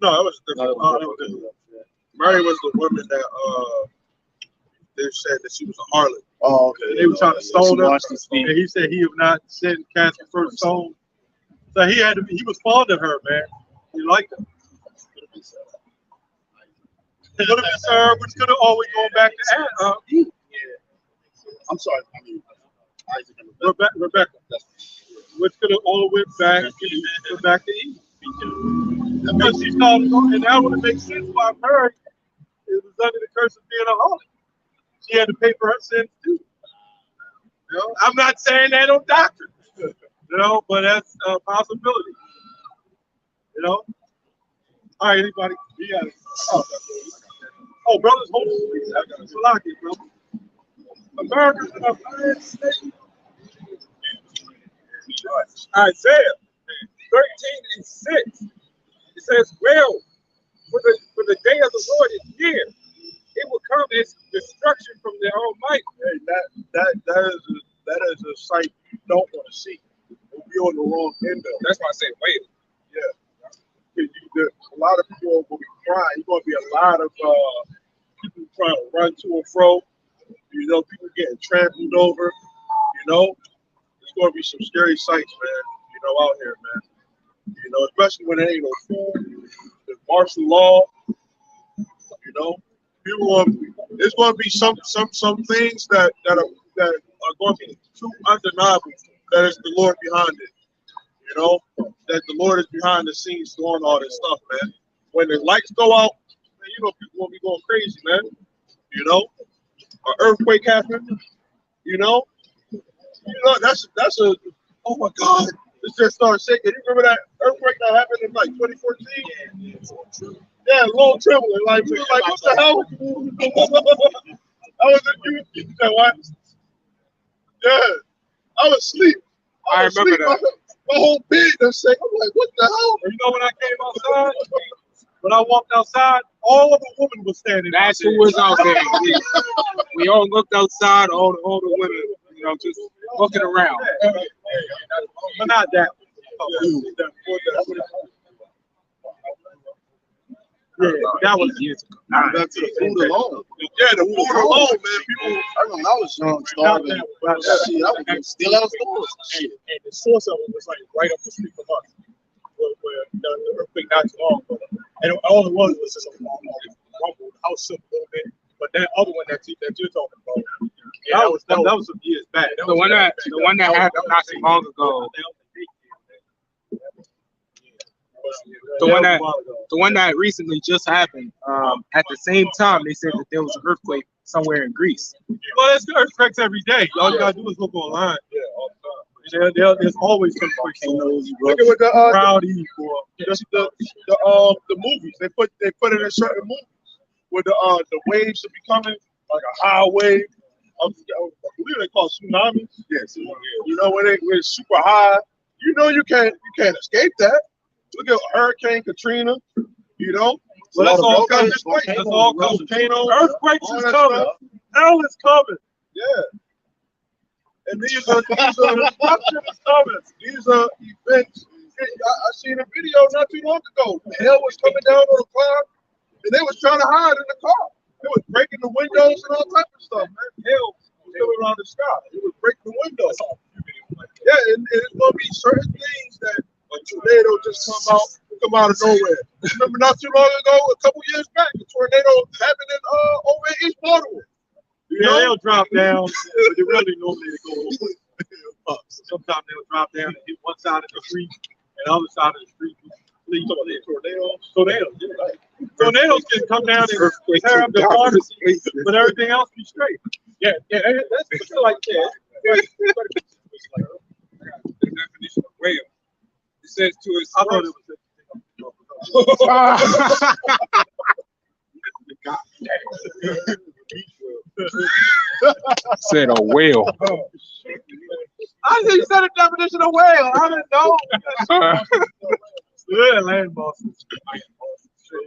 No, that was different. That was different. Mary was the woman that they said that she was a harlot. Oh, okay. They were trying to stone her, Washed his feet. and he said he have not sinned, cast the first stone. So he had to be, he was fond of her, man. He liked her. Could have been Sarah, which could have always gone back to Eve. I'm sorry. I mean, Isaac and Rebecca, which could have all went back to Eve. Because she started going, and that would have made sense why her it was under the curse of being a harlot. She had to pay for her sins too. You know, I'm not saying that on doctrine, you know, but that's a possibility. You know. All right, anybody? Yeah. Oh, brothers, hold on, please. I got a Salaki, brother. America's in a bad state. Isaiah 13:6. It says, "Well, for the day of the Lord is near; it will come as destruction from the Almighty." Hey, that is a sight you don't want to see. You'll be on the wrong end of it. That's why I say, "Well." Yeah. A lot of people will be crying. You're going to be a lot of people trying to run to and fro. You know, people getting trampled over. You know, there's going to be some scary sights, man. You know, out here, man. You know, especially when there ain't no food, there's martial law. You know, there's going to be some things that are going to be too undeniable. That is the Lord behind it. You know, that the Lord is behind the scenes doing all this stuff, man. When the lights go out, man, you know people will be going crazy, man. You know, an earthquake happened. You know, that's a oh my God, it just started shaking. You remember that earthquake that happened in like 2014? Yeah, a little trembling, like what the hell? I was you said what? Yeah, I was asleep. I remember that. My whole bed was shaking. I'm like, what the hell? And you know when I came outside? When I walked outside, all of the women were standing. That's who was out there. We all looked outside. All the women, you know, just looking around. But not that. Yeah, that was years ago. Back to the food alone. Yeah, the food alone, man. People, I remember I was young, starving. Shit, I was still out stores. and the source of it was like right up the street from us, where the earthquake not too long ago. And all it was just a rumble, house shook a little bit. But that other one that you're talking about, yeah, that was some years back. The one that happened not too long ago. The one that recently just happened. At the same time, they said that there was an earthquake somewhere in Greece. Well, there's earthquakes every day. All you gotta do is look online. Yeah, all the time. There's always some volcanoes. Look at what the movies they put it in certain movies where the waves will be coming like a high wave. I believe they call it tsunamis. Yes. You know when it's super high. You know you can't escape that. Look at Hurricane Katrina. You know. Well, that's all kinds of places. That's all kinds of volcanoes. Earthquakes is coming. Hell is coming. Yeah. And these are destruction is coming. These are events. I seen a video not too long ago. Hell was coming down on a cloud, and they was trying to hide in the car. It was breaking the windows and all type of stuff, man. Hell was coming around the sky. It was breaking the windows. Yeah, and it's gonna be certain things that a tornado just come out of nowhere. Remember not too long ago, a couple years back, a tornado happened in over in East Baltimore. Yeah, they'll drop down, but they really normally they go up. Sometimes they'll drop down and hit one side of the street, and the other side of the street leads on there. Tornadoes, yeah, right. Tornadoes can come down and tear up the pharmacy, but everything else be straight. Yeah, that's like that. The definition of whale. It says to its I thought it was said a whale. I think you said a definition of whale. I didn't know. Yeah, land bosses.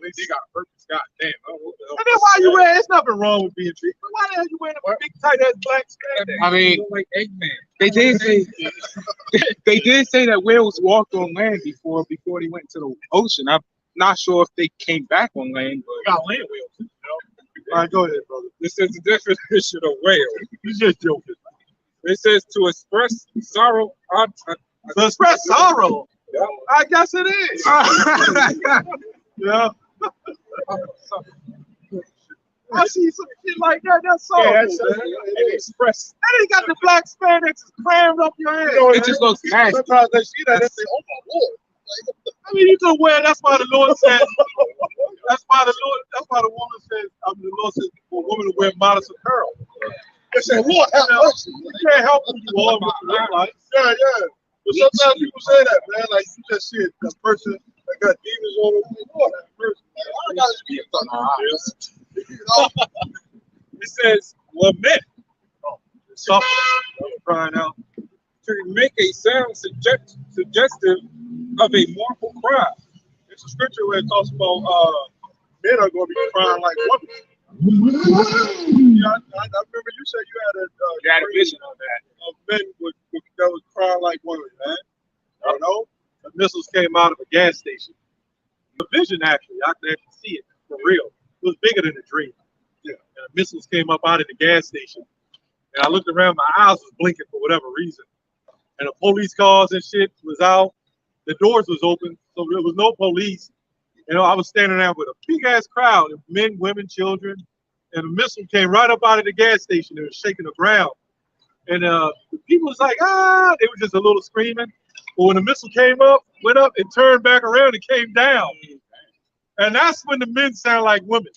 They got purpose. God damn. And then why you wearing? There's nothing wrong with being big. Why the hell you wearing a big tight ass black spandex? I mean, like Eggman. they did say that whales walked on land before they went to the ocean. Not sure if they came back on land, but got land whales. You know? All right, go ahead, brother. this is the definition of whale. You just joking. It says to express sorrow. To express sorrow. Yeah. I guess it is. Yeah. I see some shit like that. That's so Yeah, cool, that's man. And express. And they got the black spandex crammed up your head. You know, It just looks nasty. sometimes they see that and say, "Oh my Lord." I mean, you can wear. That's why the Lord says. That's why the Lord. That's why the woman says. The Lord says for a woman to wear modest apparel. They say, "Lord, have mercy." You can't help who you are, what you look like. Yeah, yeah. But sometimes people say that, man. Like you just see it, a person that got demons on him. Lord, have mercy. I got demons on my eyes. You know? It says lament Suffer. Crying out. to make a sound suggestive of a mournful cry. It's a scripture where it talks about men are going to be crying like women. Yeah, I remember you said you had You had a vision on that. of men that was crying like women, man. You know? The missiles came out of a gas station. The vision, actually, I could actually see it for real. It was bigger than a dream. Yeah. And the missiles came up out of the gas station. And I looked around, my eyes was blinking for whatever reason. And the police cars and shit was out. The doors was open, so there was no police. You know, I was standing there with a big ass crowd of men, women, children. And the missile came right up out of the gas station. It was shaking the ground. And the people was like, ah, they were just a little screaming. But when the missile came up, went up and turned back around and came down. And that's when the men sound like women.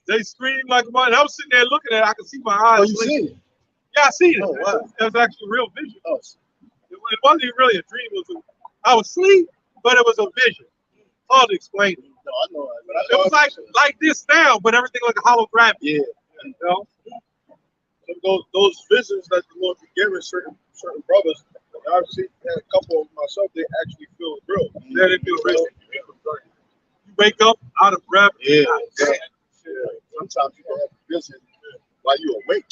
They screamed like women. And I was sitting there looking at it. I could see my eyes. Oh, you blinking. seen it? Yeah, I seen it. Oh, wow. It was actually a real vision. Oh, It wasn't even really a dream. I was asleep, but it was a vision. Hard to explain it. no, I know. But It was like this now, but everything like a holographic. yeah. You know? Those visions that the Lord be giving certain brothers, I've seen a couple of myself, they actually feel real. Yeah, they feel real. You wake up out of breath. Yeah. Sometimes you can have a vision while you're awake.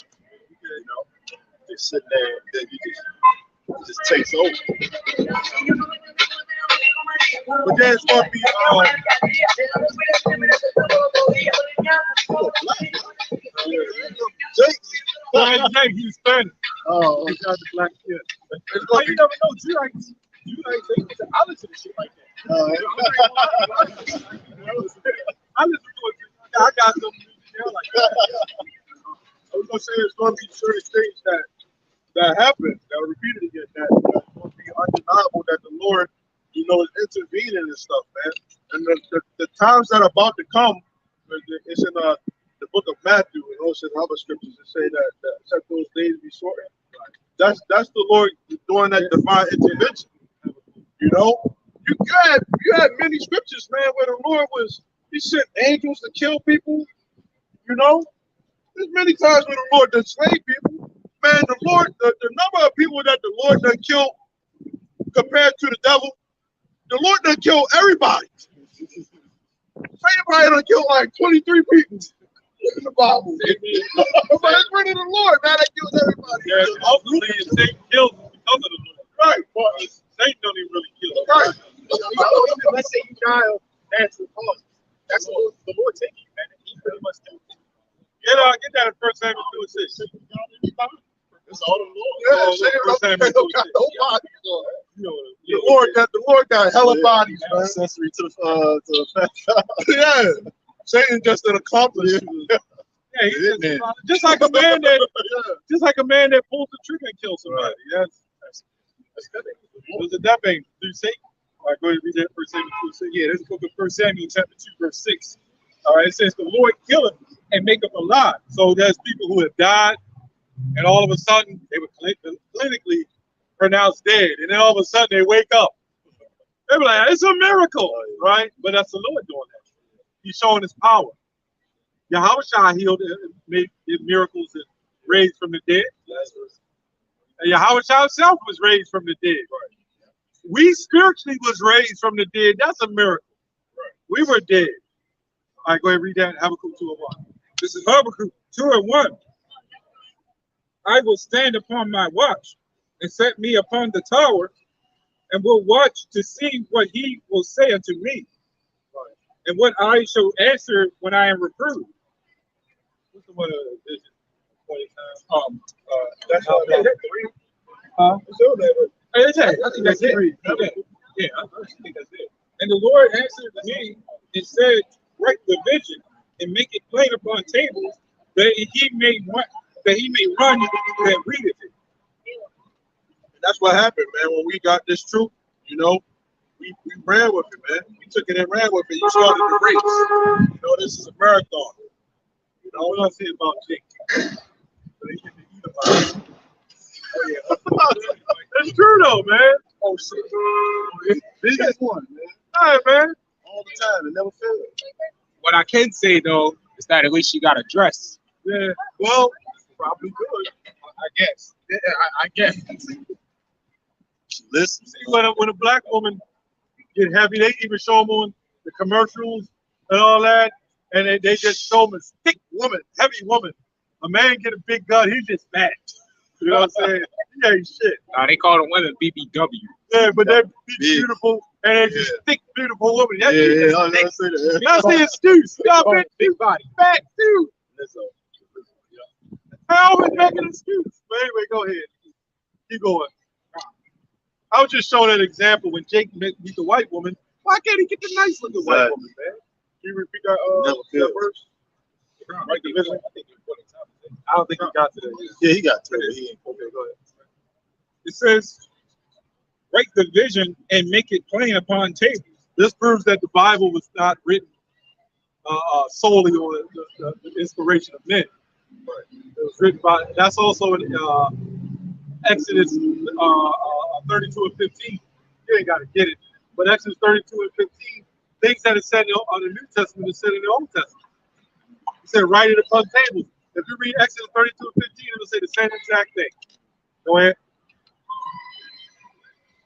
You know, just sitting there, then it just takes over. But then it's going to be Jake, he's Spanish. Oh, He's got the black kid. it's Well, gonna you be, never know. I listen to shit like that. I listen to it. I got some music like that. I was gonna say it's gonna be certain things that happen that are repeated again that's gonna be undeniable that the Lord, you know, is intervening and stuff, man. And the times that are about to come, it's in the book of Matthew and also in other scriptures that say that except those days be shortened. That's the Lord doing that divine intervention. You know, you had many scriptures, man, where the Lord he sent angels to kill people. You know, there's many times where the Lord done slay people. Man, the number of people that the Lord done killed compared to the devil, the Lord done killed everybody. Everybody done killed like 23 people in the Bible. But it's written in the Lord, man, that killed everybody. Yeah, ultimately, Satan kills because of the Lord. Right. But Satan don't even really kill. Right. Even let's say you die of natural causes. That's what the Lord takes you, man. He pretty much takes you. Get that in 1 Samuel 2:6. It's all the Lord. Yeah, Satan don't got nobody. The Lord got hella bodies, man. Accessory to the fact. Yeah. Satan just an accomplice. Yeah, he's just like a man that pulls the trigger and kills somebody. That's good. It was a death angel through Satan. All right, go ahead and read that 1 Samuel 2:6. Yeah, that's the book of 1 Samuel chapter 2, verse 6. All right, it says the Lord killeth and make up alive. So there's people who have died, and all of a sudden they were clinically pronounced dead, and then all of a sudden they wake up. They were like, it's a miracle, right? But that's the Lord doing that. He's showing his power. Yahweh healed and made miracles and raised from the dead. And Yahweh himself was raised from the dead. We spiritually was raised from the dead. That's a miracle. We were dead. All right, go ahead and read that. Habakkuk 2:1. This is Habakkuk 2:1. I will stand upon my watch and set me upon the tower and will watch to see what he will say unto me and what I shall answer when I am reproved. What's the one of the vision? That's all that. Huh? It's all that. I think that's it. Yeah, I think that's it. And the Lord answered me and said, write the vision and make it plain upon tables that he may run that readeth it. And that's what happened, man. When we got this truth, you know, we ran with it, man. We took it and ran with it. You started the race. You know, this is a marathon. You know, What do I say about Jake? But they get to eat about it. Oh, yeah. That's true, though, man. oh shit. Biggest one, man. All right, man. All the time. It never fails. What I can say though is that at least she got a dress. Yeah. Well, probably good. I guess. Yeah, I guess. Listen. See, when a black woman get heavy, they even show them on the commercials and all that, and they just show them a thick woman, heavy woman. A man get a big gun, he's just fat. You know what I'm saying? He ain't shit. They call them women BBW. Yeah, but they're Big. beautiful, and they're just thick, beautiful women. That's Yeah, I was gonna say that. That's the excuse. Y'all been Big body. fat too. That's all. I always make an excuse. But anyway, go ahead. Keep going. I was just showing an example when Jake meet the white woman. Why can't he get the nice looking white woman, man? Can you repeat that, Never fails. that verse? Right, the vision? I don't think he got to that yet. Yeah, he got to it. He ain't. Okay, go ahead. It says, write the vision and make it plain upon tables. This proves that the Bible was not written solely on the inspiration of men. It was written by, that's also in Exodus 32 and 15. You ain't got to get it. But Exodus 32 and 15, things that are said on the New Testament are said in the Old Testament. It said, write it upon tables. If you read Exodus 32 and 15, it'll say the same exact thing. Go ahead.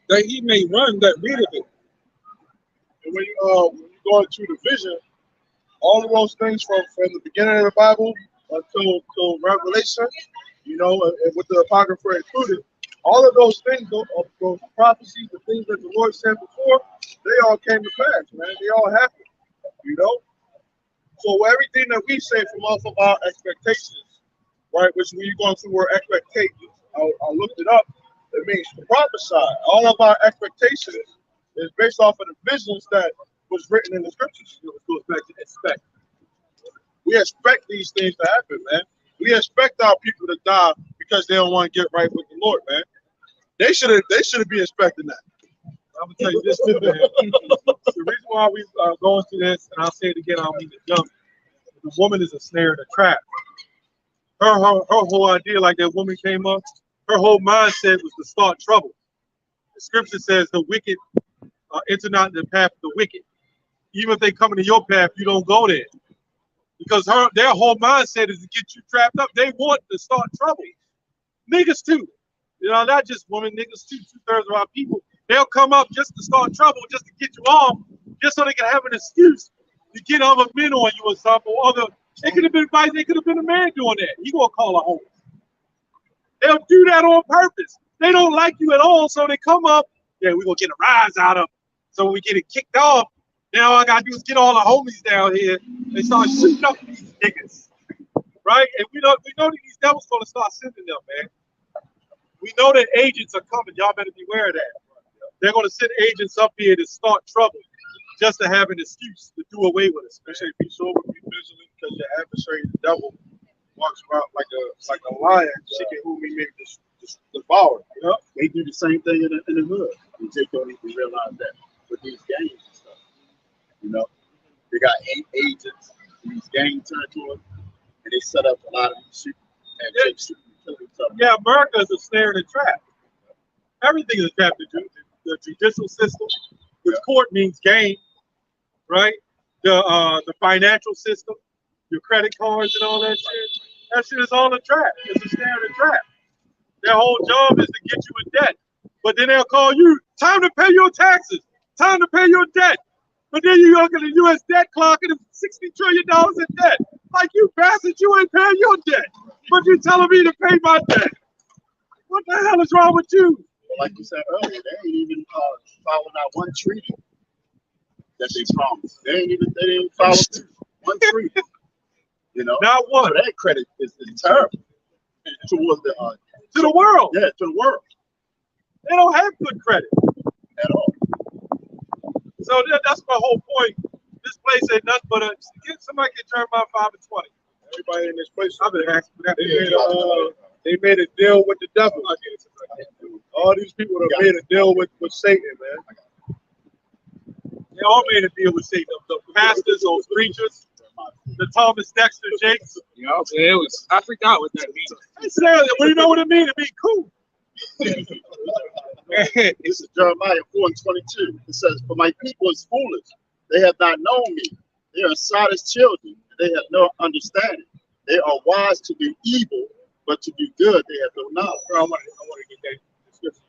That he may run that readeth it. And when you go into the vision, all of those things from the beginning of the Bible until Revelation, you know, and with the Apocrypha included, all of those things, those prophecies, the things that the Lord said before, they all came to pass, man. They all happened, you know. So everything that we say from off of our expectations, right, which when you go into the word expectations, I looked it up. It means to prophesy. All of our expectations is based off of the visions that was written in the scriptures. It goes back to expect. We expect these things to happen, man. We expect our people to die because they don't want to get right with the Lord, man. They should be expecting that. I'm gonna tell you this too, man. The reason why we going through this, and I'll say it again, I don't mean to jump. The woman is a snare and a trap. Her whole idea, like that woman came up, her whole mindset was to start trouble. The scripture says the wicked enter not the path of the wicked. Even if they come into your path, you don't go there. Because their whole mindset is to get you trapped up. They want to start trouble. Niggas too. You know, not just women, niggas too. 2/3 of our people. They'll come up just to start trouble, just to get you off, just so they can have an excuse to get other men on you or something. Or it could have been vice, they could have been a man doing that. You gonna call a home. They'll do that on purpose. They don't like you at all, so they come up. Yeah, we're gonna get a rise out of them. So when we get it kicked off, now all I gotta do is get all the homies down here and start shooting up these niggas. Right? And we know that these devils gonna start sending them, man. We know that agents are coming. Y'all better beware of that. They're gonna send agents up here to start trouble just to have an excuse to do away with us. Especially be sober, be vigilant, because your adversary, the devil, walks around like a lion, seeking whom he may devour. Yep. They do the same thing in the hood. You just don't even realize that with these gangs and stuff. You know, they got 8 agents in these gang territories, and they set up a lot of these shooting and take shooting and killing each other. Yeah, America is a snare and a trap. Everything is a trap. The judicial system, the court means game, right? The financial system, your credit cards and all that shit. That shit is all a trap. It's a snare and a trap. Their whole job is to get you in debt. But then they'll call you, time to pay your taxes, time to pay your debt. But then you look at the U.S. debt clock and it's $60 trillion in debt. Like, you bastard, you ain't paying your debt. But you're telling me to pay my debt. What the hell is wrong with you? Well, like you said earlier, they ain't even following out one treaty. that they promised. They didn't even follow through. One tree. You know, Not one. so that credit is terrible towards the to the world. Yeah, to the world. They don't have good credit at all. So that's my whole point. This place ain't nothing but somebody can turn my 5 and 20. Everybody in this place, I've been asking for that. They made a deal with the devil. All these people that made a deal with Satan, man. They all made a deal with Satan. The pastors, those preachers, the Thomas Dexter Jakes. You know, it was, I forgot what that means. Well, you know what it means? It means cool. This is Jeremiah 4:22. It says, "For my people is foolish. They have not known me. They are Sodom's children. They have no understanding. They are wise to do evil, but to do good they have no knowledge." I want to get that description.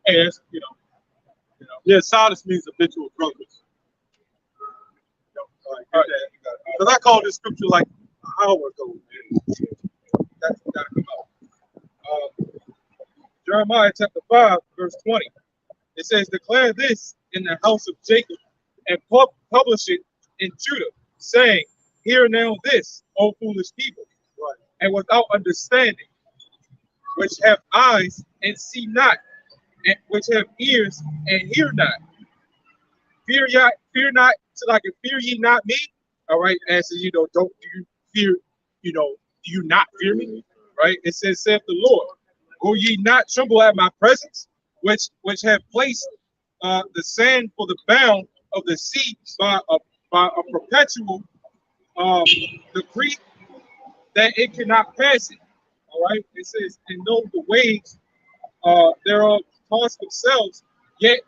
Hey, that's, yeah, Sodom means habitual drunkards. Because I call this scripture like an hour ago, man. That's got to come out. Jeremiah chapter 5, verse 20. It says, "Declare this in the house of Jacob, and publish it in Judah, saying, Hear now this, O foolish people, and without understanding, which have eyes and see not, and which have ears and hear not. Fear not, so like, fear ye not me." All right, and says, don't do you fear, do you not fear me? Right? It says, "Saith the Lord, will ye not tremble at my presence, which have placed the sand for the bound of the sea by a perpetual decree that it cannot pass it." All right, it says, "And know the waves thereof toss themselves, yet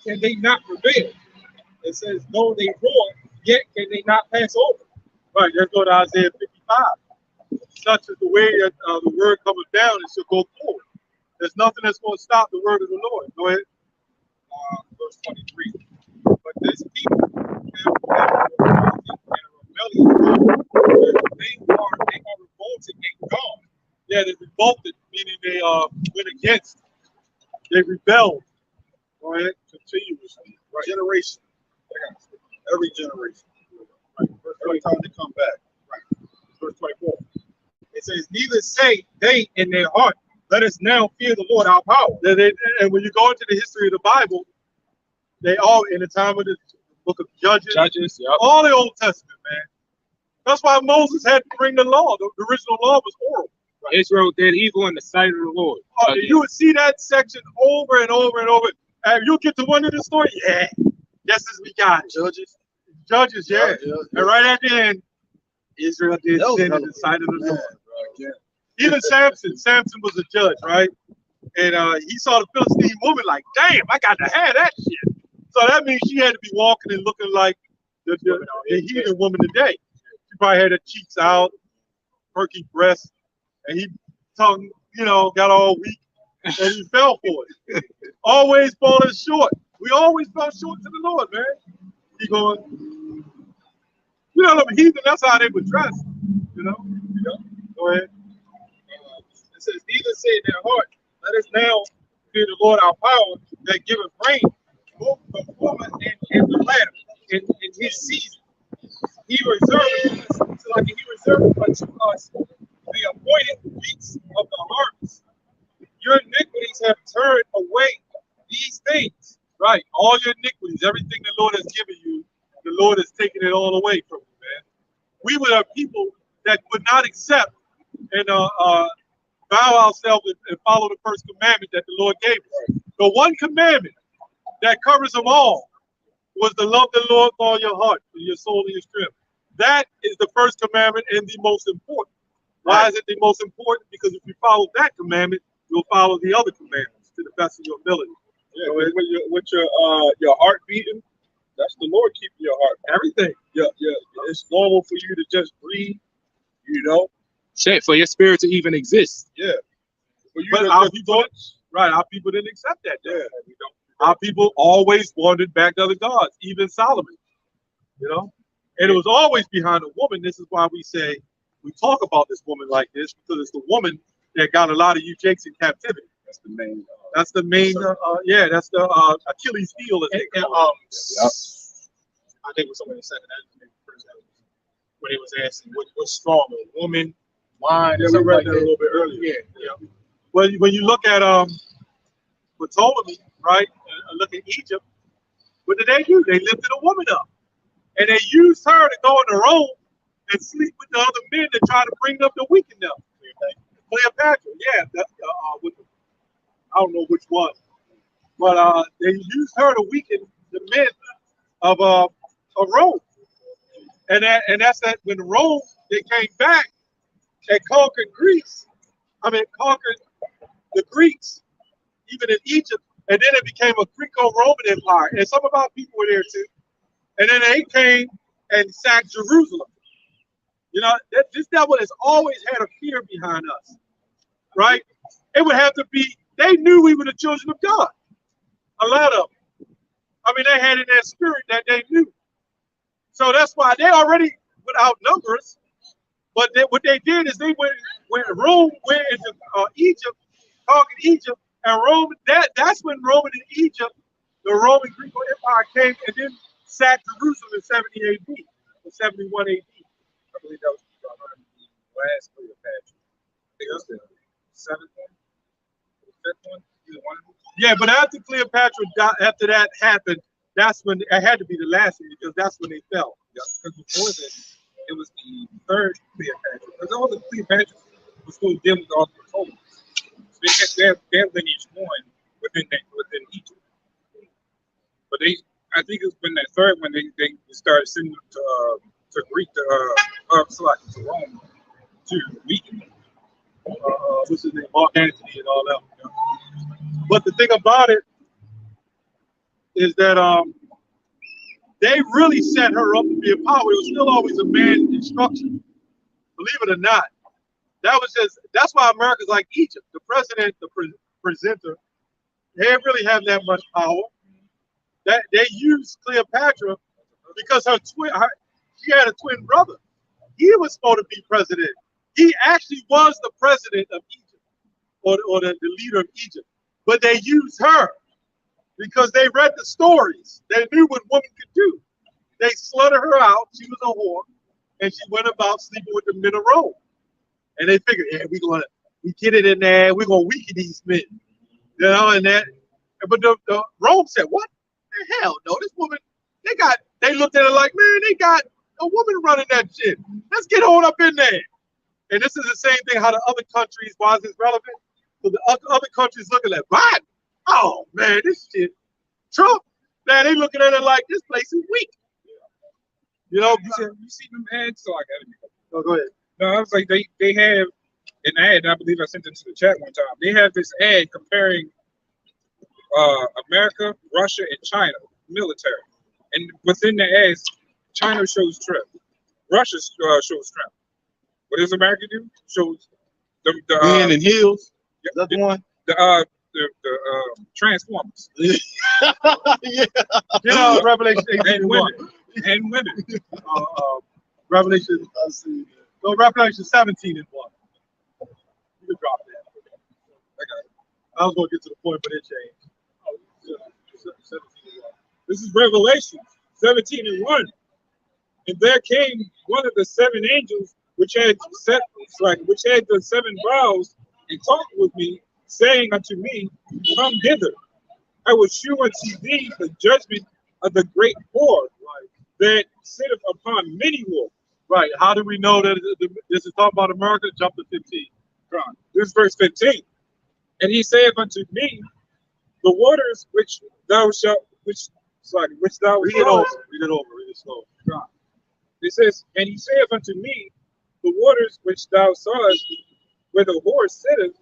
can they not prevail." It says, "Though they roar, yet can they not pass over." Right, let's go to Isaiah 55. Such is the way that the word coming down, it should go forward. There's nothing that's going to stop the word of the Lord. Go ahead. Verse 23. "But this people have rebellion. They are revolted and gone." Yeah, they revolted, meaning they went against. They rebelled. Go ahead. Continuously. Right. Generation. Every generation. Right. Every time they come back. Right. Verse 24. It says, "Neither say they in their heart, Let us now fear the Lord our power." And when you go into the history of the Bible, they all, in the time of the book of Judges, Yep. all the Old Testament, man. That's why Moses had to bring the law. The original law was oral. Right. Israel did evil in the sight of the Lord. You would see that section over and over and over. And you'll get to one of the story. Yeah, just as we got it. Judges, yeah. And right at the end, Israel did sin in the sight of the Lord. Yeah. Even Samson was a judge, right? And he saw the Philistine woman like, damn, I got to have that shit. So that means she had to be walking and looking like the heathen woman today. She probably had her cheeks out, perky breasts, and he tongue, got all weak, and he fell for it. Always falling short. We always fell short to the Lord, man. He going, the heathen, that's how they would dress, Go ahead. It says, "Neither say in their heart, Let us now fear the Lord our power, that giveth rain, both the former and the latter, in his season. He reserved unto us the appointed weeks of the harvest. Your iniquities have turned away these things." Right, all your iniquities, everything the Lord has given you, the Lord has taken it all away from you, man. We were a people that would not accept and bow ourselves and follow the first commandment that the Lord gave us. The one commandment that covers them all was to love the Lord with all your heart, with your soul, and your strength. That is the first commandment and the most important. Why is it the most important? Because if you follow that commandment, you'll follow the other commandments to the best of your ability. Yeah, with your heart beating, that's the Lord keeping your heart. Everything. Yeah. It's normal for you to just breathe, For your spirit to even exist. Yeah. For you but to our people didn't accept that. Yeah. Our people always wandered back to other gods, even Solomon. And it was always behind a woman. This is why we talk about this woman like this, because it's the woman that got a lot of you jakes in captivity. That's the main. That's the main. Yeah, that's the Achilles heel. As they call it. I think it was somebody said that when it was asking what's stronger, woman, wine, Yeah, or we something read like that a that. little bit earlier. Yeah. Well, when you look at Ptolemy, right, and look at Egypt, what did they do? They lifted a woman up, and they used her to go into Rome and sleep with the other men to try to bring them to weaken them. Cleopatra, yeah, I don't know which one, but they used her to weaken the men of Rome, and that's that when Rome they came back and conquered Greece. Conquered the Greeks, even in Egypt, and then it became a Greco-Roman Empire, and some of our people were there too. And then they came and sacked Jerusalem. You know, this devil has always had a fear behind us, right? It would have to be, they knew we were the children of God. A lot of them. They had in their spirit that they knew. So that's why they already without numbers. But what they did is they Rome went into Egypt, conquered Egypt, and Rome. That's when Rome and Egypt, the Roman Greek Empire came and then sacked Jerusalem in 70 AD or 71 AD. I believe that was the last Cleopatra. I think that's the seventh one, the fifth one, either one. Yeah, but after Cleopatra died, after that happened, that's when it had to be the last one because that's when they fell. Yeah, because before that, it was the third Cleopatra. Because all the Cleopatra was still dealing with all the Ptolemies. So they kept their lineage going within Egypt. But I think it's been that third one they started sending them to Greek to Rome to weaken them. What's his name? Mark Antony and all that. You know? But the thing about it is that they really set her up to be a power. It was still always a man's instruction. Believe it or not. That's why America's like Egypt. The president, the presenter, they didn't really have that much power. That they used Cleopatra because she had a twin brother. He was supposed to be president. He actually was the president of Egypt, or the leader of Egypt. But they used her because they read the stories. They knew what women could do. They slutted her out. She was a whore, and she went about sleeping with the men of Rome. And they figured, yeah, we get it in there. We're gonna weaken these men, you know. But the Rome said, what the hell? No, this woman. They looked at it like, man, they got a woman running that shit. Let's get on up in there. And this is the same thing. How the other countries, why is this relevant? So the other countries looking at Biden. Oh man, this shit. Trump. Man, they looking at it like this place is weak. You know, you see them ads? So I got oh, go ahead. No, I was like they have an ad. I believe I sent it to the chat one time. They have this ad comparing America, Russia, and China military, and within the ads, China shows strength, Russia shows strength. What does America do? Shows the Men and heels. Yeah, Is that the one? The Transformers. Yeah. You know, Revelation 18 and women. And women. Revelation. No, Revelation 17 and 1. You can drop that. I got it. I was going to get to the point, but it changed. 17 and 1. This is Revelation 17 and 1. And there came one of the seven angels which had the seven vials, and talked with me, saying unto me, come hither. I will shew unto thee the judgment of the great whore that sitteth upon many waters. Right. How do we know that this is talking about America? Jump to 15. This is verse 15. And he saith unto me, the waters which thou shalt, which thou read it over. Read it over. Read it slow. It says, and he saith unto me, the waters which thou sawest, where the whore sitteth,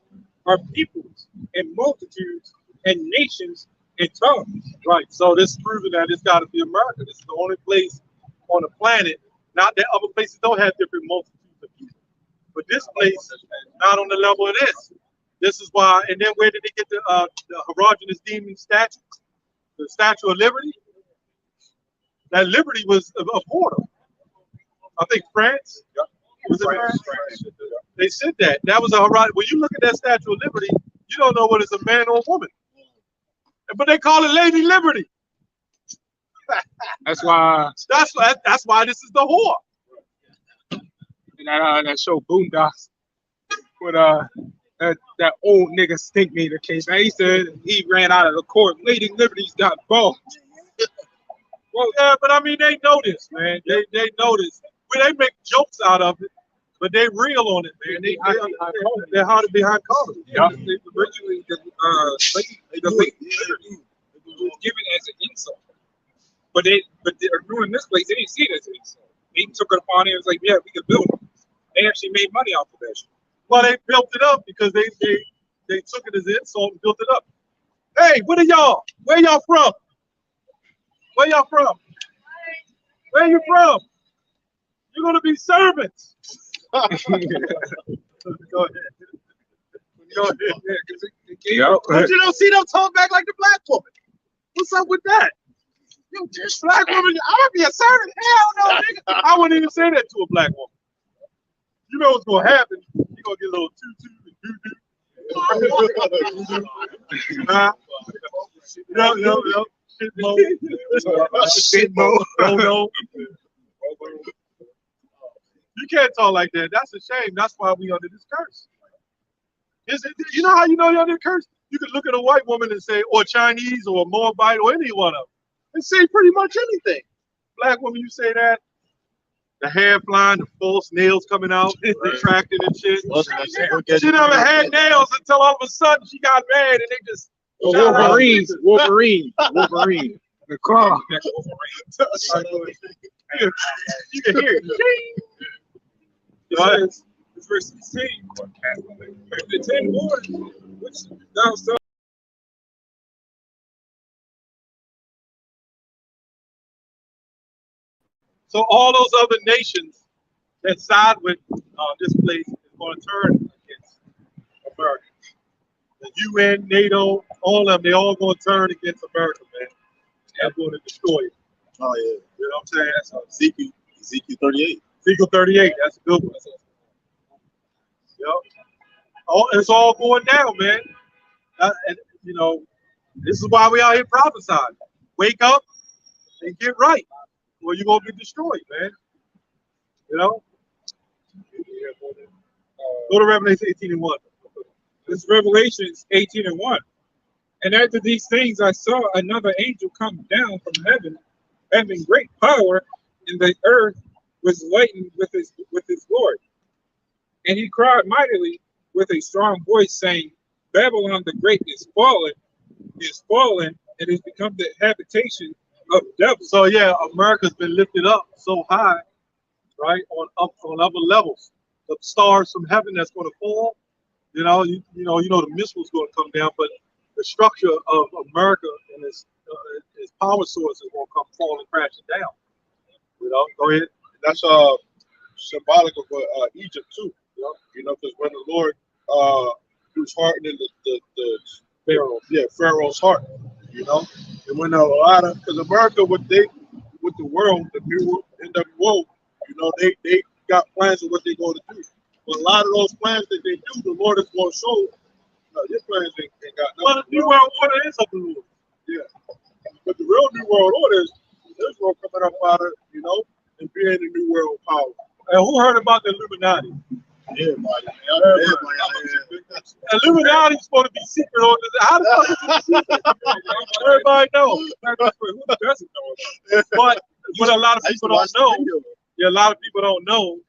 are peoples and multitudes and nations and tongues. Right. So this is proving that it's got to be America. This is the only place on the planet. Not that other places don't have different multitudes of people, but this place not on the level of this. This is why. And then where did they get the heterogeneous demon statue? The Statue of Liberty. That Liberty was a portal. I think France. Was it France? They said that. That was a horizon. When you look at that Statue of Liberty, You don't know whether it's a man or a woman. But they call it Lady Liberty. That's why. That's why this is the whore. And that show Boondocks with that old nigga stink meter case. Now he said he ran out of the court. Lady Liberty's got balls. Well, yeah, but I mean they know this, man. They know this. Well, they make jokes out of it, but they real on it, man. They're hard behind colors. Yeah, they originally the lady liberty was given as an insult, but they're doing this place. They didn't see it as an insult. They took it upon it and was like, yeah, we can build it. They actually made money off of that shit. Well, they built it up because they took it as an insult and built it up. Hey, what are y'all? Where y'all from? Where y'all from? Where you from? You're gonna be servants. Go ahead. Go ahead. Yep. But you don't see them talk back like the black woman. What's up with that? You this black woman, I'm gonna be a servant. Hell no, nigga. I wouldn't even say that to a black woman. You know what's gonna happen? You're gonna get a little tutu and doo-doo. Yo. Shit mo. No. You can't talk like that. That's a shame. That's why we under this curse. You know how you know you're under the curse? You can look at a white woman and say, or Chinese, or Moabite, or any one of them, and say pretty much anything. Black woman, you say that, the hair flying, the false nails coming out, retracted and shit. She never had nails until all of a sudden she got mad and they just Wolverine. The car. You can hear it. It's verse 16. The 10 boys, which thou shalt So all those other nations that side with this place is going to turn against America. The UN, NATO, all of them, they all going to turn against America, man. They're going to destroy it. Oh yeah. You know what I'm saying? That's Ezekiel 38. Ezekiel 38. That's a good one. Yep. Oh, it's all going down, man. And you know, this is why we out here prophesying. Wake up and get right, or you're gonna get destroyed, man. You know. Go to Revelation 18:1. This Revelations 18:1. And after these things I saw another angel come down from heaven, having great power, and the earth was lightened with his glory. And he cried mightily with a strong voice, saying, Babylon the Great is fallen, and has become the habitation of devils. So yeah, America's been lifted up so high, right, on upper levels. The stars from heaven that's going to fall. You know the missile's going to come down, but the structure of America and its power source is going to come falling, crashing down. You know, go ahead. That's symbolic of Egypt too. You know, because when the Lord he was hardening the Pharaoh's heart. You know, and when because America with the world, the new NWO, you know, they got plans of what they're going to do. But a lot of those plans that they do, the Lord is going to show. Your plans ain't got nothing. Well, the New World Order is of the Lord. Yeah. But the real New World Order is Israel coming up out of, you know, and being the New World power. And who heard about the Illuminati? Everybody. Illuminati is supposed to be secret on this. How the fuck is it secret? Everybody knows. Who doesn't know about it? But what a lot of people don't know, a lot of people don't know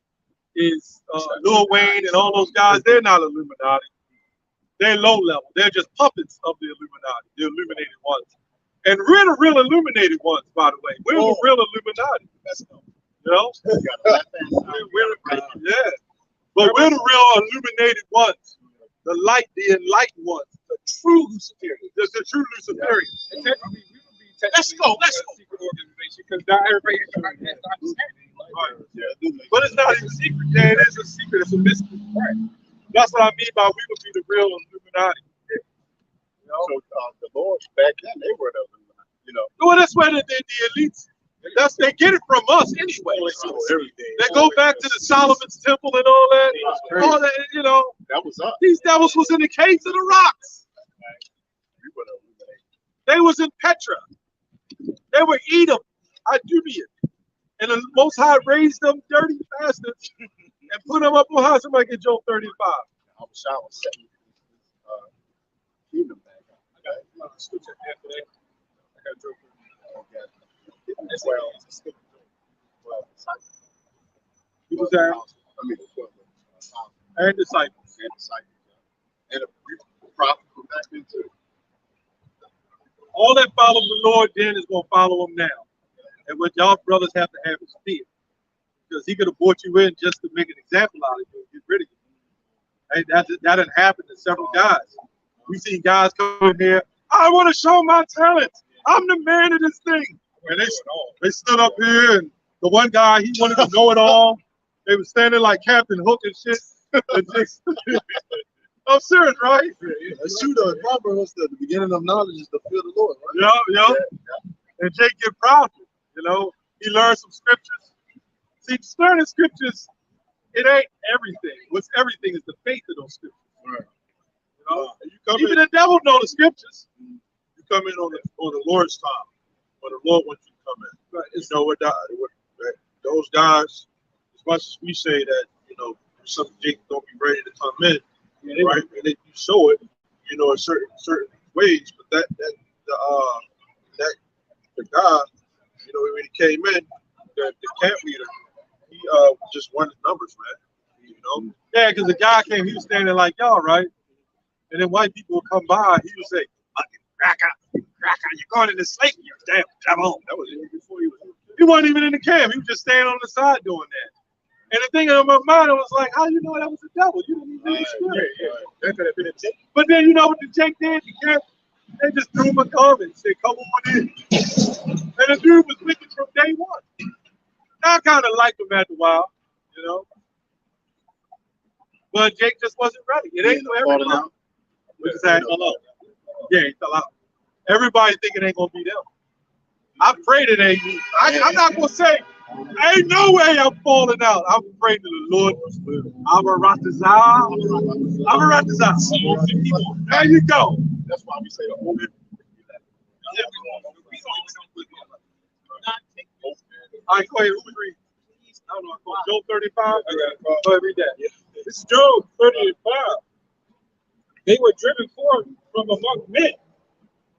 is Lil Wayne and all those guys, they're not Illuminati. They're low level. They're just puppets of the Illuminati, the illuminated ones. And we're the real illuminated ones, by the way. We're the real Illuminati. You know? Yeah. But we're the real illuminated ones. The light, the enlightened ones. The true Luciferians. The true Luciferians. Let's go. Secret organization, because not everybody has to understand it. Right. Yeah. But it's not even secret. Yeah, it is a secret. It's a mystery. Right. That's what I mean by we would be the real Illuminati. You know? So the Lords back then, they were the Illuminati, you know. Well, that's where the elites, they get it from us anyway. They go back to the Solomon's temple and all that. All that, you know. That was us. These devils was in the caves of the rocks. They was in Petra. They were Edom, Idumean. And the Most High raised them dirty bastards and put them up on how somebody get Job 35. I was setting kingdom back. I got scripture after that. I got Job 35. As well. He was there. I mean, And disciples. and a prophet from back then too. All that follow the Lord then is going to follow him now. And what y'all brothers have to have is fear. Because he could have brought you in just to make an example out of you and get rid of you. And that had happened to several guys. We seen guys come in here, I want to show my talent. I'm the man of this thing. And they stood up here, and the one guy, he wanted to know it all. They were standing like Captain Hook and shit. And just, I'm serious, right? That's true though. Proverbs, the beginning of knowledge is the fear of the Lord, right? Yeah. And Jake get proud of it. You know, he learned some scriptures. See, learning scriptures, it ain't everything. What's everything is the faith of those scriptures. Right. You know, You come even in, the devil know the scriptures. you come in on the Lord's time, when the Lord wants you to come in. Right. You know what? Those guys, as much as we say that, you know, some Jake don't be ready to come in, right? And then you show it, you know, in certain ways. But the guy, you know, when he came in, the camp leader, he just wanted numbers, man. You know? Yeah, because the guy came, he was standing like y'all, right? And then white people would come by, he would say, fucking cracker, you're going into slavery, you damn devil. That was even before he was. He wasn't even in the camp, he was just standing on the side doing that. And the thing in my mind, I was like, how you know that was the devil? You didn't even experience it. That could have been a Jake. But then you know what the Jake did? The camp, they just threw him a comment, said, come on in. And the dude was wicked from day one. I kind of liked him after a while, you know. But Jake just wasn't ready. It ain't for everybody. What's that? Yeah, he fell out. Everybody think it ain't gonna be them. I prayed it ain't me. I'm not gonna say, ain't no way I'm falling out. I'm praying to the Lord. I'm a ratazah. There you go. That's why we say the whole All right, go ahead. Who read? I don't know. Job 35. Go ahead, read that. This is Job 35. They were driven forth from among men.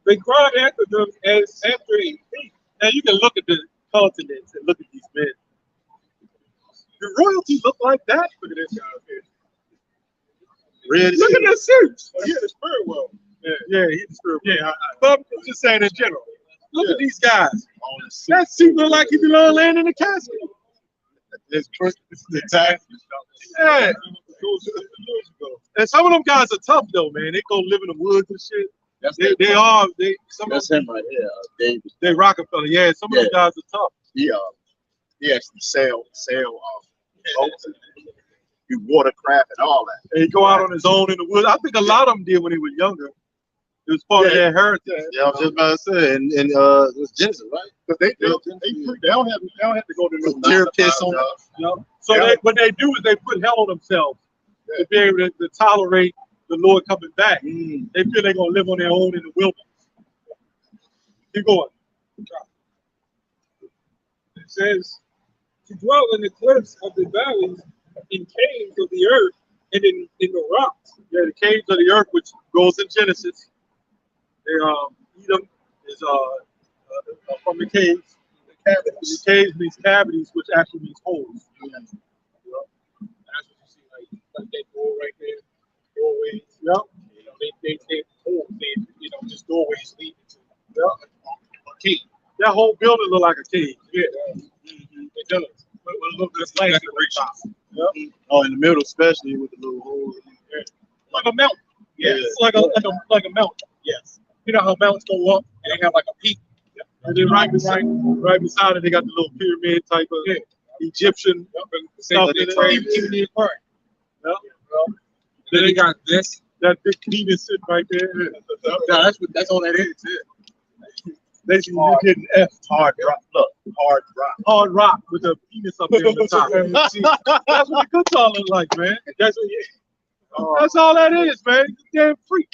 They cried after them as after a thief. Now you can look at the continents and look at these men. The royalty look like that. Look at this guy up here. Look at their suits. Oh, yeah, the spirit world. Yeah, he's the spirit. Yeah, but I'm just saying in general. Look at these guys. That suit look like he belong laying in the casket. It's the time. Yeah. And some of them guys are tough though, man. They go live in the woods and shit. That's him right here, David. They Rockefeller. Yeah, some of them guys are tough. He actually sail boats and do watercraft and all that. And he go out on his own in the woods. I think a lot of them did when he was younger. It was part of their heritage. Yeah, I was just about to say, and it was Genesis, right? But they don't have to go to no Tear piss on So what they do is they put hell on themselves to be able to tolerate the Lord coming back. They feel they're gonna live on their own in the wilderness. Keep going. It says, to dwell in the cliffs of the valleys, in caves of the earth, and in the rocks. Yeah, the caves of the earth, which goes in Genesis. Edom is from the caves. The caves means cavities, which actually means holes. You know? That's what you see, like that door right there, doorways. Yep. You know, they holes, just doorways leading to a cave. That whole building look like a cave. Yeah, it does. But look, that's like decorations. Yep. Oh, in the middle, especially with the little holes. Yeah. Like a mountain. Yeah. It's like a mountain. Yes. You know how mountains go up and they have like a peak. And then right beside it, they got the little pyramid type of Egyptian stuff in it. Even the aquarium. Yep. Then they got this. That big penis sitting right there. Yeah, that's all that is. Basically, you're getting F. Hard rock. Look, hard rock. Hard rock with a penis up there on the top. That's what the good song look like, man. That's all that is, man. It's a damn freak.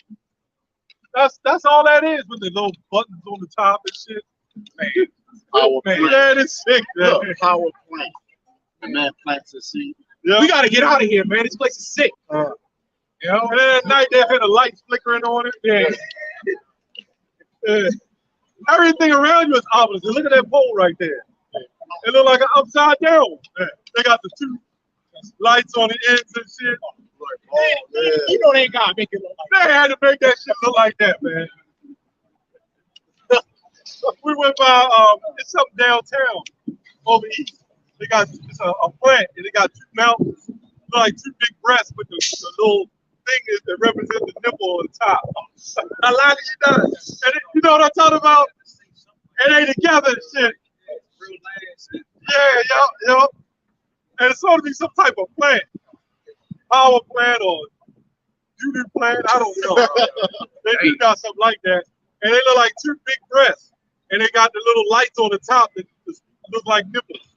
That's all that is with the little buttons on the top and shit. Man, Power man, plant. yeah, it's sick, man. Look, power plant. The man plants a seed. Yeah. We gotta get out of here, man. This place is sick. You know, and then at night they had the lights flickering on it. Yeah. Yeah. Everything around you is ominous. Look at that pole right there. It look like an upside down. Yeah. They got the two lights on the ends and shit. You know they ain't gotta make it look like They had to make that shit look like that, man. We went by it's something downtown over east. They got a plant and they got two mountains, like two big breasts with the little thing that represents the nipple on the top. A lot of you does. And you know what I'm talking about? And they together and shit. Yeah, yup. And it's supposed to be some type of plant. Power plant or doo-doo plant, I don't know. They do got something like that. And they look like two big breasts. And they got the little lights on the top that look like nipples.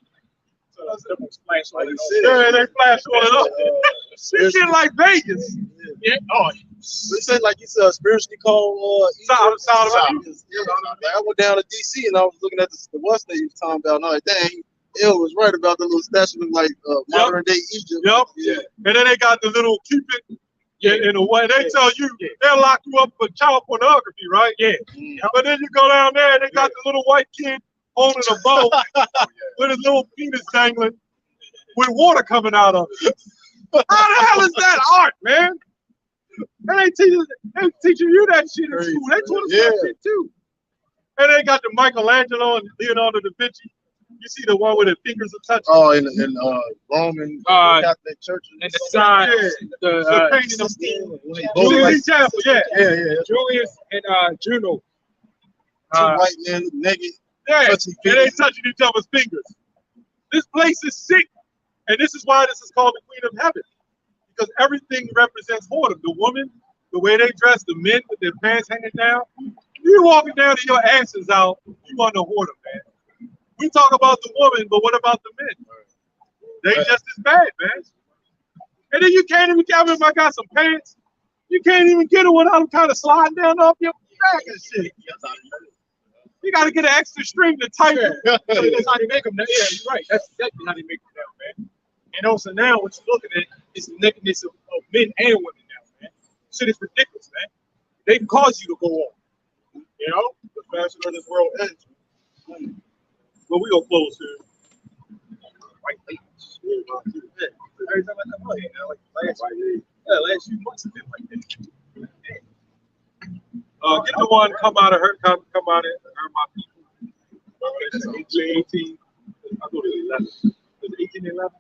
So that's nipples flash like yeah, they flash on it up. This shit like Vegas. Yeah. Oh, This ain't like you said, spiritually called Sound about I went down to DC and I was looking at the West that you was talking about, and I was like, dang, Ill was right about the little statue look like modern day Egypt. Yep. Yeah. And then they got the little Cupid. Yeah, in a way, they tell you they'll lock you up for child pornography, right? Yeah. But then you go down there and they got the little white kid holding a bow with his little penis dangling with water coming out of it. How the hell is that art, man? And they teaching you that shit in school. They taught us that shit too. And they got the Michelangelo and Leonardo da Vinci. You see the one where the fingers are touching. Oh, in Roman Catholic church. and the sign, the painting of Julius, Julius and Juno. two white men naked. Yeah, touching and they touching each other's fingers. This place is sick. And this is why this is called the Queen of Heaven. Because everything represents whoredom. The woman, the way they dress, the men with their pants hanging down. You walking down to your asses out, you want to whoredom, man. We talk about the woman, but what about the men? They just as bad, man. And then you can't even get if I got some pants. You can't even get it without them kind of sliding down off your back and shit. You got to get an extra string to tighten. That's how they make them. Yeah, you're right. That's exactly how they make them now, man. And also now, what you're looking at is the nakedness of men and women now, man. Shit is ridiculous, man. They can cause you to go on. You know, the fashion of this world ends. But we gonna close here. Right late. Every time I come out here, like last few months have been like that. Get the one come out of her, come out of her, my people. It's 18. I go to 11. Is it 18 and 11?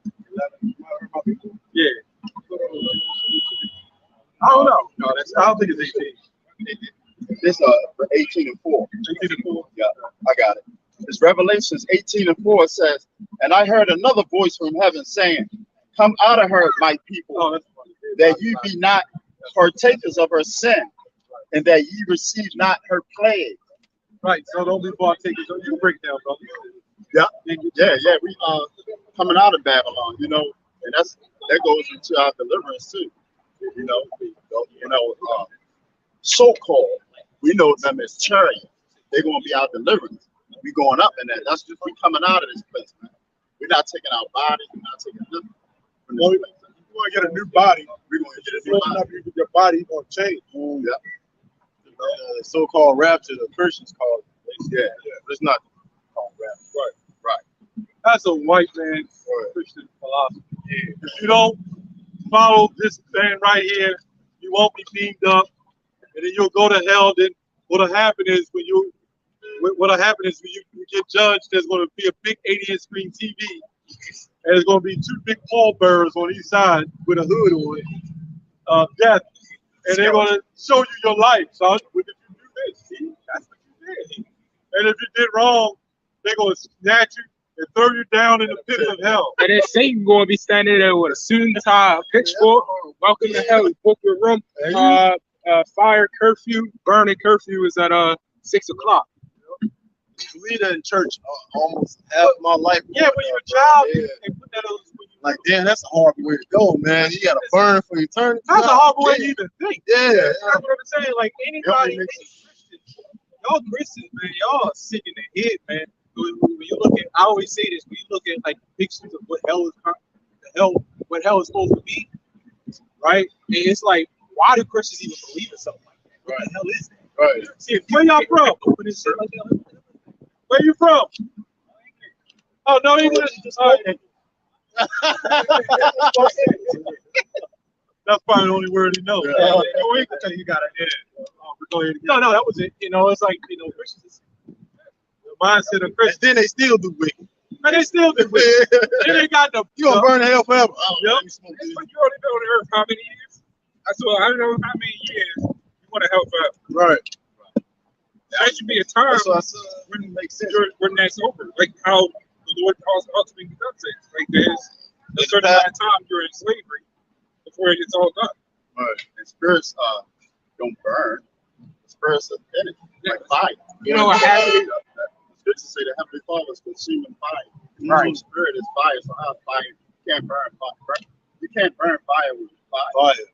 11. My people? Yeah. I don't know. No, I don't think it's 18. This 18 and 4. 18 and 4? Yeah, I got it. It's Revelations 18 and 4 says, and I heard another voice from heaven saying, come out of her, my people, that ye be not partakers of her sin, and that ye receive not her plague. Right, so don't be partakers. You break down, brother. Yeah. We coming out of Babylon, you know, and that goes into our deliverance too. So-called, we know them as chariots. They're gonna be our deliverance. We going up in that. That's just we coming out of this place, man. We're not taking our bodies. We're not taking nothing from this place. You're going to get a new body. We're going to get a new body. Your body going to change. Yeah. The so-called rapture, the Christians call it. Yeah. But it's not called rapture. Right. That's a white man's Christian philosophy. Yeah. If you don't follow this man right here, you won't be beamed up, and then you'll go to hell. Then what'll happen is when you get judged, there's going to be a big 80-inch screen TV, and there's going to be two big pallbearers on each side with a hood on it, death, and they're going to show you your life, son. What did you do this? See, that's what you did. And if you did wrong, they're going to snatch you and throw you down in the pits of hell. And then Satan going to be standing there with a suit and tie, a pitchfork. Welcome to hell. Book your room. Fire curfew, burning curfew is at 6 o'clock. Leader in church almost half my life. Yeah, when you're a child, they put that on when Like, damn, that's a hard way to go, man. You gotta burn for eternity. That's a hard way to even think. Yeah. That's what I'm saying. Like anybody, any Christian, y'all Christians, man, y'all sick in the head, man. When you look at, I always say this, when you look at like pictures of what what hell is supposed to be, right? And it's like, why do Christians even believe in something like that? What the hell is that? Right. See, where y'all from? Where you from? Oh, no English. All right. That's probably the only word he knows. Yeah. You got it. Yeah. No, that was it. You know, it's like, you know, Christians, the mindset of Christians. And then they still do wicked. And they still do wicked. They ain't got no. You gonna burn in hell forever. Yep. But you only been on the earth how many years? I don't know how many years you want to help out. Right. There should be a time That's what I said. when makes sense. When that's over. Like how the Lord ultimately does it. Like there's a certain amount of time you're in slavery before it's all done. Right. And spirits don't burn. Spirits are energy, like fire. You know what happened? The scriptures say the heavenly Father is consuming fire. Right. So spirit is fire. So how fire? You can't burn fire. You can't burn fire with fire. Fire.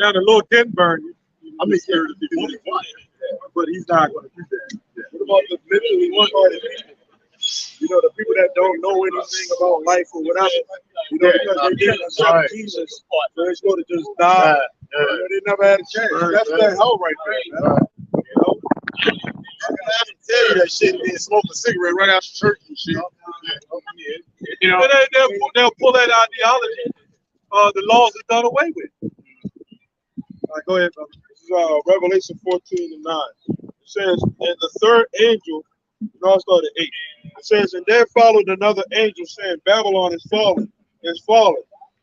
Now the Lord can burn you. I mean, spirit is demonic fire. But he's not going to do that. What about the mentally retarded people? You know, the people that don't know anything about life or whatever. You know, because they didn't accept Jesus, so they're going to just die. You know, they never had a chance. That's that hell right there, man. You know? I can tell you that shit being smoking a cigarette right after church and shit. You know, they'll pull that ideology. The laws are done away with. All right, go ahead, brother. This is Revelation 14 and 9. It says, and the third angel, I'll start at 8. It says, and there followed another angel saying, Babylon is fallen,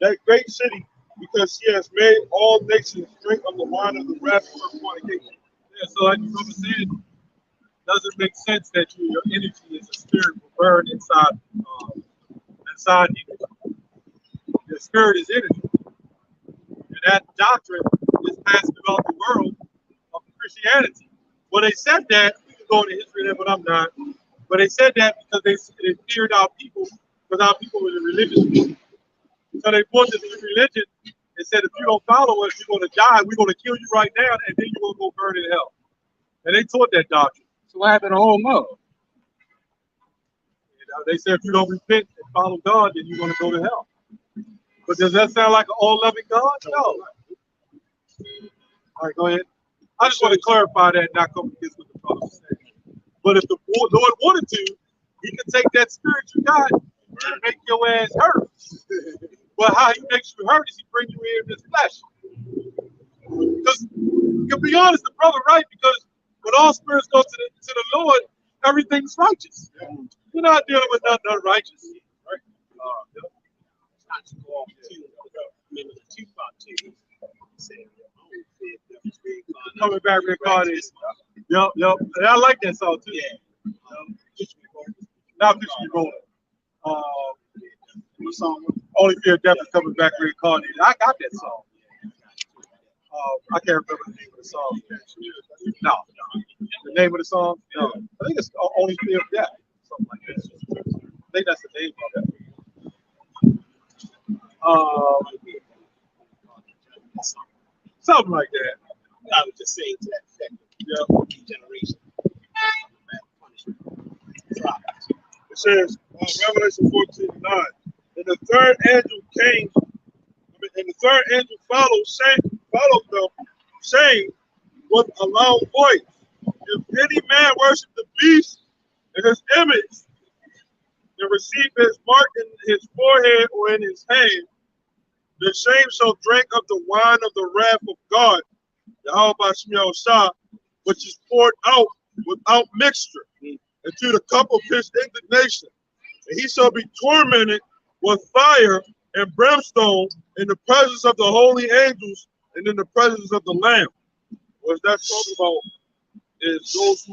that great city, because she has made all nations drink of the wine of the wrath of her fornication. Yeah, so like you said, doesn't make sense that your energy as a spirit will burn inside you. Your spirit is energy. And that doctrine is passed throughout the world of Christianity. Well, they said that, we can go into history there, but I'm not. But they said that because they feared our people, because our people were the religious people. So they brought this new religion and said, if you don't follow us, you're going to die. We're going to kill you right now, and then you're going to go burn in hell. And they taught that doctrine. So what happened to whole mother? They said, if you don't repent and follow God, then you're going to go to hell. But does that sound like an all-loving God? No. All right, go ahead. I just want to clarify that, not come against what the brother said. But if the Lord wanted to, he could take that spirit you got and make your ass hurt. But how he makes you hurt is he brings you in this flesh. Because, to be honest, the brother right, because when all spirits go to the Lord, everything's righteous. You're not dealing with nothing unrighteous. Right? Not to go off to remember the Tupac too. Coming back reincarnated. Yep. And I like that song too. Yeah. Not Picture Me Rolling. What song? Only Fear of Death is Coming Back Reincarnated. I got that song. I can't remember the name of the song. No. The name of the song? No. I think it's Only Fear of Death. Something like that. I think that's the name of it. Something like that. I was just saying to that effect. Yeah. Generation. It says, Revelation 14 and 9. And the third angel came, and the third angel followed them, saying with a loud voice, if any man worship the beast and his image, and receive his mark in his forehead or in his hand, the same shall drink of the wine of the wrath of God, Yahweh Shemiel Shah, which is poured out without mixture into the cup of his indignation. And he shall be tormented with fire and brimstone in the presence of the holy angels and in the presence of the Lamb. What that's talking about is those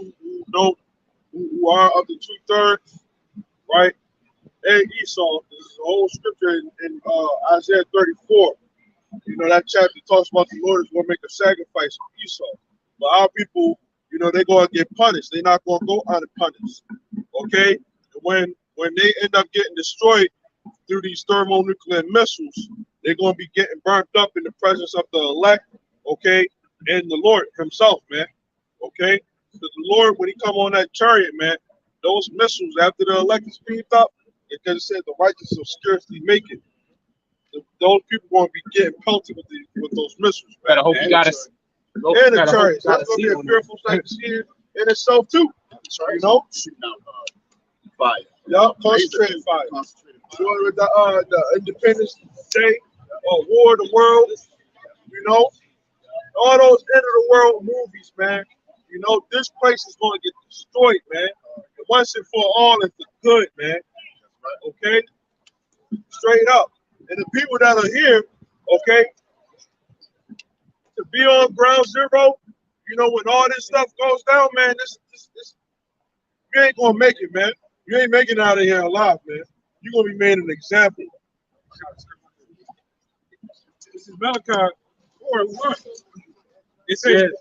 who are of the 2/3, right? And Esau. This is the whole scripture in Isaiah 34. You know, that chapter talks about the Lord is going to make a sacrifice of Esau. But our people, you know, they're going to get punished. They're not going to go unpunished. Okay? And when they end up getting destroyed through these thermonuclear missiles, they're going to be getting burnt up in the presence of the elect, okay, and the Lord himself, man, okay? So the Lord, when he come on that chariot, man, those missiles, after the elect is beamed up, because it said the righteous will scarcely make it. Those people going to be getting pelted with those missiles, man. Better hope you got us. And the chariot. That's going to be a fearful sight to see it in itself, too. You know? Shooting out fire. Yup, concentrated fire. With the Independence Day, War of the World, you know, all those end of the world movies, man. You know, this place is going to get destroyed, man. And once and for all, it's the good, man. Okay? Straight up. And the people that are here, okay, to be on ground zero, you know, when all this stuff goes down, man, this you ain't going to make it, man. You ain't making it out of here alive, man. You're going to be made an example. This is Malachi 4:1. It says,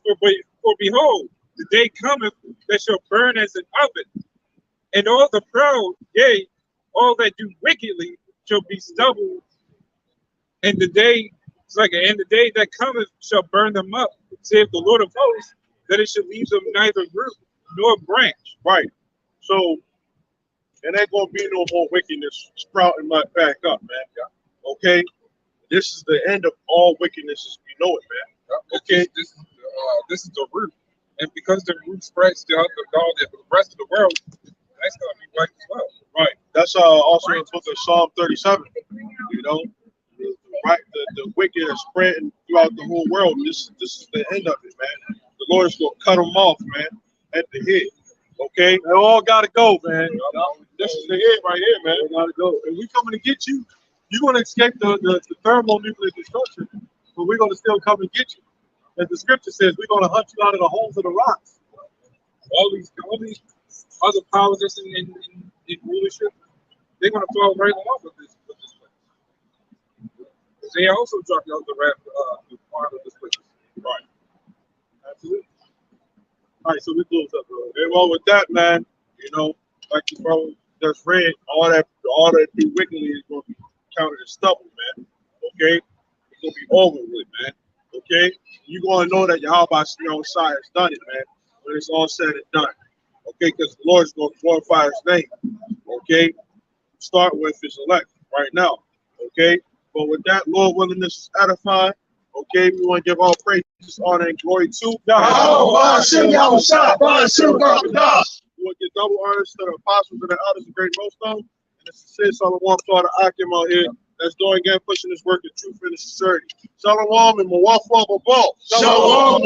for behold, the day cometh that shall burn as an oven, and all the proud, yea, all that do wickedly shall be stubble. And the day, and the day that cometh shall burn them up, saith the Lord of hosts, that it shall leave them neither root nor branch. Right. So, it ain't going to be no more wickedness sprouting back up, man. Okay? This is the end of all wickedness as we know it, man. Okay, this is the root, and because the root spreads to the rest of the world, that's gonna be right as well. Right. That's also in the book of Psalm 37. You know, the wicked are spreading throughout the whole world. This is the end of it, man. The Lord is gonna cut them off, man, at the head. Okay, they all gotta go, man. This is the head right here, man. They gotta go. And we coming to get you. You're gonna escape the thermonuclear destruction, but we're gonna still come and get you. As the scripture says, we're gonna hunt you out of the holes of the rocks. All these other powers that's in rulership, they're gonna fall right along with this place. They also dropped out the part of this place. Right. Absolutely. All right, so we close up, bro. And well, with that, man, you know, like the bro just read, all that do wickedly is going to be counted as stubble, man. Okay, it's going to be over with, man. Okay, you're going to know that Yahweh Shai has done it, man. When it's all said and done. Okay, because the Lord is going to glorify His name. Okay, start with His elect right now. Okay, but with that, Lord willing, this is edifying. Okay, we want to give all praise, honor, and glory to Yahweh. We want to give double honors to the apostles and the elders of Great Millstone. And this is Sid Solomon to all the Akim out here that's doing again, pushing this work in truth and sincerity. Shalom and Mawafwa Ball. Shalom.